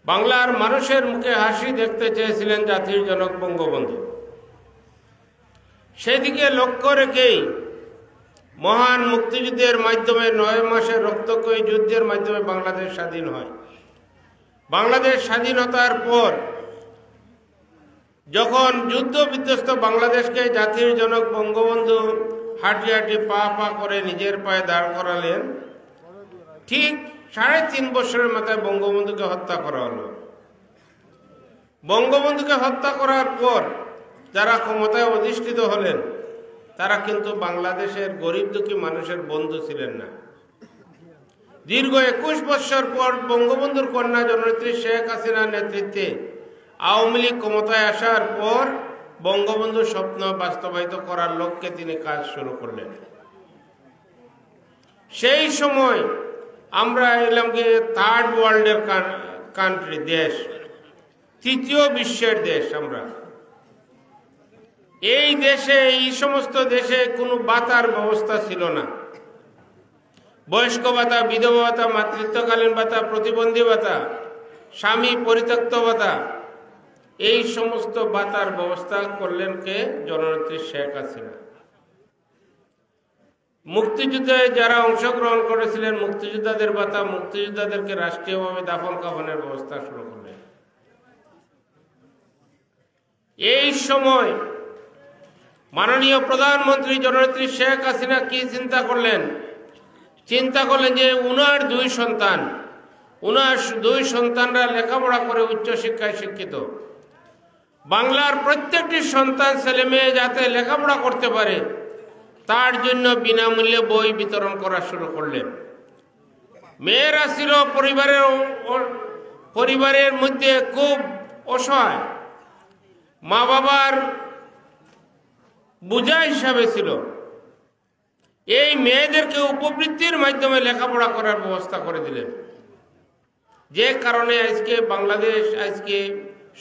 বাংলার মানুষের মুখে হাসি দেখতে চেয়েছিলেন জাতির জনক বঙ্গবন্ধু। সেদিকে লক্ষ্য রেখেই মহান মুক্তিযুদ্ধের মাধ্যমে 9 মাসের রক্তক্ষয়ী যুদ্ধের মাধ্যমে বাংলাদেশ স্বাধীন হয়। বাংলাদেশ স্বাধীনতার পর যখন যুদ্ধ বিধ্বস্ত বাংলাদেশকে জাতির জনক বঙ্গবন্ধু হাঁটি হাঁটি পা পা করে নিজের পায়ে দাঁড় করালেন, ঠিক 3.5 বছরের মাথায় বঙ্গবন্ধুকে হত্যা করা হলো। বঙ্গবন্ধুকে হত্যা করার পর যারা ক্ষমতায় অধিষ্ঠিত হলেন, তারা কিন্তু বাংলাদেশের গরিব দুঃখী মানুষের বন্ধু ছিলেন না। দীর্ঘ 21 বছর পর বঙ্গবন্ধুর কন্যা জননেত্রী শেখ হাসিনার নেতৃত্বে আওয়ামী লীগ ক্ষমতায় আসার পর বঙ্গবন্ধুর স্বপ্ন বাস্তবায়িত করার লক্ষ্যে তিনি কাজ শুরু করলেন। সেই সময় আমরা এলাম কি থার্ড ওয়ার্ল্ডের কান্ট্রি, দেশ, 3য় বিশ্বের দেশ। আমরা এই দেশে, এই সমস্ত দেশে কোনো ভাতার ব্যবস্থা ছিল না। বয়স্ক ভাতা, বিধবা ভাতা, মাতৃত্বকালীন ভাতা, প্রতিবন্ধী ভাতা, স্বামী পরিত্যক্ত ভাতা, এই সমস্ত ভাতার ব্যবস্থা করলেন কে? জননেত্রী শেখ হাসিনা। মুক্তিযুদ্ধে যারা অংশগ্রহণ করেছিলেন, মুক্তিযোদ্ধাদের ভাতা, মুক্তিযোদ্ধাদেরকে রাষ্ট্রীয়ভাবে দাফন কাফনের ব্যবস্থা শুরু করলেন। এই সময় মাননীয় প্রধানমন্ত্রী জননেত্রী শেখ হাসিনা কি চিন্তা করলেন? চিন্তা করলেন যে উনার 2 সন্তান, উনার 2 সন্তানরা লেখাপড়া করে উচ্চশিক্ষায় শিক্ষিত। বাংলার প্রত্যেকটি সন্তান ছেলে মেয়ে যাতে লেখাপড়া করতে পারে তার জন্য বিনামূল্যে বই বিতরণ করা শুরু করলেন। মেয়েরা ছিল পরিবারের মধ্যে খুব অসহায়, মা বাবার বোঝা হিসাবে ছিল। এই মেয়েদেরকে উপবৃত্তির মাধ্যমে লেখাপড়া করার ব্যবস্থা করে দিলেন, যে কারণে আজকে বাংলাদেশ আজকে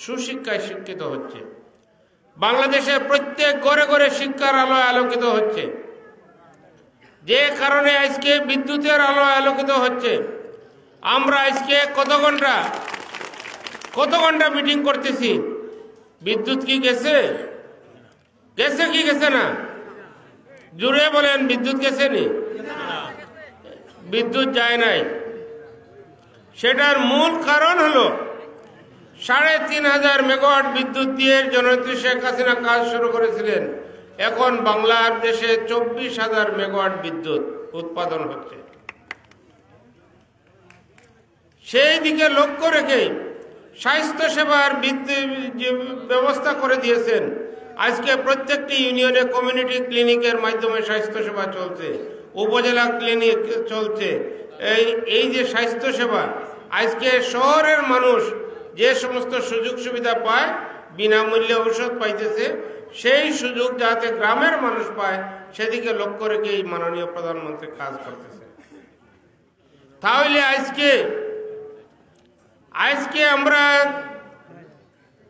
সুশিক্ষায় শিক্ষিত হচ্ছে। বাংলাদেশের প্রত্যেক ঘরে ঘরে শিক্ষার আলোয় আলোকিত হচ্ছে, যে কারণে আজকে বিদ্যুতের আলোয় আলোকিত হচ্ছে। আমরা আজকে কত ঘন্টা মিটিং করতেছি, বিদ্যুৎ কি গেছে কি গেছে না? জুড়ে বলেন, বিদ্যুৎ গেছে নি? বিদ্যুৎ যায় নাই। সেটার মূল কারণ হলো ৩৫০০ মেগাওয়াট বিদ্যুৎ দিয়ে জননেত্রী শেখ হাসিনা কাজ শুরু করেছিলেন। এখন বাংলাদেশে ২৪,০০০ মেগাওয়াট বিদ্যুৎ উৎপাদন হচ্ছে। সেই দিকে লক্ষ্য রেখে স্বাস্থ্যসেবার ব্যবস্থা করে দিয়েছেন। আজকে প্রত্যেকটি ইউনিয়নে কমিউনিটি ক্লিনিকের মাধ্যমে স্বাস্থ্যসেবা চলছে, উপজেলা ক্লিনিক চলছে। এই যে স্বাস্থ্যসেবা, আজকে শহরের মানুষ যে সমস্ত সুযোগ সুবিধা পায়, বিনামূল্যে ঔষধ পাইতেছে, সেই সুযোগ যাতে গ্রামের মানুষ পায় সেদিকে লক্ষ্য রেখে এই মাননীয় প্রধানমন্ত্রী কাজ করতেছে। তাহলে আজকে আমরা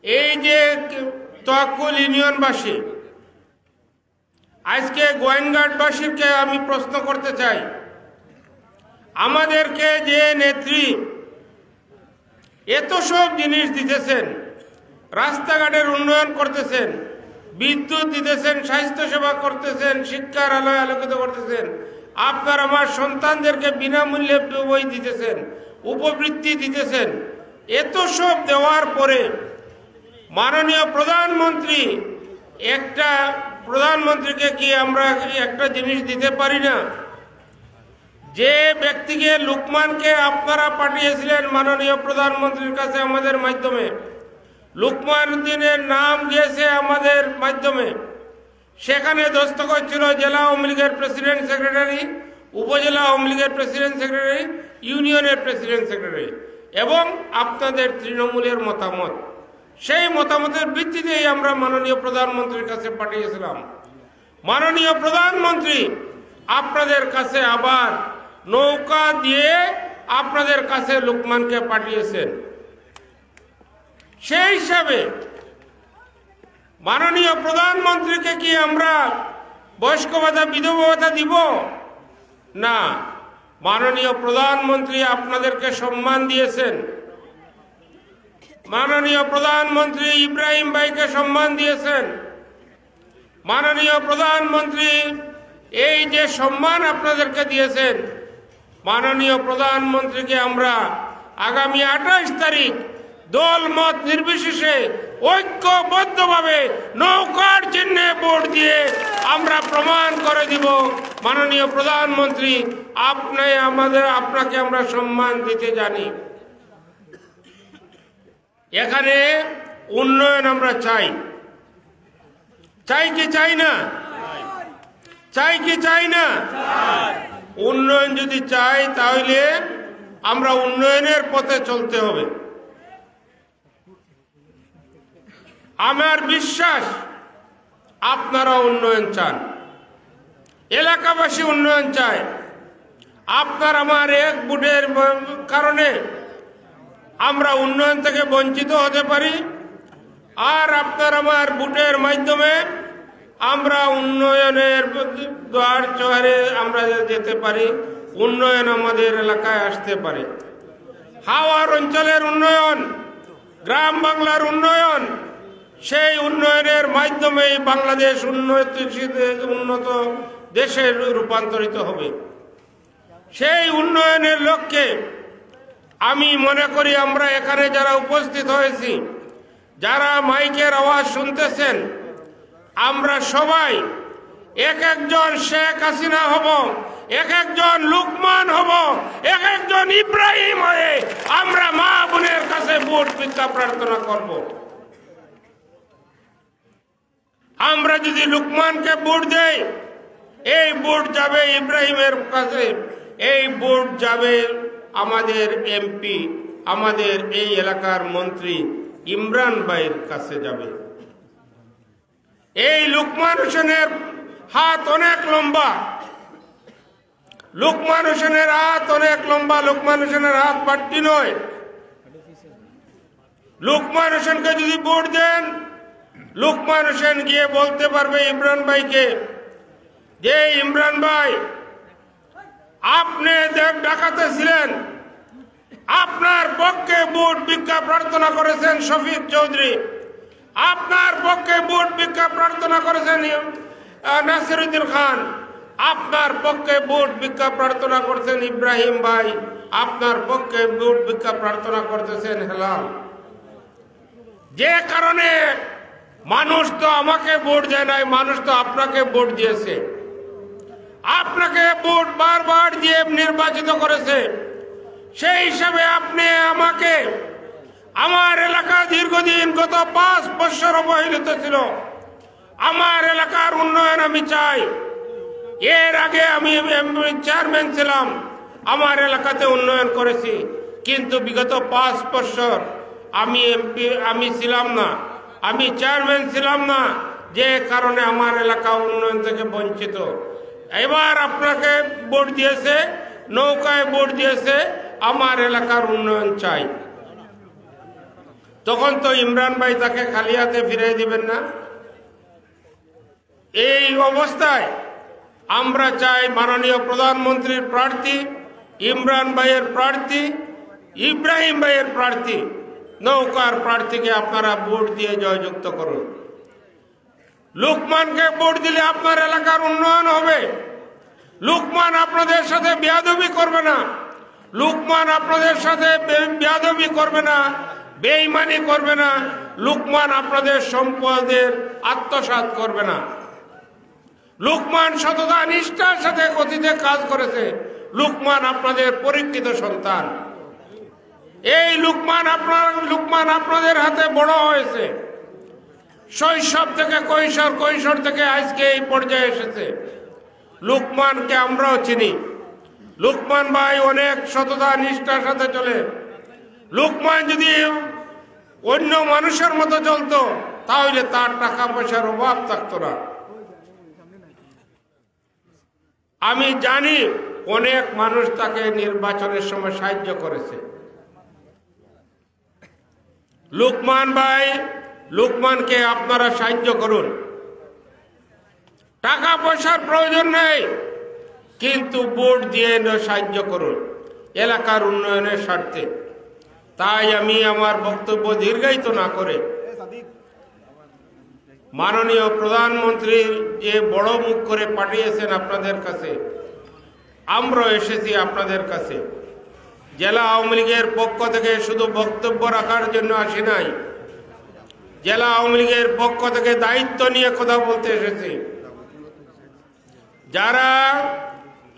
এই যে তকুল ইউনিয়নবাসী, আজকে গোয়েনঘাটবাসীকে আমি প্রশ্ন করতে চাই, আমাদেরকে যে নেত্রী এত সব জিনিস দিতেছেন, রাস্তাঘাটের উন্নয়ন করতেছেন, বিদ্যুৎ দিতেছেন, স্বাস্থ্যসেবা করতেছেন, শিক্ষার আলোয় আলোকিত করতেছেন, আপনার আমার সন্তানদেরকে বিনামূল্যে বই দিতেছেন, উপবৃত্তি দিতেছেন, এত সব দেওয়ার পরে মাননীয় প্রধানমন্ত্রীকে কি আমরা একটা জিনিস দিতে পারি না? যে ব্যক্তিকে লুকমানকে আপনারা পাঠিয়েছিলেন মাননীয় প্রধানমন্ত্রীর কাছে আমাদের মাধ্যমে, লুকমান উদ্দিনের নাম গিয়েছে আমাদের মাধ্যমে, সেখানে দস্তখত ছিল জেলা আওয়ামী লীগের প্রেসিডেন্ট সেক্রেটারি, উপজেলা আওয়ামী লীগের প্রেসিডেন্ট সেক্রেটারি, ইউনিয়নের প্রেসিডেন্ট সেক্রেটারি এবং আপনাদের তৃণমূলের মতামত। সেই মতামতের ভিত্তিতেই আমরা মাননীয় প্রধানমন্ত্রীর কাছে পাঠিয়েছিলাম। মাননীয় প্রধানমন্ত্রী আপনাদের কাছে আবার নৌকা দিয়ে আপনাদের কাছে লুকমানকে পাঠিয়েছেন। সেই হিসাবে মাননীয় প্রধানমন্ত্রীকে কি আমরা বয়স্ক ভাতা, বিধবা ভাতা দিব না? মাননীয় প্রধানমন্ত্রী আপনাদেরকে সম্মান দিয়েছেন, মাননীয় প্রধানমন্ত্রী ইব্রাহিম ভাইকে সম্মান দিয়েছেন, মাননীয় প্রধানমন্ত্রী এই যে সম্মান আপনাদেরকে দিয়েছেন, মাননীয় প্রধানমন্ত্রীকে আমরা আগামী ২৮ তারিখ দল মত নির্বিশেষে ঐক্যবদ্ধভাবে নৌকার চিহ্নে ভোট দিয়ে আমরা প্রমাণ করে দিব, মাননীয় প্রধানমন্ত্রী আপনাকে আমরা সম্মান দিতে জানি। এখানে উন্নয়ন আমরা চাই কি চাই না? উন্নয়ন যদি চাই তাহলে আমরা উন্নয়নের পথে চলতে হবে। আমার বিশ্বাস আপনারা উন্নয়ন চান, এলাকাবাসী উন্নয়ন চায়। আপনার আমার এক ভোটের কারণে আমরা উন্নয়ন থেকে বঞ্চিত হতে পারি, আর আপনার আমার ভোটের মাধ্যমে আমরা উন্নয়নের দ্বার চোহারে আমরা যেতে পারি, উন্নয়ন আমাদের এলাকায় আসতে পারে। হাওড় অঞ্চলের উন্নয়ন, গ্রাম বাংলার উন্নয়ন, সেই উন্নয়নের মাধ্যমেই বাংলাদেশ উন্নত দেশে রূপান্তরিত হবে। সেই উন্নয়নের লক্ষ্যে আমি মনে করি আমরা এখানে যারা উপস্থিত হয়েছি, যারা মাইকের আওয়াজ শুনতেছেন, আমরা সবাই এক একজন শেখ হাসিনা হব, এক একজন লুকমান হব, এক একজন ইব্রাহিম হয়ে আমরা মা বোনের কাছে ভোট ভিক্ষা প্রার্থনা করব। আমরা যদি লুকমানকে ভোট দেই, এই ভোট যাবে ইব্রাহিমের কাছে, এই ভোট যাবে আমাদের এমপি, আমাদের এই এলাকার মন্ত্রী ইমরান ভাইয়ের কাছে যাবে। এই লুকমান হোসেনের হাত অনেক লম্বা, লুকমান হোসেনের হাত অনেক লম্বা, লুকমান হোসেনের হাত বাড়তি নয়। লুকমান হোসেনকে যদি ভোট দেন, লুকমান হোসেন গিয়ে বলতে পারবে ইমরান ভাইকে যে ইমরান ভাই, আপনি ঢাকাতে ছিলেন, আপনার পক্ষে ভোট ভিক্ষা প্রার্থনা করেছেন শফিক চৌধুরী, আপনার পক্ষে ভোট ভিক্ষা প্রার্থনা করেছেন নাসিরউদ্দিন খান, আপনার পক্ষে ভোট ভিক্ষা প্রার্থনা করছেন ইব্রাহিম ভাই, আপনার পক্ষে ভোট ভিক্ষা প্রার্থনা করতেছেন হেলাল। যে কারণে মানুষ তো আমাকে ভোট দেয় নাই, মানুষ তো আপনাকে ভোট দিয়েছে, আপনাকে ভোট বারবার দিয়ে নির্বাচিত করেছে। সেই হিসাবে আপনি আমাকে, আমার এলাকা দীর্ঘদিন গত 5 বছর অবহেলিত ছিল, আমার এলাকার উন্নয়ন আমি চাই। এর আগে আমি চেয়ারম্যান ছিলাম, আমার এলাকাতে উন্নয়ন করেছি, কিন্তু বিগত 5 বছর আমি এমপি আমি ছিলাম না, আমি চেয়ারম্যান ছিলাম না, যে কারণে আমার এলাকা উন্নয়ন থেকে বঞ্চিত। এবার আপনাকে ভোট দিয়েছে, নৌকায় ভোট দিয়েছে, আমার এলাকার উন্নয়ন চাই। তখন তো ইমরান ভাই তাকে খালি হাতে ফিরিয়ে দিবেন না। এই অবস্থায় আমরা চাই মাননীয় প্রধানমন্ত্রীর প্রার্থী ইমরান ভাইয়ের প্রার্থী, ইব্রাহিম ভাইয়ের প্রার্থী, নৌকার প্রার্থীকে আপনারা ভোট দিয়ে জয়যুক্ত করুন। লুকমানকে ভোট দিলে আপনার এলাকার উন্নয়ন হবে। লুকমান আপনাদের সাথে বেয়াদবি করবে না, লুকমান আপনাদের সাথে বেয়াদবি করবে না, বেঈমানি করবে না, লুকমান আপনাদের সম্পদের আত্মসাৎ করবে না। লুকমান সততা নিষ্ঠার সাথে গতিতে কাজ করেছে। লুকমান আপনাদের পরীক্ষিত সন্তান। এই লুকমান আপনাদের হাতে বড় হয়েছে, শৈশব থেকে কৈশোর, কৈশোর থেকে আজকে এই পর্যায়ে এসেছে। লুকমানকে আমরাও চিনি। লুকমান ভাই অনেক সততা নিষ্ঠার সাথে চলে। লুকমান যদি অন্য মানুষের মতো চলতো, তাহলে তার টাকা পয়সার অভাব থাকতো না। আমি জানি অনেক মানুষ তাকে নির্বাচনের সময় সাহায্য করেছে। লুকমান ভাই, লুকমানকে আপনারা সাহায্য করুন। টাকা পয়সার প্রয়োজন নেই, কিন্তু ভোট দিয়ে সাহায্য করুন এলাকার উন্নয়নের স্বার্থে। তাই আমি আমার বক্তব্য দীর্ঘায়িত না করে মাননীয় প্রধানমন্ত্রী যে বড় মুখ করে পাঠিয়েছেন আপনাদের কাছে, আমরাও এসেছি আপনাদের কাছে। জেলা আওয়ামী লীগের পক্ষ থেকে শুধু বক্তব্য রাখার জন্য আসি নাই, জেলা আওয়ামী লীগের পক্ষ থেকে দায়িত্ব নিয়ে কথা বলতে এসেছি। যারা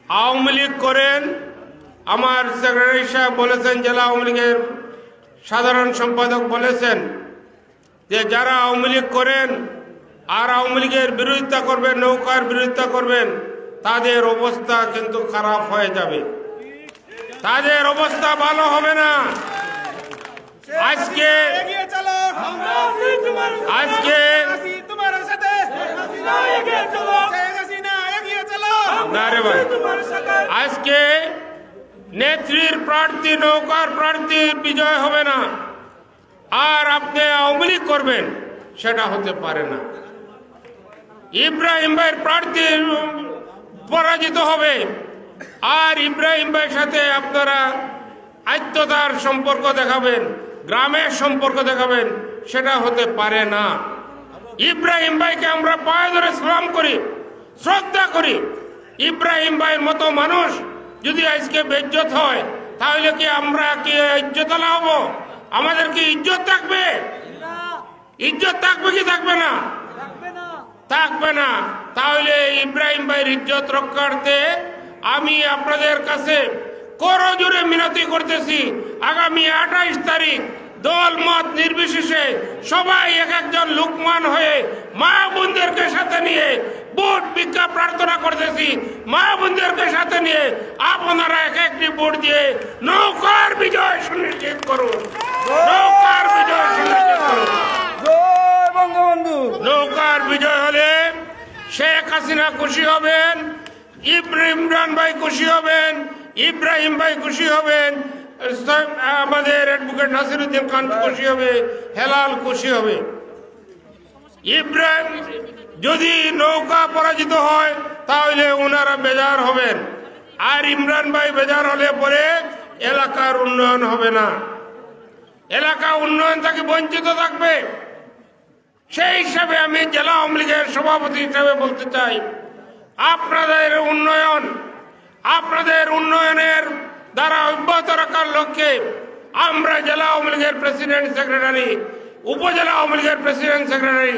আওয়ামী লীগ করেন, আমার সেক্রেটারি সাহেব বলেছেন, জেলা আওয়ামী লীগের সাধারণ সম্পাদক বলেছেন যে যারা আওয়ামী লীগ করেন আর আওয়ামী লীগের বিরোধিতা করবেন, নৌকার বিরোধিতা করবেন, তাদের অবস্থা কিন্তু খারাপ হয়ে যাবে, তাদের অবস্থা ভালো হবে না। আজকে আজকে নেত্রীর প্রার্থী, নৌকার প্রার্থীর বিজয় হবে না আর আপনি আওয়ামী লীগ করবেন, সেটা হতে পারে না। ইব্রাহিম ভাইয়ের প্রার্থী পরাজিত হবে আর ইব্রাহিম ভাইয়ের সাথে আপনারা আত্মীয়তার সম্পর্ক দেখাবেন, গ্রামের সম্পর্ক দেখাবেন, সেটা হতে পারে না। ইব্রাহিম ভাইকে আমরা পায়ে ধরে সালাম করি, শ্রদ্ধা করি। ইব্রাহিম ভাইয়ের মতো মানুষ যদি আজকে বেইজ্জত হয়, তাহলে কি আমরা কি ইজ্জতওয়ালা হব? আমাদের কি ইজ্জত থাকবে? ইজ্জত থাকবে কি থাকবে না? থাকবে না। তাহলে ইব্রাহিম ভাইয়ের ইজ্জত রক্ষার্থে আমি আপনাদের কাছে করজোরে মিনতি করতেছি, আগামী 28 তারিখ দল মত নির্বিশেষে সবাই এক একজন লুকমান হয়ে মা বোনদেরকে সাথে নিয়ে ভোট ভিক্ষা প্রার্থনা করতেছি। মা বোনদেরকে সাথে নিয়ে আপনারা এক একটি ভোট দিয়ে নৌকার বিজয় সুনিশ্চিত করুন। নৌকার বিজয় সুনিশ্চিত করুন। নৌকার বিজয় হলে শেখ হাসিনা খুশি হবেন, ইমরান ভাই খুশি হবেন, ইব্রাহিম ভাই খুশি হবেন, আমাদের অ্যাডভোকেট নাসিরউদ্দিন খান খুশি হবে, হেলাল খুশি হবে। ইব্রাহিম যদি নৌকা পরাজিত হয় তাহলে ওনারা বেজার হবেন, আর ইমরান ভাই বেজার হলে পরে এলাকার উন্নয়ন হবে না, এলাকা উন্নয়ন থেকে বঞ্চিত থাকবে। সেই হিসাবে আমি জেলা আওয়ামী লীগের সভাপতি হিসাবে বলতে চাই, আপনাদের উন্নয়নের দ্বারা অব্যাহত রাখার লক্ষ্যে আমরা জেলা আওয়ামী লীগের প্রেসিডেন্ট সেক্রেটারি, উপজেলা আওয়ামী লীগের প্রেসিডেন্ট সেক্রেটারি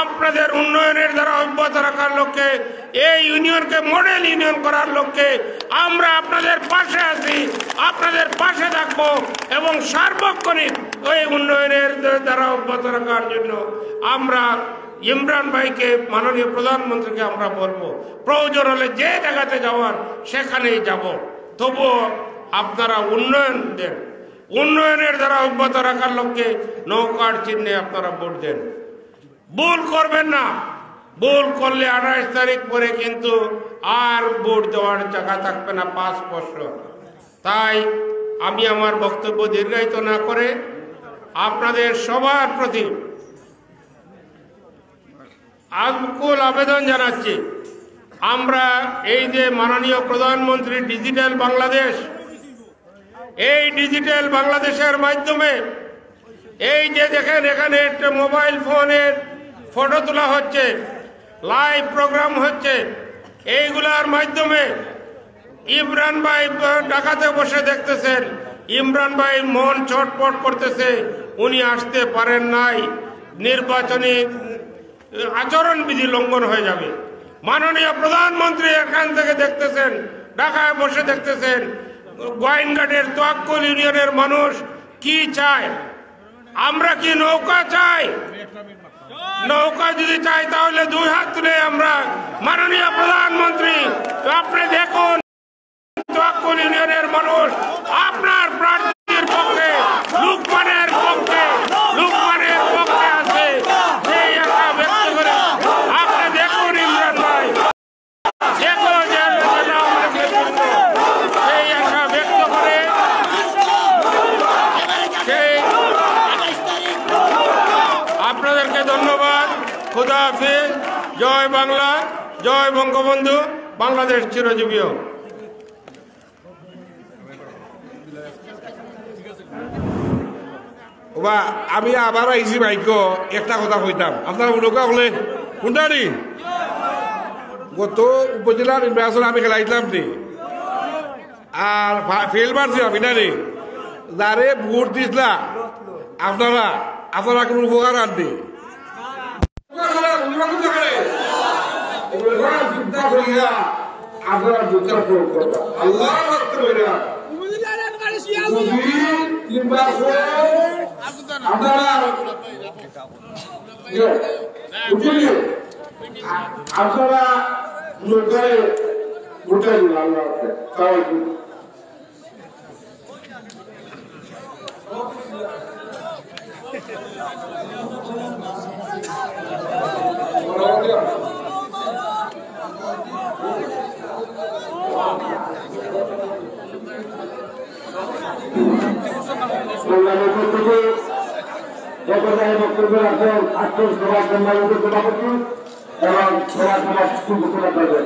আপনাদের উন্নয়নের দ্বারা অব্যাহত রাখার লক্ষ্যে, এই ইউনিয়নকে মডেল ইউনিয়ন করার লক্ষ্যে আমরা আপনাদের পাশে আছি, আপনাদের পাশে থাকবো এবং সার্বক্ষণিক ওই উন্নয়নের দ্বারা অব্যাহত রাখার জন্য আমরা ইমরান ভাইকে, মাননীয় প্রধানমন্ত্রীকে আমরা বলবো, প্রয়োজন হলে যে জায়গাতে যাওয়ার সেখানেই যাব, তবুও আপনারা উন্নয়ন দেন। উন্নয়নের দ্বারা অব্যাহত রাখার লক্ষ্যে নৌকার চিহ্নে আপনারা ভোট দেন। ভুল করবেন না, ভুল করলে 28 তারিখ পরে কিন্তু আর ভোট দেওয়ার জায়গা থাকবে না 5 বছর। তাই আমি আমার বক্তব্য দীর্ঘায়িত না করে আপনাদের সবার প্রতি আকুল আবেদন জানাচ্ছি, আমরা এই যে মাননীয় প্রধানমন্ত্রী ডিজিটাল বাংলাদেশ, এই ডিজিটাল বাংলাদেশের মাধ্যমে এই যে দেখেন এখানে একটা মোবাইল ফোনের ফটো তোলা হচ্ছে, লাইভ প্রোগ্রাম হচ্ছে, এইগুলার মাধ্যমে ইমরান ভাই ঢাকাতে বসে দেখতেছেন, ইমরান ভাই মন ছটপট করতেছে, উনি আসতে পারেন নাই, নির্বাচনী আচরণবিধি লঙ্ঘন হয়ে যাবে। মাননীয় প্রধানমন্ত্রী এখান থেকে দেখতেছেন, ঢাকায় বসে দেখতেছেন গোয়াইনঘাটের তোয়াক্কুল ইউনিয়নের মানুষ কি চায়। আমরা কি নৌকা চাই? নৌকা যদি চাই তাহলে 2 হাত তুলে আমরা মাননীয় প্রধানমন্ত্রী, আপনি দেখুন তোয়াক্কুল ইউনিয়নের মানুষ আপনার প্রার্থীর পক্ষে, লুকমানের পক্ষে আছে। সেই আশা ব্যক্ত করে আপনি দেখুন ইমরান ভাই, দেখুন সেই আশা ব্যক্ত করে আপনাদেরকে ধন্যবাদ। খুদা হাফেজ। জয় বাংলা, জয় বঙ্গবন্ধু, বাংলাদেশ চিরজীবী হোক। আমি আবার আইসি ভাইক একটা কথা কইতাম, আপনারা উনকা হলে কোনটারি গত উপজেলার নির্বাচন আমি খেলাইতাম নি, আর ফেল মারছি আমি না রে, যারে ভোট দিসলা আপনারা কোনো উপকার আননি। আপনারা লোকায় ভোটে আল্লাহ বক্তব্য রাখবেন আজকের সভা সম্মানিত সভাপতি এবং সভা ঘোষণা করবেন।